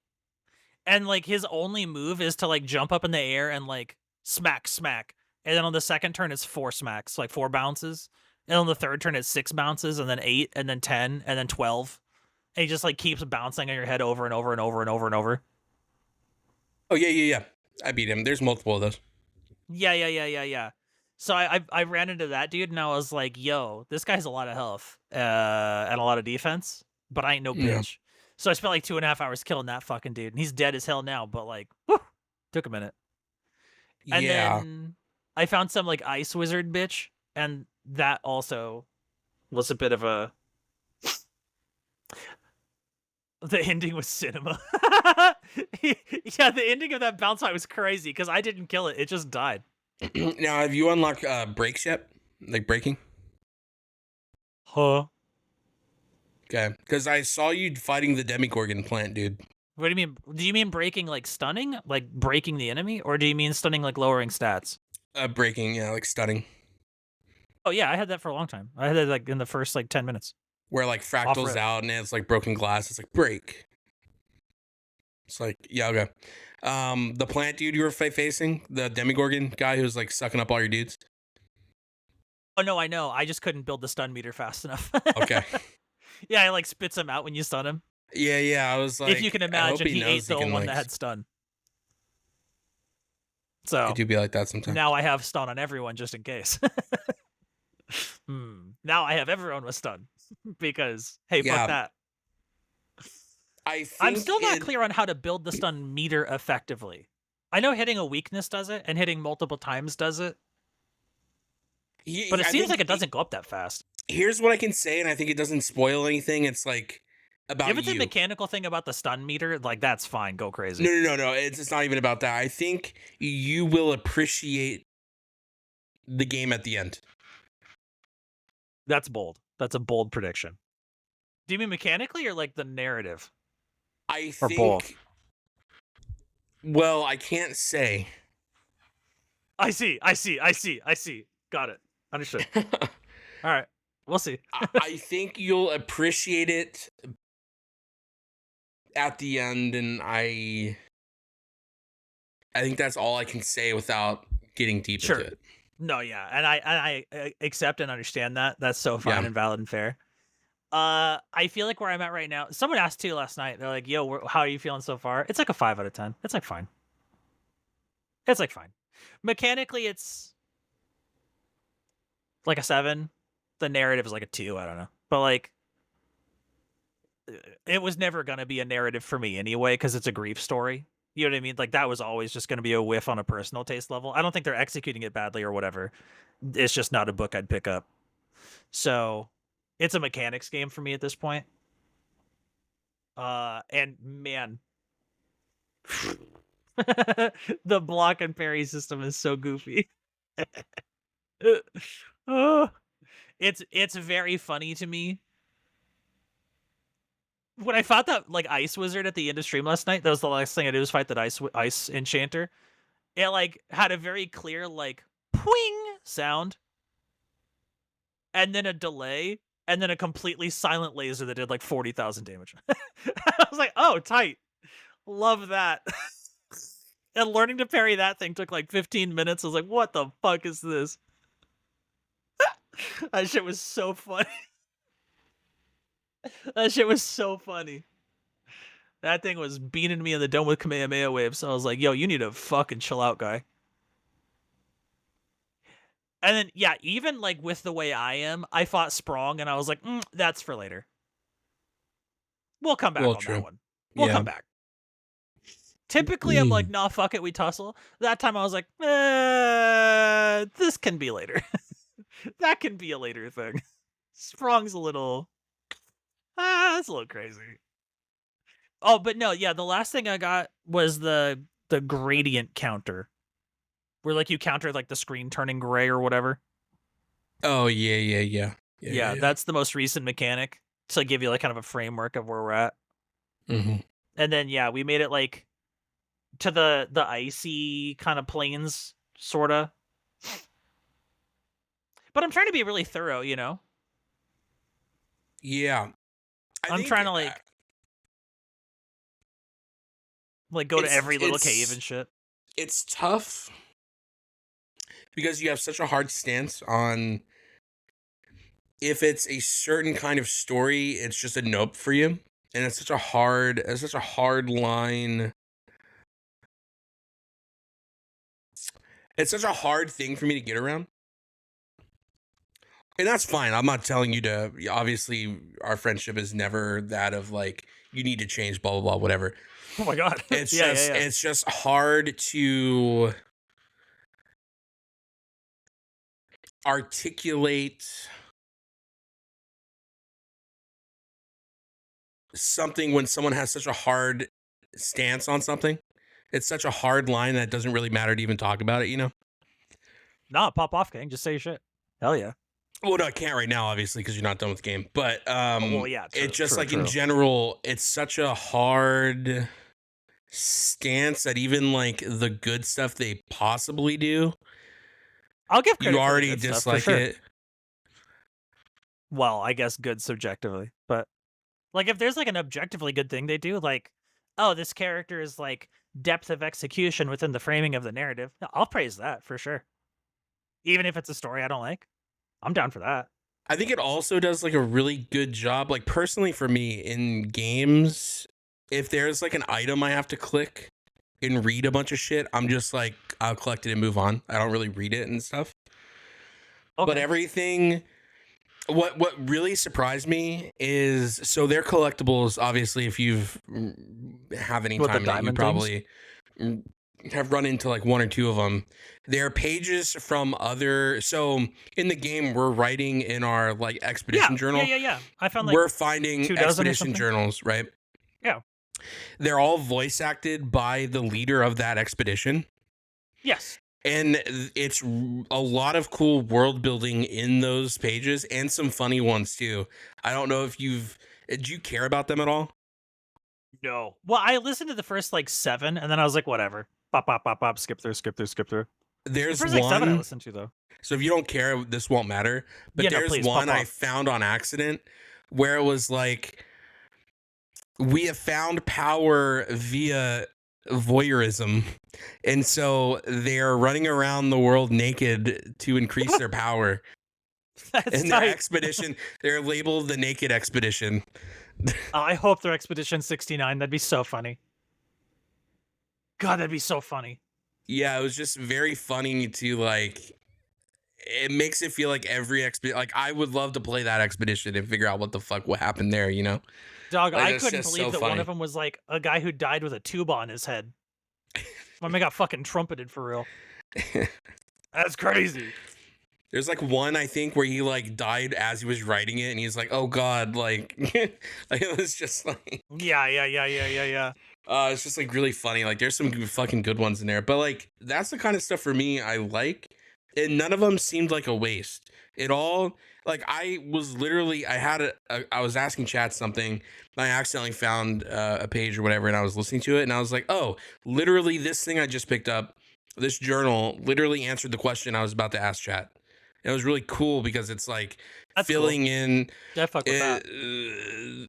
And like his only move is to like jump up in the air and like smack smack. And then on the second turn it's four smacks, like four bounces. And on the third turn it's six bounces and then 8 and then 10 and then 12. And he just like keeps bouncing on your head over and over and over and over and over. Oh yeah, yeah, yeah. I beat him. There's multiple of those. Yeah. So I ran into that dude and I was like, yo, this guy's a lot of health and a lot of defense, but I ain't no Yeah, bitch. So I spent like 2.5 hours killing that fucking dude, and he's dead as hell now. But like, whew, took a minute. And yeah, then I found some like ice wizard bitch, and that also was a bit of a. The ending was cinema. Yeah, the ending of that bounce fight was crazy because I didn't kill it; it just died. now, have you unlocked breaks yet? Like breaking? Huh? Okay, because I saw you fighting the Demigorgon plant, dude. What do you mean? Do you mean breaking like stunning, like breaking the enemy, or do you mean stunning like lowering stats? Breaking, yeah, like stunning. Oh yeah, I had that for a long time. I had that like in the first like 10 minutes. Where like Off fractals rip. out and it's like broken glass. It's like break. It's like yeah, okay. The plant dude you were facing, the Demigorgon guy who was like sucking up all your dudes. Oh no, I know. I just couldn't build the stun meter fast enough. Okay. Yeah, it like spits him out when you stun him. Yeah, yeah. I was If you like, can I hope imagine, he he ate knows he the can one like. that had stun. I So do be like that sometimes. now I have stun on everyone just in case. Now I have everyone with stun because hey, fuck Yeah, that. I I'm think still not it. clear on how to build the stun meter effectively. I know hitting a weakness does it, and hitting multiple times does it, but it I seems think like it doesn't go up that fast. here's what I can say, and I think it doesn't spoil anything. It's like If about it's a you. mechanical thing about the stun meter, like that's fine, go crazy. No. It's not even about that. I think you will appreciate the game at the end. That's bold. That's a bold prediction. Do you mean mechanically or like the narrative? I Or both? think. Well, I can't say. I see. Got it. Understood. All right. We'll see. I think you'll appreciate it at the end, and I think that's all I can say without getting deep into Sure. it. No, yeah, and I accept and understand that. That's so fine Yeah. and valid and fair. I feel like where I'm at right now. Someone asked too last night. They're like, "Yo, how are you feeling so far?" It's like a 5 out of 10. It's like fine. It's like fine. Mechanically, it's like a 7. The narrative is like a 2. I don't know, but like it was never gonna be a narrative for me anyway because it's a grief story. You know what I mean? Like that was always just gonna be a whiff on a personal taste level. I don't think they're executing it badly or whatever. It's just not a book I'd pick up. So it's a mechanics game for me at this point. And man, the block and parry system is so goofy. Oh, it's very funny to me. When I fought that like ice wizard at the end of stream last night, that was the last thing I did was fight that ice enchanter. It like had a very clear like pwing sound, and then a delay, and then a completely silent laser that did like 40,000 damage. I was like, oh, tight. Love that. And learning to parry that thing took like 15 minutes. I was like, what the fuck is this? That shit was so funny. That shit was so funny. That thing was beating me in the dome with Kamehameha waves. So I was like, yo, you need to fucking chill out, guy. And then, yeah, even like with the way I am, I fought Sprong and I was like, that's for later. We'll come back Well, on that true. one. We'll Yeah. come back. Typically, I'm like, nah, fuck it, we tussle. That time I was like, this can be later. That can be a later thing. Sprong's a little, that's a little crazy. Oh, but no, yeah, the last thing I got was the gradient counter, where like you counter like the screen turning gray or whatever. Oh yeah. Yeah, that's the most recent mechanic to give you like kind of a framework of where we're at. Mm-hmm. And then yeah, we made it like to the icy kind of plains, sorta. But I'm trying to be really thorough, you know? Yeah. I'm trying to like go to every little cave and shit. It's tough because you have such a hard stance on if it's a certain kind of story, it's just a nope for you. And it's such a hard line. It's such a hard thing for me to get around. And that's fine. I'm not telling you to, obviously our friendship is never that of like you need to change blah blah blah whatever. Oh my god. It's Yeah, just yeah, yeah. it's just hard to articulate something when someone has such a hard stance on something. It's such a hard line that it doesn't really matter to even talk about it, you know? Nah, pop off, gang. Just say your shit. Hell yeah. Well, no, I can't right now, obviously, because you're not done with the game. But Well, yeah, true, it's just true, like in general, it's such a hard stance that even like the good stuff they possibly do, I'll give credit you for the already good stuff, for dislike sure. it. Well, I guess good subjectively, but like if there's like an objectively good thing they do, like, oh, this character is like depth of execution within the framing of the narrative, I'll praise that for sure. Even if it's a story I don't like, I'm down for that. I think it also does like a really good job. Like personally for me in games, if there's like an item I have to click and read a bunch of shit, I'm just like, I'll collect it and move on. I don't really read it and stuff. Okay. But everything, what really surprised me is, so they're collectibles. Obviously, if you've have any What, the time in it, you diamond probably have run into like one or two of them. They're pages from other. So in the game, we're writing in our like expedition journal. Yeah. I found like We're finding 2 dozen or expedition something. journals, right? Yeah. They're all voice acted by the leader of that expedition. Yes. And it's a lot of cool world building in those pages and some funny ones too. I don't know if do you care about them at all? No. Well, I listened to the first like 7, and then I was like, whatever. Pop, pop, pop, pop. Skip through. The There's first like 7 I one. listened to though. So if you don't care, this won't matter. But Yeah, no, there's please, one pop I off. found on accident where it was like, we have found power via voyeurism. And so they're running around the world naked to increase their power. That's And their tight. expedition, they're labeled the Naked Expedition. I hope they're Expedition 69. That'd be so funny. God, that'd be so funny. Yeah, it was just very funny to like. It makes it feel like every expedition. Like I would love to play that expedition and figure out what the fuck what happened there. You know, Dog, like I it's couldn't just so believe that one funny. of them was like a guy who died with a tuba on his head. My man got fucking trumpeted for real. That's crazy. There's like one I think where he like died as he was writing it, and he's like, "Oh God!" Like, like it was just like, Yeah. it's just like really funny. Like, there's some fucking good ones in there, but like that's the kind of stuff for me I like, and none of them seemed like a waste. It all like I was literally I was asking chat something, and I accidentally found a page or whatever, and I was listening to it, and I was like, "Oh, literally this thing I just picked up, this journal literally answered the question I was about to ask chat." It was really cool because it's like That's cool. filling in Yeah, fuck with that.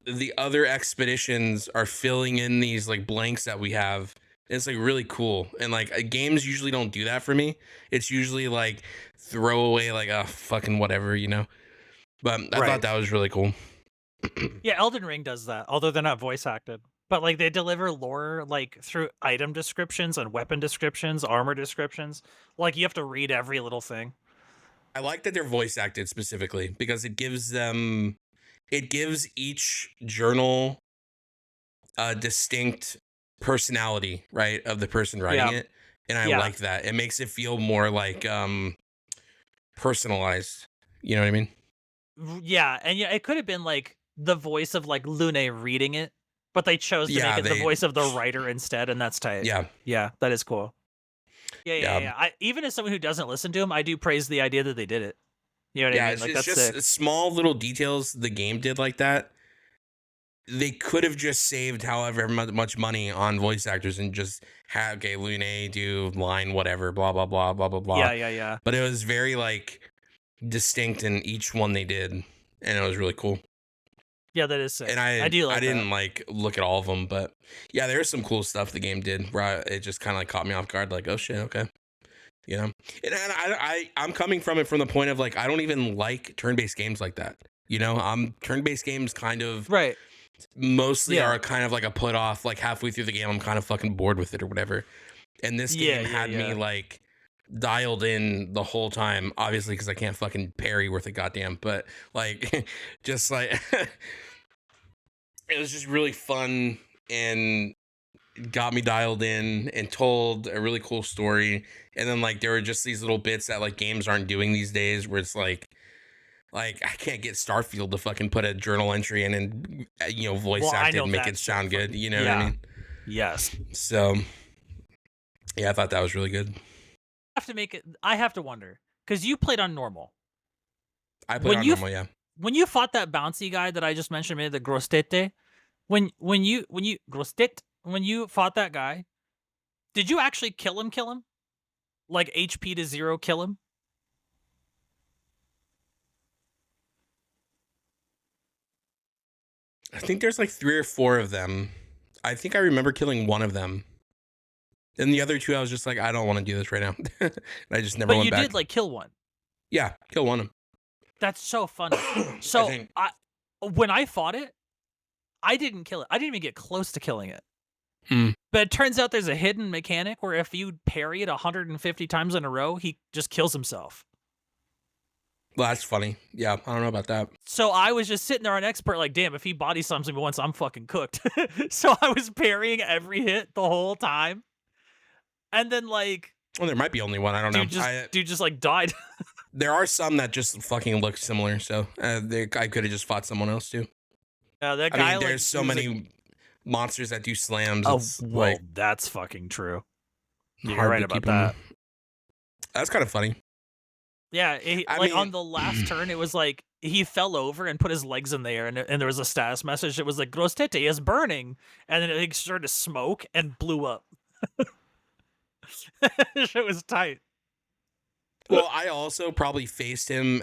the other expeditions are filling in these like blanks that we have. It's like really cool. And like games usually don't do that for me. It's usually like throw away like a fucking whatever, you know. But I thought Right. that was really cool. Yeah, Elden Ring does that, although they're not voice acted. But like they deliver lore like through item descriptions and weapon descriptions, armor descriptions. Like you have to read every little thing. I like that they're voice acted specifically because it gives each journal a distinct personality, right, of the person writing Yeah. it. And I Yeah. like that. It makes it feel more like personalized. You know what I mean? Yeah, and yeah, it could have been like the voice of like Lune reading it, but they chose to make Yeah, it the they voice of the writer instead, and that's tight. yeah. Yeah, that is cool. Yeah. Even as someone who doesn't listen to him, I do praise the idea that they did it. You know what I Yeah, mean? Like it's that's just sick. small little details the game did like that. They could have just saved however much money on voice actors and just have okay, Lune do line whatever, blah blah blah blah blah blah. Yeah. But it was very like distinct in each one they did, and it was really cool. Yeah, that is And sick. I do I like that. didn't like look at all of them, but yeah, there's some cool stuff the game did where it just kind of like caught me off guard, like oh shit, okay, you know. And I'm coming from it from the point of like I don't even like turn-based games like that. You know, turn-based games kind of Right. mostly Yeah. are kind of like a put off. Like halfway through the game, I'm kind of fucking bored with it or whatever. And this game had me Yeah. like dialed in the whole time, obviously because I can't fucking parry worth a goddamn, but like just like it was just really fun and got me dialed in and told a really cool story. And then like there were just these little bits that like games aren't doing these days where it's like I can't get Starfield to fucking put a journal entry in and you know voice Well, I act it know and make it that's so sound good. fucking You know what I yeah. mean? Yes. So yeah, I thought that was really good. I have to make it I have to wonder cuz you played on normal. I played When on you normal, yeah. when you fought that bouncy guy that I just mentioned, maybe the Grostete, when you Grostet, when you fought that guy, did you actually kill him? Kill him? Like HP to 0 kill him? I think there's like 3 or 4 of them. I think I remember killing one of them. And the other 2 I was just like I don't want to do this right now. And I just never But went you back. did like kill one. Yeah, kill one of That's so funny. them. I So think when I fought it, I didn't kill it. I didn't even get close to killing it. Hmm. But it turns out there's a hidden mechanic where if you parry it 150 times in a row, he just kills himself. Well, that's funny. Yeah, I don't know about that. So I was just sitting there on expert, like, damn, if he body slams me once, I'm fucking cooked. So I was parrying every hit the whole time. And then like Well, there might be only one. I don't know. dude just like died. There are some that just fucking look similar, so I could have just fought someone else too. That I guy mean, like there's so he was, many like, monsters that do slams. oh It's well, like that's fucking true. You're hard right to about keep that. them. That's kind of funny. Yeah, I like mean, on the last turn, it was like he fell over and put his legs in the air, and there was a status message that was like "Grostete is burning," and then it like, started to smoke and blew up. Shit was tight. well, I also probably faced him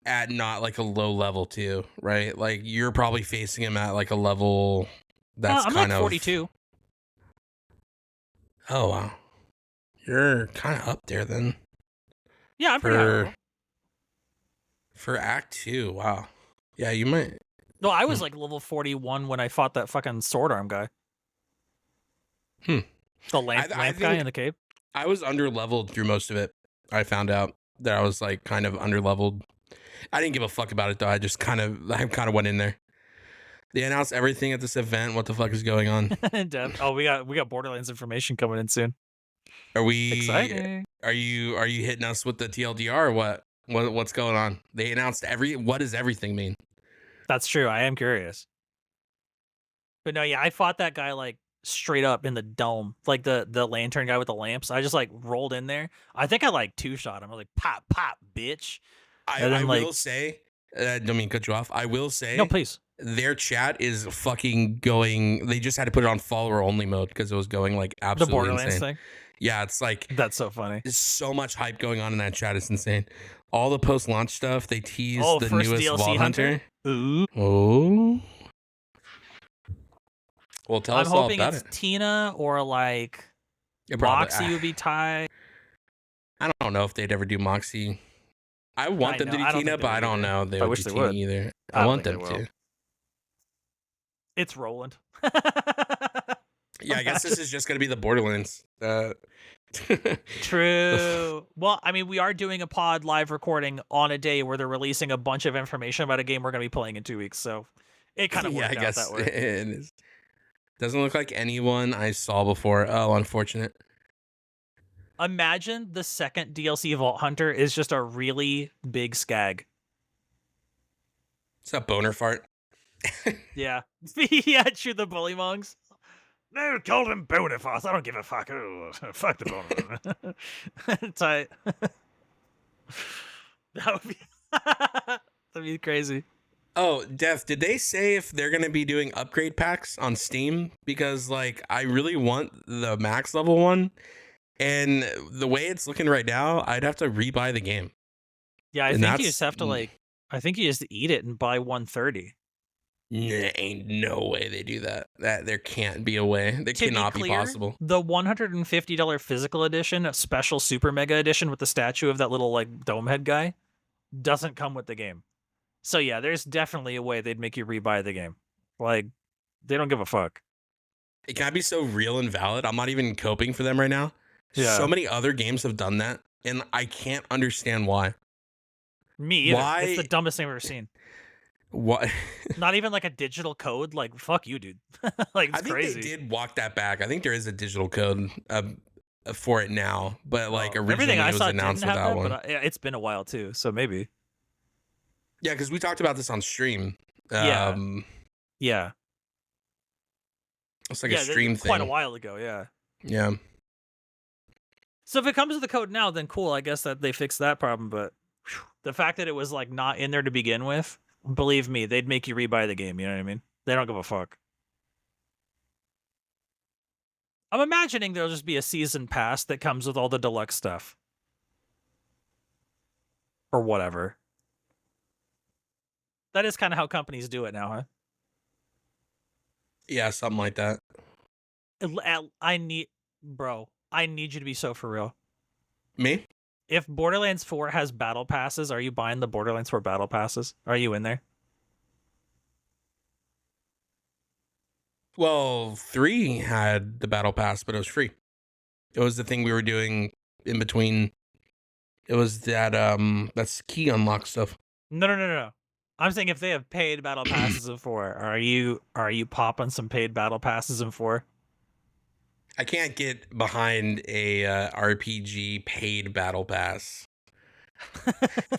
at not like a low level too, right? Like you're probably facing him at like a level that's I'm kind like of 42. Oh wow, you're kind of up there then Yeah, I'm pretty high for level. Act 2. Wow. Yeah, you might. No, I Hmm. was like level 41 when I fought that fucking sword arm guy. Hmm. The I lamp guy think in the cave. I was under leveled through most of it. I found out that I was like kind of under leveled. I didn't give a fuck about it though. I kind of went in there. They announced everything at this event. What the fuck is going on? In depth. Oh, we got Borderlands information coming in soon. Are we? Exciting. Are you hitting us with the TLDR or what? What's going on? They announced what does everything mean? That's true. I am curious. But no, yeah, I fought that guy like straight up in the dome, like the lantern guy with the lamps. I just like rolled in there. I think I like two shot him. I was like pop pop bitch, and I then like will say, don't mean to cut you off. I will no say please their chat is fucking going. They just had to put it on follower only mode because it was going like the absolutely Borderlands insane. thing. Yeah, it's like That's so funny. there's so much hype going on in that chat. It's insane. All the post launch stuff. They teased Oh, the first newest DLC Vault Hunter. Ooh, Oh, well, tell I'm us all hoping about it's it. Tina or like Yeah, probably. Moxie would be tied. I don't know if they'd ever do Moxie. I want I them know. to do I don't Tina, think they but I would don't either. know if they I would wish do they Tina would. either. I I don't want think they them will. to. It's Roland. Yeah, I guess this Imagine. is just gonna be the Borderlands. True. Well, I mean, we are doing a pod live recording on a day where they're releasing a bunch of information about a game we're going to be playing in 2 weeks. So it kind of Yeah, I worked out guess that it way. is. Doesn't look like anyone I saw before. Oh, unfortunate. Imagine the second DLC Vault Hunter is just a really big skag. It's a boner fart. Yeah. Yeah, true. The bully monks. No, call him Bonifast. I don't give a fuck. Ooh, fuck the boner. Tight. That would be. That'd be crazy. Oh, Dev, did they say if they're gonna be doing upgrade packs on Steam? Because like I really want the max level one, and the way it's looking right now, I'd have to rebuy the game. Yeah, I And think you just that's have to like. I think you just eat it and buy 130. ain't no way they do that. That there can't be a way. That To be cannot be clear, possible. the $150 physical edition, a special super mega edition with the statue of that little like dome head guy, doesn't come with the game. So yeah, there's definitely a way they'd make you rebuy the game. Like, they don't give a fuck. It can be so real and valid. I'm not even coping for them right now. Yeah. So many other games have done that, and I can't understand why. Me either. Why? It's the dumbest thing I've ever seen. What? Not even like a digital code. Like, fuck you, dude. Like, it's I think crazy. they did walk that back. I think there is a digital code for it now, but like originally everything I it was saw announced didn't have without that, one. but it's been a while too, so maybe. Yeah, because we talked about this on stream. Yeah. Yeah. It's like a stream thing. Quite a while ago, yeah. Yeah. So if it comes to the code now, then cool. I guess that they fixed that problem. But the fact that it was like not in there to begin with, believe me, they'd make you rebuy the game. You know what I mean? They don't give a fuck. I'm imagining there'll just be a season pass that comes with all the deluxe stuff. Or whatever. That is kind of how companies do it now, huh? Yeah, something like that. I need you to be so for real. Me? If Borderlands 4 has battle passes, are you buying the Borderlands 4 battle passes? Are you in there? Well, 3 had the battle pass, but it was free. It was the thing we were doing in between. It was that that's key unlock stuff. No. I'm saying if they have paid battle passes in 4, are you popping some paid battle passes in 4? I can't get behind a RPG paid battle pass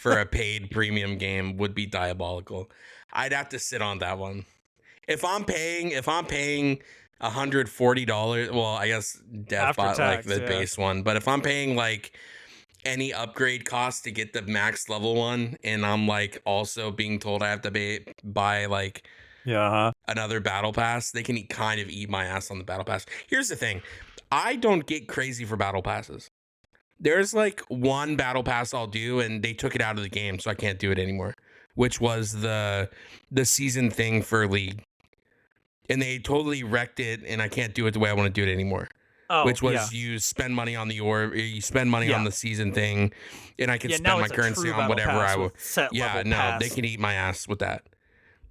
for a paid premium game. Would be diabolical. I'd have to sit on that one. If I'm paying $140, well, I guess Death bought like the base one, but if I'm paying like any upgrade cost to get the max level one, and I'm like also being told I have to buy like another battle pass, they can kind of eat my ass on the battle pass. Here's the thing, I don't get crazy for battle passes. There's like one battle pass I'll do, and they took it out of the game, so I can't do it anymore, which was the season thing for League. And they totally wrecked it, and I can't do it the way I want to do it anymore. Oh, which yeah. was you spend money on the orb, you spend money on Yeah. the season thing, and I can Yeah, spend now my it's a currency true on battle whatever pass I. with set Yeah, level no, they pass. can eat my ass with that.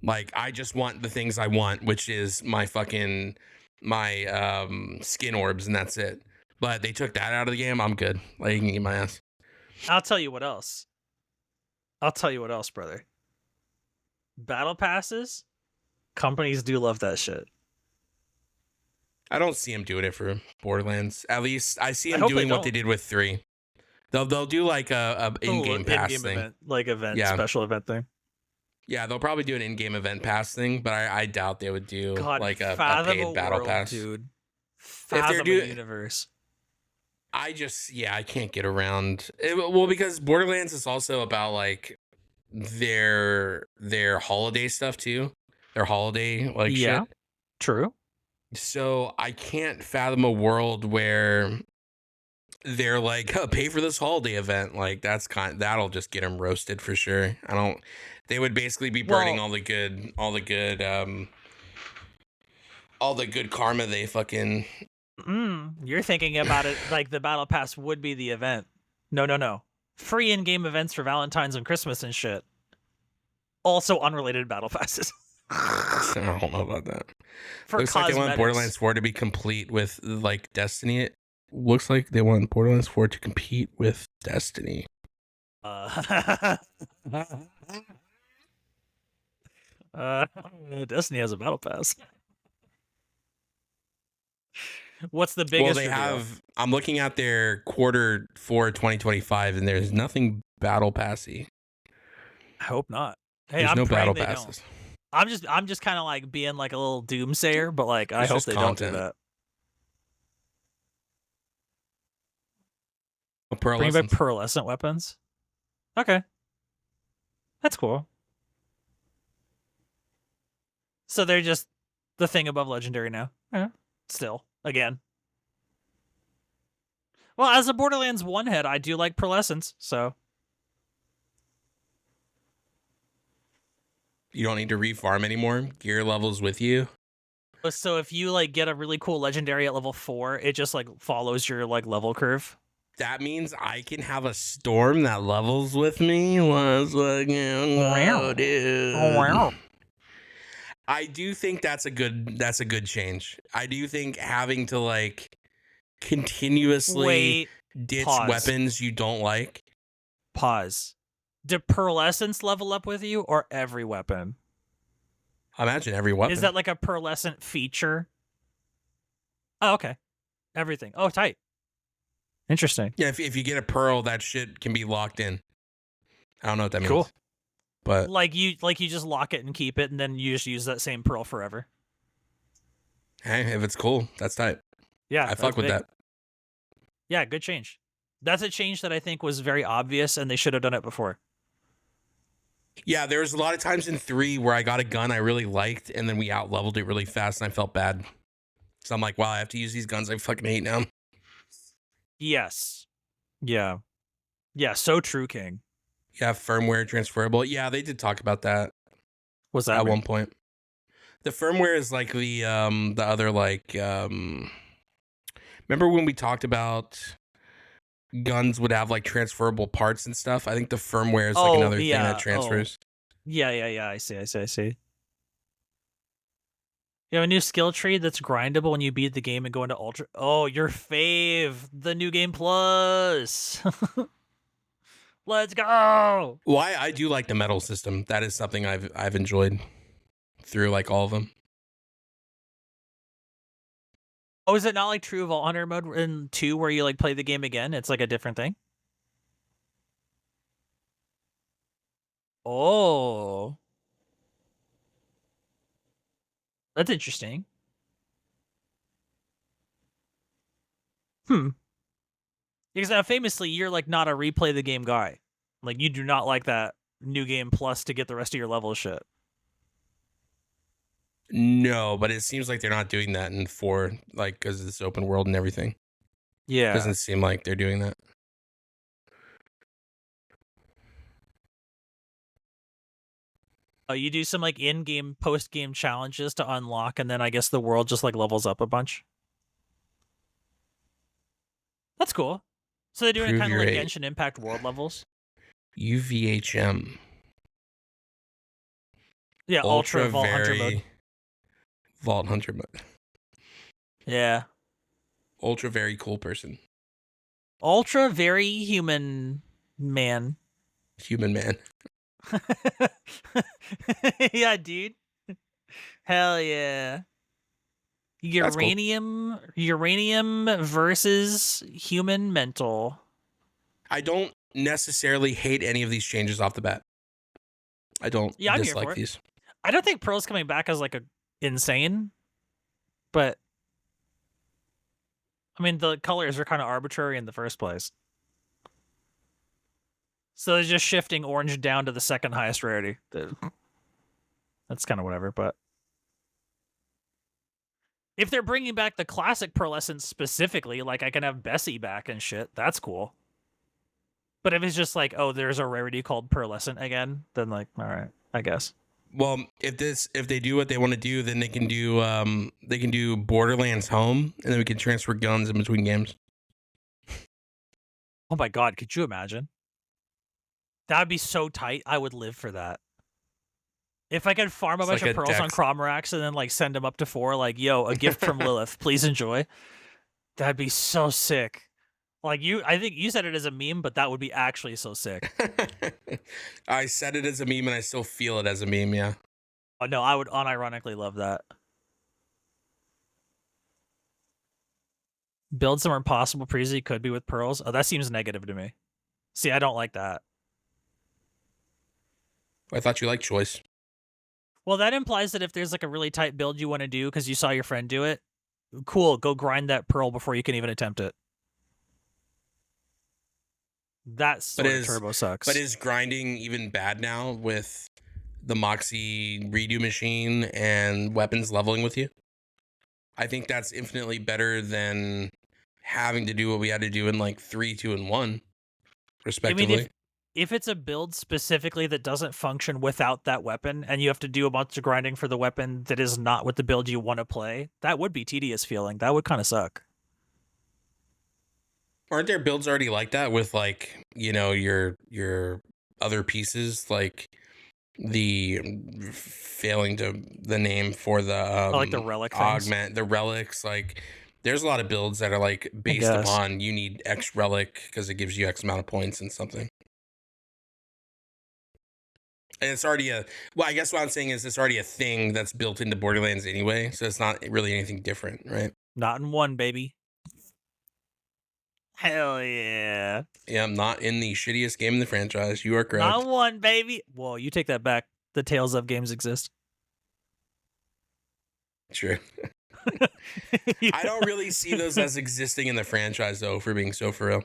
Like I just want the things I want, which is my skin orbs, and that's it. But they took that out of the game. I'm good. Like you can eat my ass. I'll tell you what else. I'll tell you what else, brother. Battle passes, companies do love that shit. I don't see him doing it for Borderlands. At least I see I him hope they doing what they don't. did with 3. They'll do like a Oh, in-game pass in-game thing. event, like event, Yeah. special event thing. Yeah, they'll probably do an in-game event pass thing, but I doubt they would do God, like a fathom a paid battle world, pass. dude. If they're Fathom a do universe. I can't get around it, well, because Borderlands is also about like their holiday stuff too. Their holiday like Yeah, shit. true. So I can't fathom a world where they're like, oh, pay for this holiday event. Like that'll just get them roasted for sure. I don't. They would basically be burning Well, all the good karma they fucking. you're thinking about it like the battle pass would be the event. No, no, no. Free in-game events for Valentine's and Christmas and shit. Also unrelated battle passes. I don't know about that. For Looks like they want cosmetics. Borderlands 4 to be complete with like Destiny. It looks like they want Borderlands 4 to compete with Destiny. Uh, uh, Destiny has a battle pass. What's the Well, biggest they reveal? have. I'm looking at their quarter for 2025, and there's nothing battle passy. I hope not. Hey, There's I'm no praying battle they don't. passes. I'm just kind of like being like a little doomsayer, but like I It's hope just they don't do content. that. Bring back Pearlescent. pearlescent weapons. Okay, that's cool. So they're just the thing above legendary now. Yeah, still again. Well, as a Borderlands 1 head, I do like pearlescence, so You don't need to refarm anymore. Gear levels with you. so if you like get a really cool legendary at level 4, it just like follows your like level curve. That means I can have a storm that levels with me. Let's fucking go, dude. I do think that's a good change. I do think having to like continuously Wait, ditch pause. weapons you don't like. Pause. Do pearlescence level up with you or every weapon? I imagine every weapon. Is that like a pearlescent feature? Oh, okay. Everything. Oh, tight. Interesting. Yeah, if you get a pearl, that shit can be locked in. I don't know what that means. Cool. But Like you just lock it and keep it, and then you just use that same pearl forever. hey, if it's cool, that's tight. Yeah, I fuck with big. that. Yeah, good change. That's a change that I think was very obvious, and they should have done it before. Yeah, there was a lot of times in 3 where I got a gun I really liked, and then we out leveled it really fast, and I felt bad. So I'm like, wow, I have to use these guns I fucking hate now. Yes. Yeah. Yeah. So true, King. Yeah, firmware transferable. Yeah, they did talk about that What's that at mean? one point. The firmware is like the other like remember when we talked about guns would have like transferable parts and stuff? I think the firmware is like Oh, another thing yeah. that transfers. Yeah. I see. You have a new skill tree that's grindable when you beat the game and go into ultra. Oh, your fave, the new game plus. Let's go. Well, I do like the metal system. That is something I've enjoyed through like all of them. Oh, is it not like True Vault Hunter mode in 2 where you like play the game again? It's like a different thing. Oh, that's interesting. Hmm. Because now famously, you're like not a replay the game guy. Like you do not like that new game plus to get the rest of your level shit. No, but it seems like they're not doing that in 4, like because it's open world and everything. Yeah. Doesn't seem like they're doing that. You do some like in-game, post-game challenges to unlock, and then I guess the world just like levels up a bunch. That's cool. So they're doing Prove kind of your like age. Genshin Impact world levels. UVHM. Yeah, Ultra Ultra Vault Hunter mode. very Vault Hunter mode. Yeah. Ultra very cool person. Ultra very human man. Human man. Yeah, dude. Hell yeah. That's cool. Uranium versus human mental. I don't necessarily hate any of these changes off the bat. I don't Yeah, I'm here for dislike it. these. I don't think Pearl's coming back as like a insane, but I mean the colors are kind of arbitrary in the first place. So they're just shifting orange down to the second highest rarity. That's kind of whatever, but if they're bringing back the classic pearlescence specifically, like I can have Bessie back and shit, that's cool. But if it's just like, oh, there's a rarity called pearlescent again, then like, all right, I guess. Well, if they do what they want to do, then they can do Borderlands Home, and then we can transfer guns in between games. Oh my god, could you imagine? That'd be so tight. I would live for that. If I could farm a It's bunch like of a pearls on dex. Cromarax and then like send them up to 4, like, yo, a gift from Lilith, please enjoy. That'd be so sick. Like I think you said it as a meme, but that would be actually so sick. I said it as a meme, and I still feel it as a meme. Yeah. Oh no, I would unironically love that. Build some impossible previously could be with pearls. Oh, that seems negative to me. See, I don't like that. I thought you liked choice. Well, that implies that if there's like a really tight build you want to do because you saw your friend do it, cool, go grind that pearl before you can even attempt it. That sort of turbo sucks. But is grinding even bad now with the Moxie redo machine and weapons leveling with you? I think that's infinitely better than having to do what we had to do in like 3, 2, and 1, respectively. I mean, if it's a build specifically that doesn't function without that weapon, and you have to do a bunch of grinding for the weapon that is not with the build you want to play, that would be tedious feeling. That would kind of suck. Aren't there builds already like that with like, you know, your other pieces, like the failing to the name for the Like the relic augment, the relics? Like there's a lot of builds that are like based upon you need X relic because it gives you X amount of points and something. And it's already I guess what I'm saying is it's already a thing that's built into Borderlands anyway, so it's not really anything different, right? Not in 1, baby. Hell yeah. Yeah, I'm not in the shittiest game in the franchise. You are correct. Not 1, baby. Whoa, you take that back. The Tales of games exist. True. I don't really see those as existing in the franchise, though, for being so for real.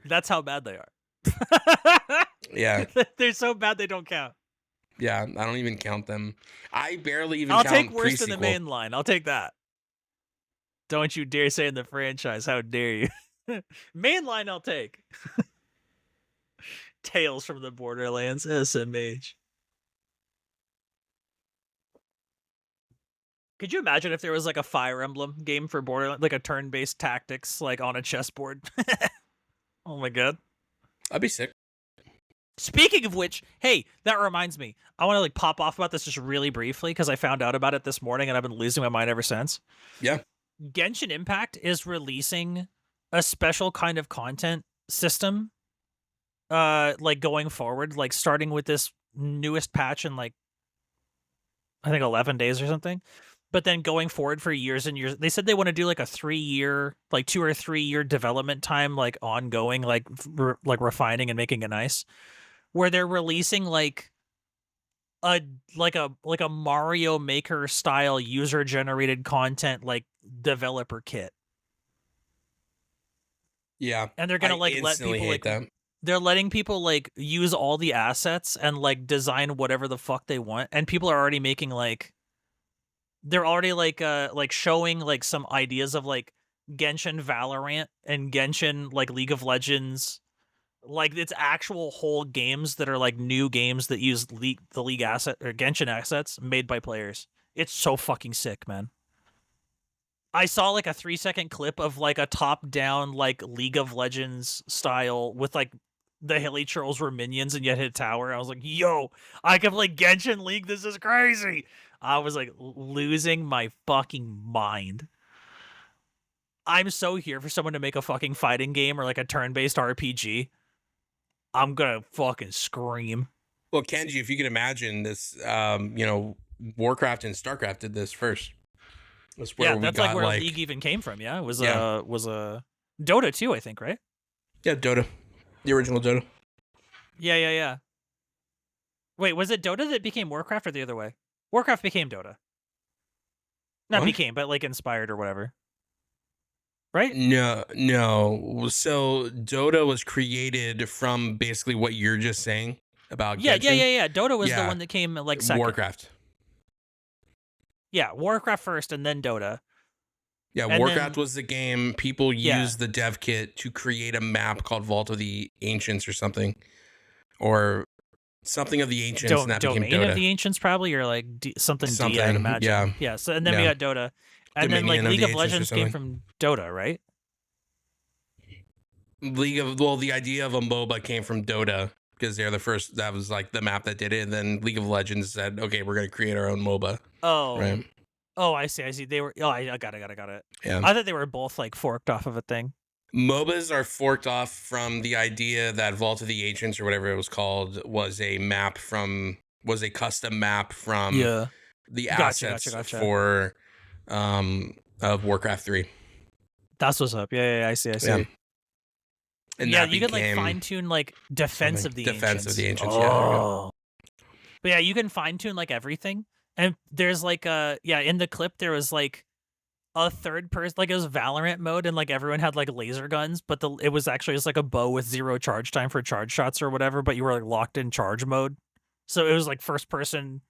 That's how bad they are. Yeah. They're so bad they don't count. Yeah, I don't even count them. I barely even I'll count take worse pre-sequel. than the main line. I'll take that. Don't you dare say in the franchise. How dare you? Main line I'll take. Tales from the Borderlands, SMH. Could you imagine if there was like a Fire Emblem game for Borderlands, like a turn-based tactics, like on a chessboard? Oh my god. I'd be sick. Speaking of which, hey, that reminds me. I want to like pop off about this just really briefly because I found out about it this morning and I've been losing my mind ever since. Yeah. Genshin Impact is releasing a special kind of content system like going forward, like starting with this newest patch in like I think 11 days or something. But then going forward for years and years, they said they want to do like a 3-year, like 2 or 3 year development time, like ongoing, like refining and making it nice, where they're releasing like a Mario Maker style user generated content like developer kit. Yeah. And they're gonna like let people like that. They're letting people like use all the assets and like design whatever the fuck they want, and people are already making like they're already like showing like some ideas of like Genshin Valorant and Genshin like League of Legends. Like it's actual whole games that are like new games that use the League asset or Genshin assets made by players. It's so fucking sick, man. I saw like a 3-second clip of like a top-down like League of Legends style with like the hilly trolls were minions and yet hit tower. I was like, yo, I can play Genshin League. This is crazy. I was like losing my fucking mind. I'm so here for someone to make a fucking fighting game or like a turn-based RPG. I'm gonna fucking scream. Well, Kenji, if you can imagine this, Warcraft and Starcraft did this first. That's where Yeah, we that's like got where like, League even came from. Yeah, it was yeah, Dota too, I think, right? yeah, Dota, the original Dota. Yeah. Wait, was it Dota that became Warcraft or the other way? Warcraft became Dota. Not What? became, but like inspired or whatever. Right? No, no. So Dota was created from basically what you're just saying about Genshin. Yeah. Dota was the Yeah, one that came like second. Warcraft. Yeah, Warcraft first and then Dota. Yeah, And Warcraft then was the game. People yeah. used the dev kit to create a map called Vault of the Ancients or something, or something of the Ancients, and that became Domain of Dota. the Ancients probably, or like something D, I'd Something, imagine. Yeah. So and then we yeah. got Dota. And then like Dominion of League the of Ancients or Legends came something. from Dota, right? The idea of a MOBA came from Dota because they're the first. That was like the map that did it. And then League of Legends said, "Okay, we're gonna create our own MOBA." Oh. Right? Oh, I see. They were I got it. Yeah. I thought they were both like forked off of a thing. MOBAs are forked off from the idea that Vault of the Ancients or whatever it was called was a custom map from Yeah. the Gotcha. assets for of Warcraft 3. That's what's up. Yeah, I see. Yeah. And yeah, that you could like became fine tune like Defense of the Defense Ancients. of the Ancients. Yeah, there we go. Oh. But yeah, you can fine tune like everything. And there's like in the clip there was like a third person, like it was Valorant mode, and like everyone had like laser guns, but it was actually just like a bow with 0 charge time for charge shots or whatever, but you were like locked in charge mode. So it was like first person,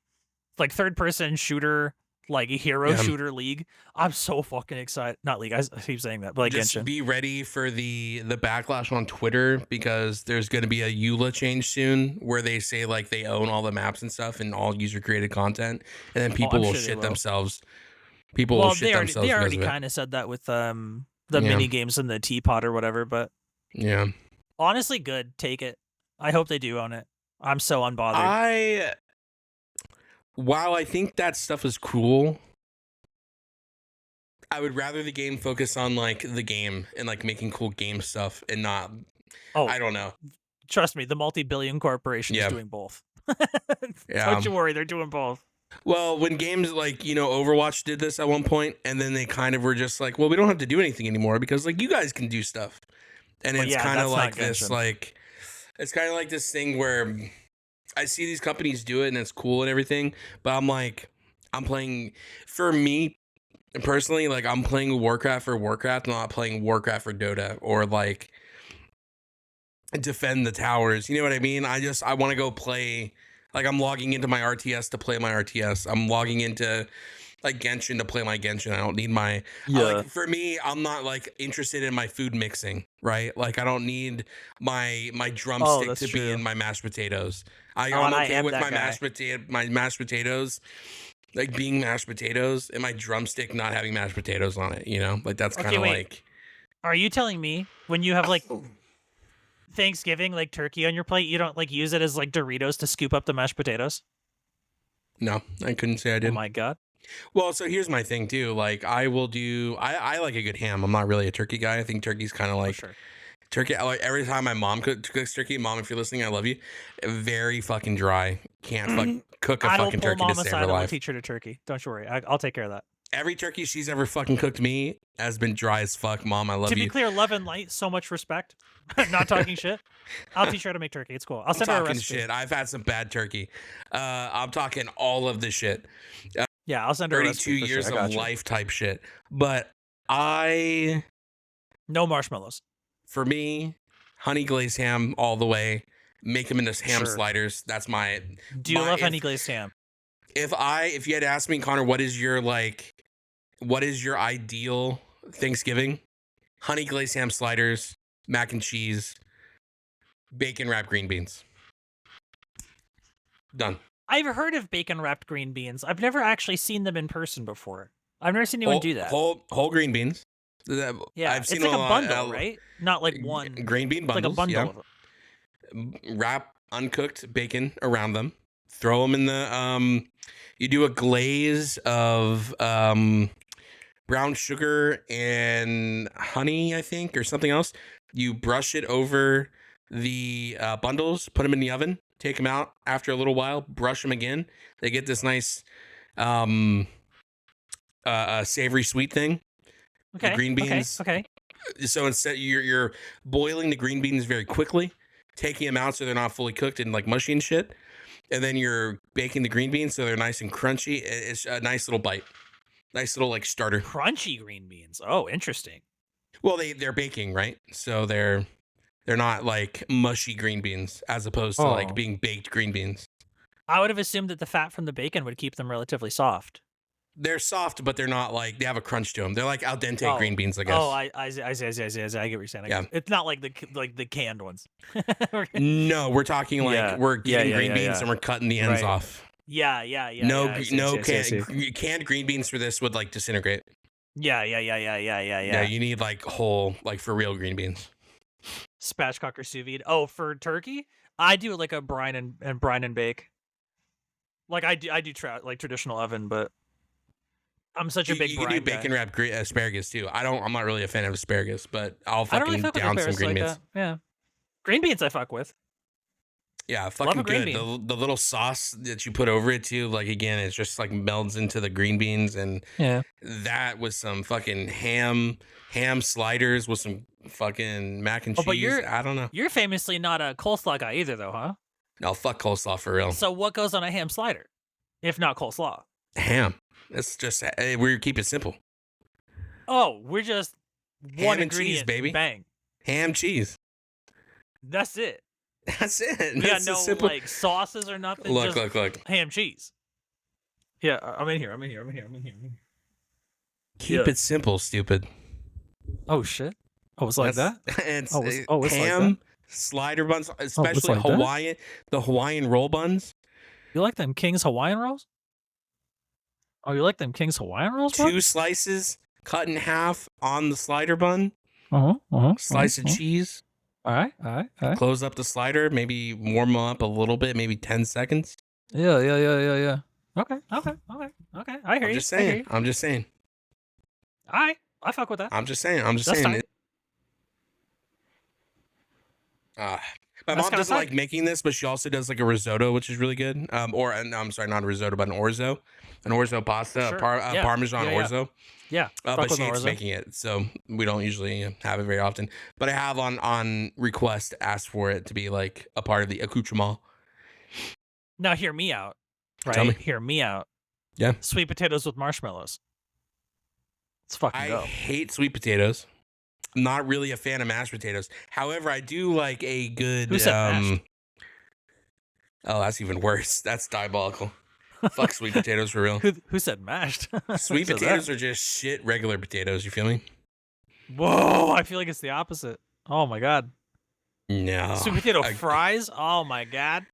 like third person shooter, like a hero shooter League. I'm so fucking excited. Not League, I keep saying that, but like just Genshin. be ready for the backlash on Twitter because there's going to be a EULA change soon where they say like they own all the maps and stuff and all user created content, and then people will shit themselves. People will shit themselves. They already kind of said that with the mini games and the teapot or whatever, but yeah, honestly, good. Take it. I hope they do own it. I'm so unbothered. While I think that stuff is cool, I would rather the game focus on like the game and like making cool game stuff and not. Oh, I don't know. Trust me, the multi-billion corporation is doing both. Don't you worry, they're doing both. Well, when games like, Overwatch did this at one point, and then they kind of were just like, well, we don't have to do anything anymore because like you guys can do stuff. And it's kind of like this, like, it's kind of like this thing where I see these companies do it and it's cool and everything, but I'm like, for me personally, like I'm playing Warcraft for Warcraft, not playing Warcraft for Dota or like defend the towers. You know what I mean? I want to go play. Like I'm logging into my RTS to play my RTS. I'm logging into like Genshin to play my Genshin. I don't need my for me, I'm not like interested in my food mixing, right? Like I don't need my drumstick to be in my mashed potatoes. I'm okay with my mashed potatoes like being mashed potatoes and my drumstick not having mashed potatoes on it, like that's kind of like. Are you telling me when you have like Thanksgiving, like turkey on your plate, you don't like use it as like Doritos to scoop up the mashed potatoes? No, I couldn't say I did. Oh my god. Well, so here's my thing too. Like I like a good ham. I'm not really a turkey guy. I think turkey's kind of like turkey. Like every time my mom cooks turkey, Mom, if you're listening, I love you. Very fucking dry. Can't cook a fucking turkey to save her life. I'll teach her to turkey. Don't you worry. I'll take care of that. Every turkey she's ever fucking cooked me has been dry as fuck. Mom, I love you. To be clear, love and light, so much respect. Not talking shit. I'll teach her how to make turkey. It's cool. I'll send her a recipe. Shit. I've had some bad turkey. I'm talking all of the shit. Yeah, I'll send her 32 years of life type shit. But no marshmallows. For me, honey glazed ham all the way. Make them into ham sliders. That's my. Do you love honey glazed ham? If you had asked me, Connor, what is your ideal Thanksgiving? Honey glazed ham sliders, mac and cheese, bacon wrapped green beans. Done. I've heard of bacon wrapped green beans. I've never actually seen them in person before. I've never seen anyone do that. Whole green beans. Yeah, I've seen it's a like a lot. bundle, right? Not like one. Green bean It's like a bundles. Yeah. bundle of them. Wrap uncooked bacon around them. Throw them in the You do a glaze of brown sugar and honey, I think, or something else. You brush it over the bundles, put them in the oven, take them out after a little while, brush them again. They get this nice savory sweet thing. The Okay. green Okay. beans. Okay. So instead, you're boiling the green beans very quickly, taking them out so they're not fully cooked and like mushy and shit. And then you're baking the green beans so they're nice and crunchy. It's a nice little bite, nice little like starter. Crunchy green beans. Oh, interesting. Well, they're baking, right? So they're not like mushy green beans as opposed to like being baked green beans. I would have assumed that the fat from the bacon would keep them relatively soft. They're soft, but they're not like they have a crunch to them. They're like al dente green beans, I guess. Oh, I see. I get what you're saying. Yeah. It's not like the canned ones. No, we're talking like we're getting green beans and we're cutting the ends off. Yeah. Canned green beans for this would like disintegrate. Yeah. Yeah, you need like whole, like for real green beans. Spatchcock or sous vide. Oh, for turkey, I do like a brine and bake. Like I do like traditional oven, but I'm such a big You can do bacon wrapped asparagus too. I'm not really a fan of asparagus, but I'll fucking down some green beans. Yeah, green beans I fuck with. Yeah, fucking good. The little sauce that you put over it too, like again, it's just like melds into the green beans, and that was some fucking ham sliders with some fucking mac and cheese. But I don't know. You're famously not a coleslaw guy either, though, huh? No, fuck coleslaw for real. So what goes on a ham slider, if not coleslaw? Ham. It's just we keep it simple. Oh, we're just ham and cheese, baby. Bang. Ham cheese. That's it. That's it. We got no simple... like sauces or nothing. Look. Ham cheese. Yeah, I'm in here. Keep it simple, stupid. Oh shit. Oh, it's like that. It's it's ham like that? Slider buns, especially like Hawaiian. That? The Hawaiian roll buns. You like them King's Hawaiian rolls? Oh, you like them King's Hawaiian rolls? Bro? 2 slices cut in half on the slider bun. Slice of cheese. All right. Close up the slider. Maybe warm them up a little bit. Maybe 10 seconds. Yeah. Okay. I hear you. I'm just saying. I fuck with that. I'm just saying. My mom doesn't like making this, but she also does like a risotto, which is really good. I'm sorry, not a risotto, but an orzo pasta, sure. Parmesan orzo. Yeah, but she hates making it, so we don't usually have it very often. But I have on request asked for it to be like a part of the accoutrement. Now hear me out, right? Tell me. Hear me out. Yeah. Sweet potatoes with marshmallows. Let's fucking go. I hate sweet potatoes. I'm not really a fan of mashed potatoes. However, I do like a good. Who said mashed? Oh, that's even worse. That's diabolical. Fuck sweet potatoes for real. Who said mashed? Sweet potatoes are just shit regular potatoes. You feel me? Whoa, I feel like it's the opposite. Oh my god. No. Sweet potato fries? Oh my god.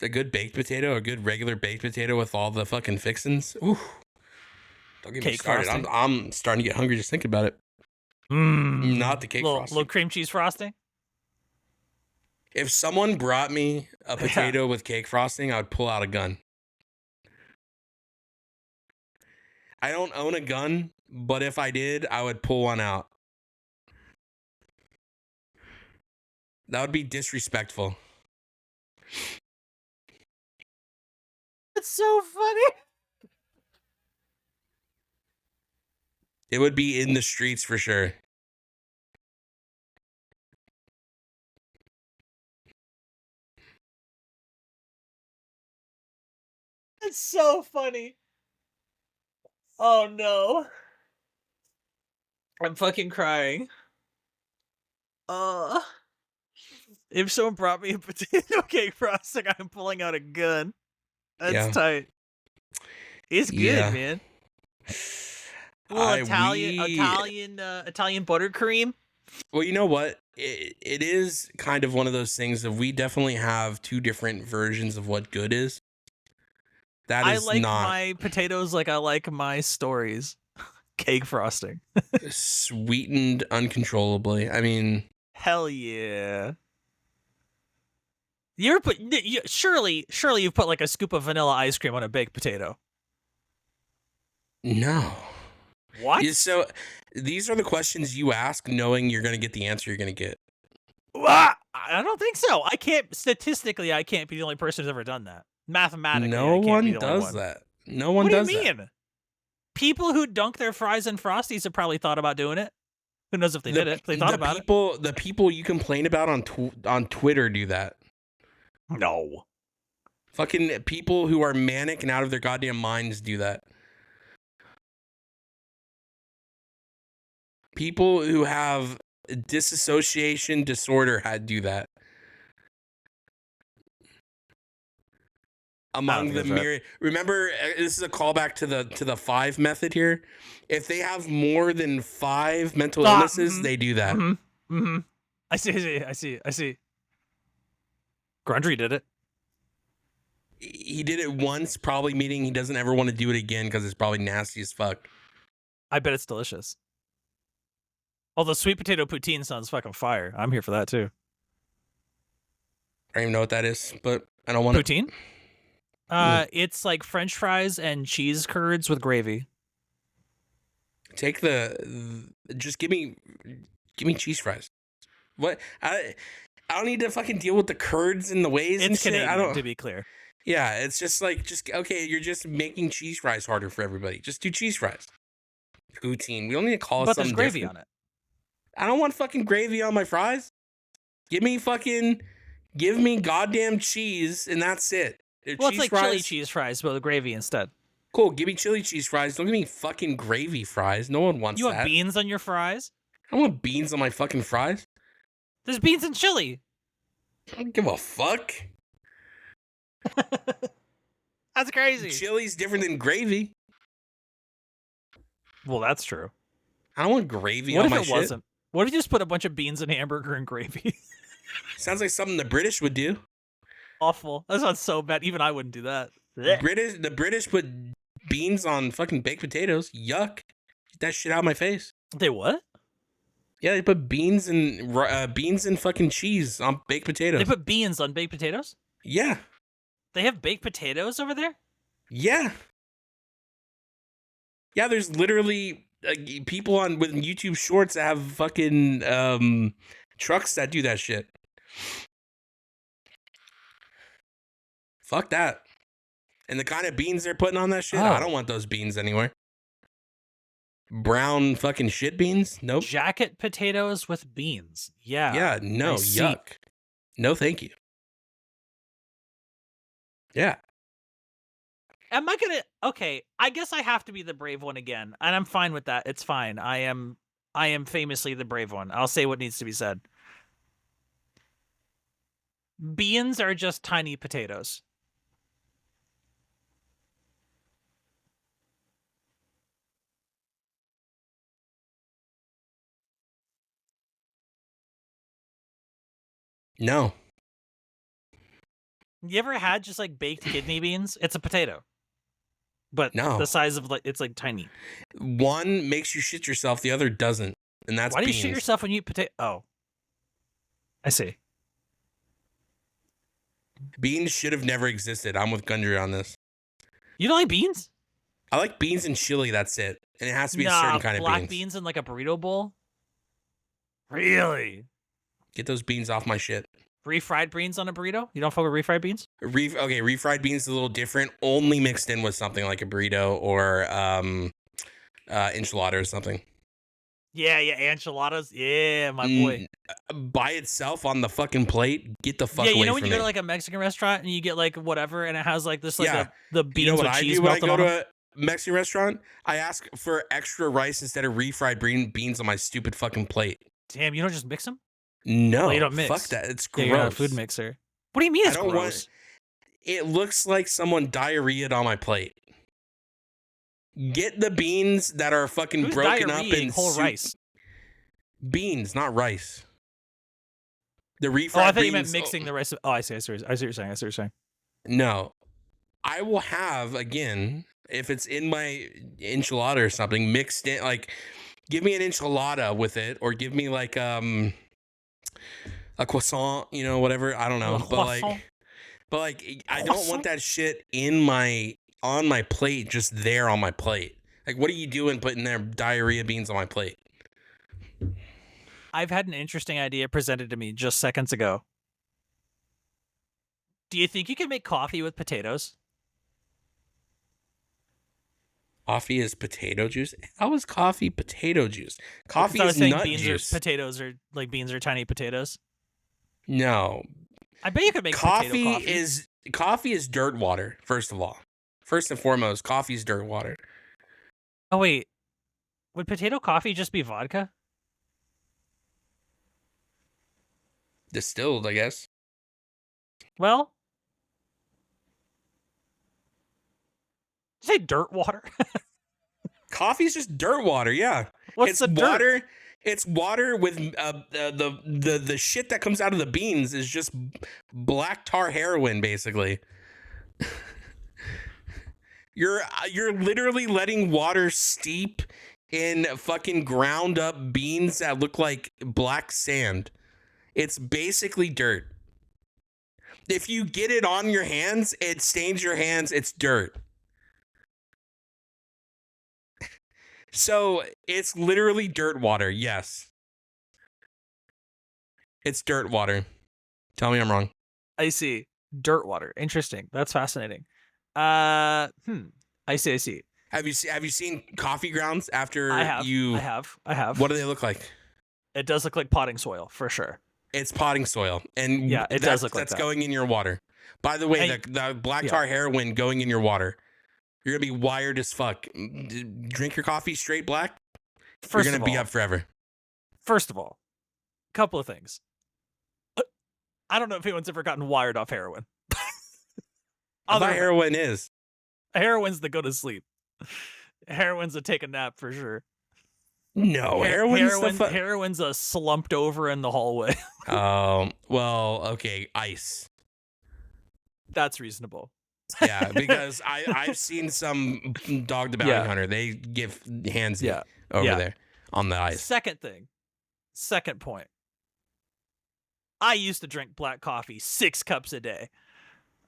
A good baked potato, a good regular baked potato with all the fucking fixins. Ooh. Don't get me started. I'm starting to get hungry just thinking about it. Not the cake frosting. Little cream cheese frosting? If someone brought me a potato with cake frosting, I would pull out a gun. I don't own a gun, but if I did, I would pull one out. That would be disrespectful. It's so funny. It would be in the streets for sure. It's so funny. Oh no. I'm fucking crying. If someone brought me a potato cake frosting, I'm pulling out a gun. That's tight. It's good, man. Italian buttercream. Well, you know what? It is kind of one of those things that we definitely have 2 different versions of what good is. I like my potatoes like I like my stories. Cake frosting. Sweetened uncontrollably. I mean, Hell yeah. You ever put surely you've put like a scoop of vanilla ice cream on a baked potato. no. What? So these are the questions you ask knowing you're going to get the answer you're going to get. I don't think so. I can't be the only person who's ever done that. Mathematically, No I can't be one the only does one. that. No one What do does you that. mean? People who dunk their fries in Frosties have probably thought about doing it. Who knows if they did it? They thought about it. The people you complain about on Twitter do that. No. Fucking people who are manic and out of their goddamn minds do that. People who have disassociation disorder do that. Among the myriad, remember, this is a callback to the 5 method here. If they have more than 5 mental illnesses, they do that. I see. Grundry did it. He did it once, probably meaning he doesn't ever want to do it again because it's probably nasty as fuck. I bet it's delicious. Although sweet potato poutine sounds fucking fire. I'm here for that too. I don't even know what that is, but I don't want poutine. It's like French fries and cheese curds with gravy. Take just give me cheese fries. What I don't need to fucking deal with the curds and the ways and shit. Canadian, I don't. To be clear. Yeah, it's just okay. You're just making cheese fries harder for everybody. Just do cheese fries. Poutine. We don't need to call it something there's gravy different. on it. I don't want fucking gravy on my fries. Give me goddamn cheese and that's it. Well, it's like chili cheese fries, but with gravy instead. Cool. Give me chili cheese fries. Don't give me fucking gravy fries. No one wants that. You want beans on your fries? I don't want beans on my fucking fries. There's beans and chili. I don't give a fuck. That's crazy. Chili's different than gravy. Well, that's true. I don't want gravy on my shit. What if it wasn't? What if you just put a bunch of beans and hamburger and gravy? Sounds like something the British would do. Awful. That sounds so bad. Even I wouldn't do that. The British put beans on fucking baked potatoes. Yuck. Get that shit out of my face. They what? Yeah, they put beans and fucking cheese on baked potatoes. They put beans on baked potatoes? Yeah. They have baked potatoes over there? Yeah. Yeah, there's literally people with YouTube Shorts that have fucking trucks that do that shit. Fuck that. And the kind of beans they're putting on that shit, I don't want those beans anywhere. Brown fucking shit beans? Nope. Jacket potatoes with beans. Yeah. Yeah, no, yuck. No, thank you. Yeah. Am I gonna... Okay, I guess I have to be the brave one again, and I'm fine with that. It's fine. I am famously the brave one. I'll say what needs to be said. Beans are just tiny potatoes. No. You ever had just like baked kidney beans? It's a potato. But no. The size of it's like tiny. One makes you shit yourself, the other doesn't. And that's Why beans. do you shit yourself when you eat potato? Oh. I see. Beans should have never existed. I'm with Gundry on this. You don't like beans? I like beans and chili, that's it. And it has to be a certain kind of beans. Black beans in like a burrito bowl? Really? Get those beans off my shit. Refried beans on a burrito? You don't fuck with refried beans? Okay, refried beans is a little different. Only mixed in with something like a burrito or enchilada or something. Yeah, enchiladas. Yeah, my boy. By itself on the fucking plate, get the fuck away from me. Yeah, you know when you go to like a Mexican restaurant and you get like whatever and it has like this like the beans you know what with I cheese do when I melted go on to a Mexican restaurant? I ask for extra rice instead of refried beans on my stupid fucking plate. Damn, you don't just mix them? No, well, you don't mix. Fuck that. It's gross. You're not a food mixer. What do you mean it's gross? It looks like someone diarrheaed on my plate. Get the beans that are fucking broken up in whole rice. Beans, not rice. The refried beans. I thought you meant mixing the rice. Oh, I see what you're saying. No. I will have, again, if it's in my enchilada or something mixed in, like give me an enchilada with it, or give me like a croissant, you know, whatever. I don't Le know, croissant. but like I don't want Croissant. that shit in my on my plate, just there on my plate. Like, what are you doing putting their diarrhea beans on my plate? I've had an interesting idea presented to me just seconds ago. Do you think you can make coffee with potatoes? Coffee is potato juice. How is coffee potato juice? Because Coffee I is was saying nut juice. beans are tiny potatoes. No, I bet you could make potato coffee coffee. is coffee is dirt water. First of all, first and foremost, coffee is dirt water. Oh wait, would potato coffee just be vodka? Distilled, I guess. Well, say dirt water. Coffee's just dirt water. Yeah, What's it's the dirt? water. It's water with the shit that comes out of the beans is just black tar heroin, basically. You're literally letting water steep in fucking ground up beans that look like black sand. It's basically dirt. If you get it on your hands, it stains your hands. It's dirt. So it's literally dirt water. Yes. It's dirt water. Tell me I'm wrong. I see. Dirt water. Interesting. That's fascinating. I see. Have you seen coffee grounds after I have. you? I have. What do they look like? It does look like potting soil for sure. It's potting soil, and Yeah, it does look like that's that. going in your water. By the way, And- the black tar heroin going in your water. You're gonna be wired as fuck. Drink your coffee straight black. You're gonna be up forever. First of all, couple of things. I don't know if anyone's ever gotten wired off heroin. I thought heroin is. Heroin's the go to sleep. Heroin's a take a nap for sure. No, heroin's a slumped over in the hallway. Well, okay, ice. That's reasonable. Yeah, because I've seen some Dog the Bounty Hunter. They give handsy over there on the ice. Second point. I used to drink black coffee 6 cups a day.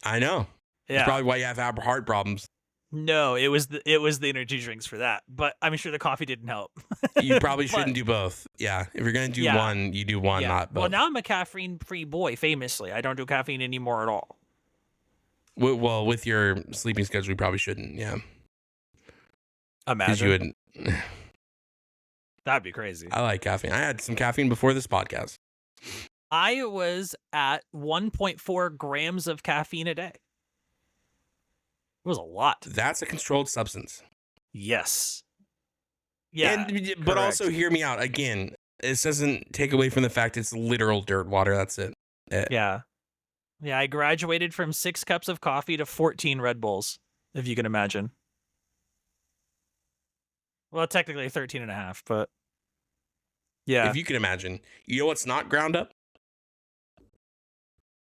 I know. Yeah. That's probably why you have heart problems. No, it was the energy drinks for that, but I'm sure the coffee didn't help. You probably shouldn't do both. Yeah, if you're gonna do one, you do one, not both. Well, now I'm a caffeine-free boy. Famously, I don't do caffeine anymore at all. Well, with your sleeping schedule, you probably shouldn't. Yeah, imagine you wouldn't. That'd be crazy. I like caffeine. I had some caffeine before this podcast. I was at 1.4 grams of caffeine a day. It was a lot. That's a controlled substance. Yes. Yeah. But also hear me out. Again, this doesn't take away from the fact it's literal dirt water. That's it. Yeah. Yeah, I graduated from 6 cups of coffee to 14 Red Bulls, if you can imagine. Well, technically 13 and a half, but yeah. If you can imagine. You know what's not ground up?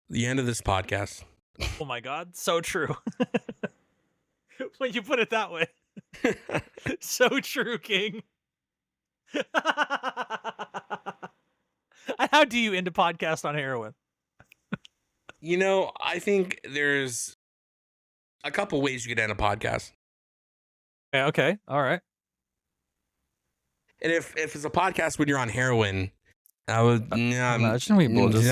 The end of this podcast. Oh my God, so true. When you put it that way. So true, King. How do you end a podcast on heroin? You know, I think there's a couple ways you could end a podcast. Okay. All right. And if it's a podcast when you're on heroin, I would imagine we both just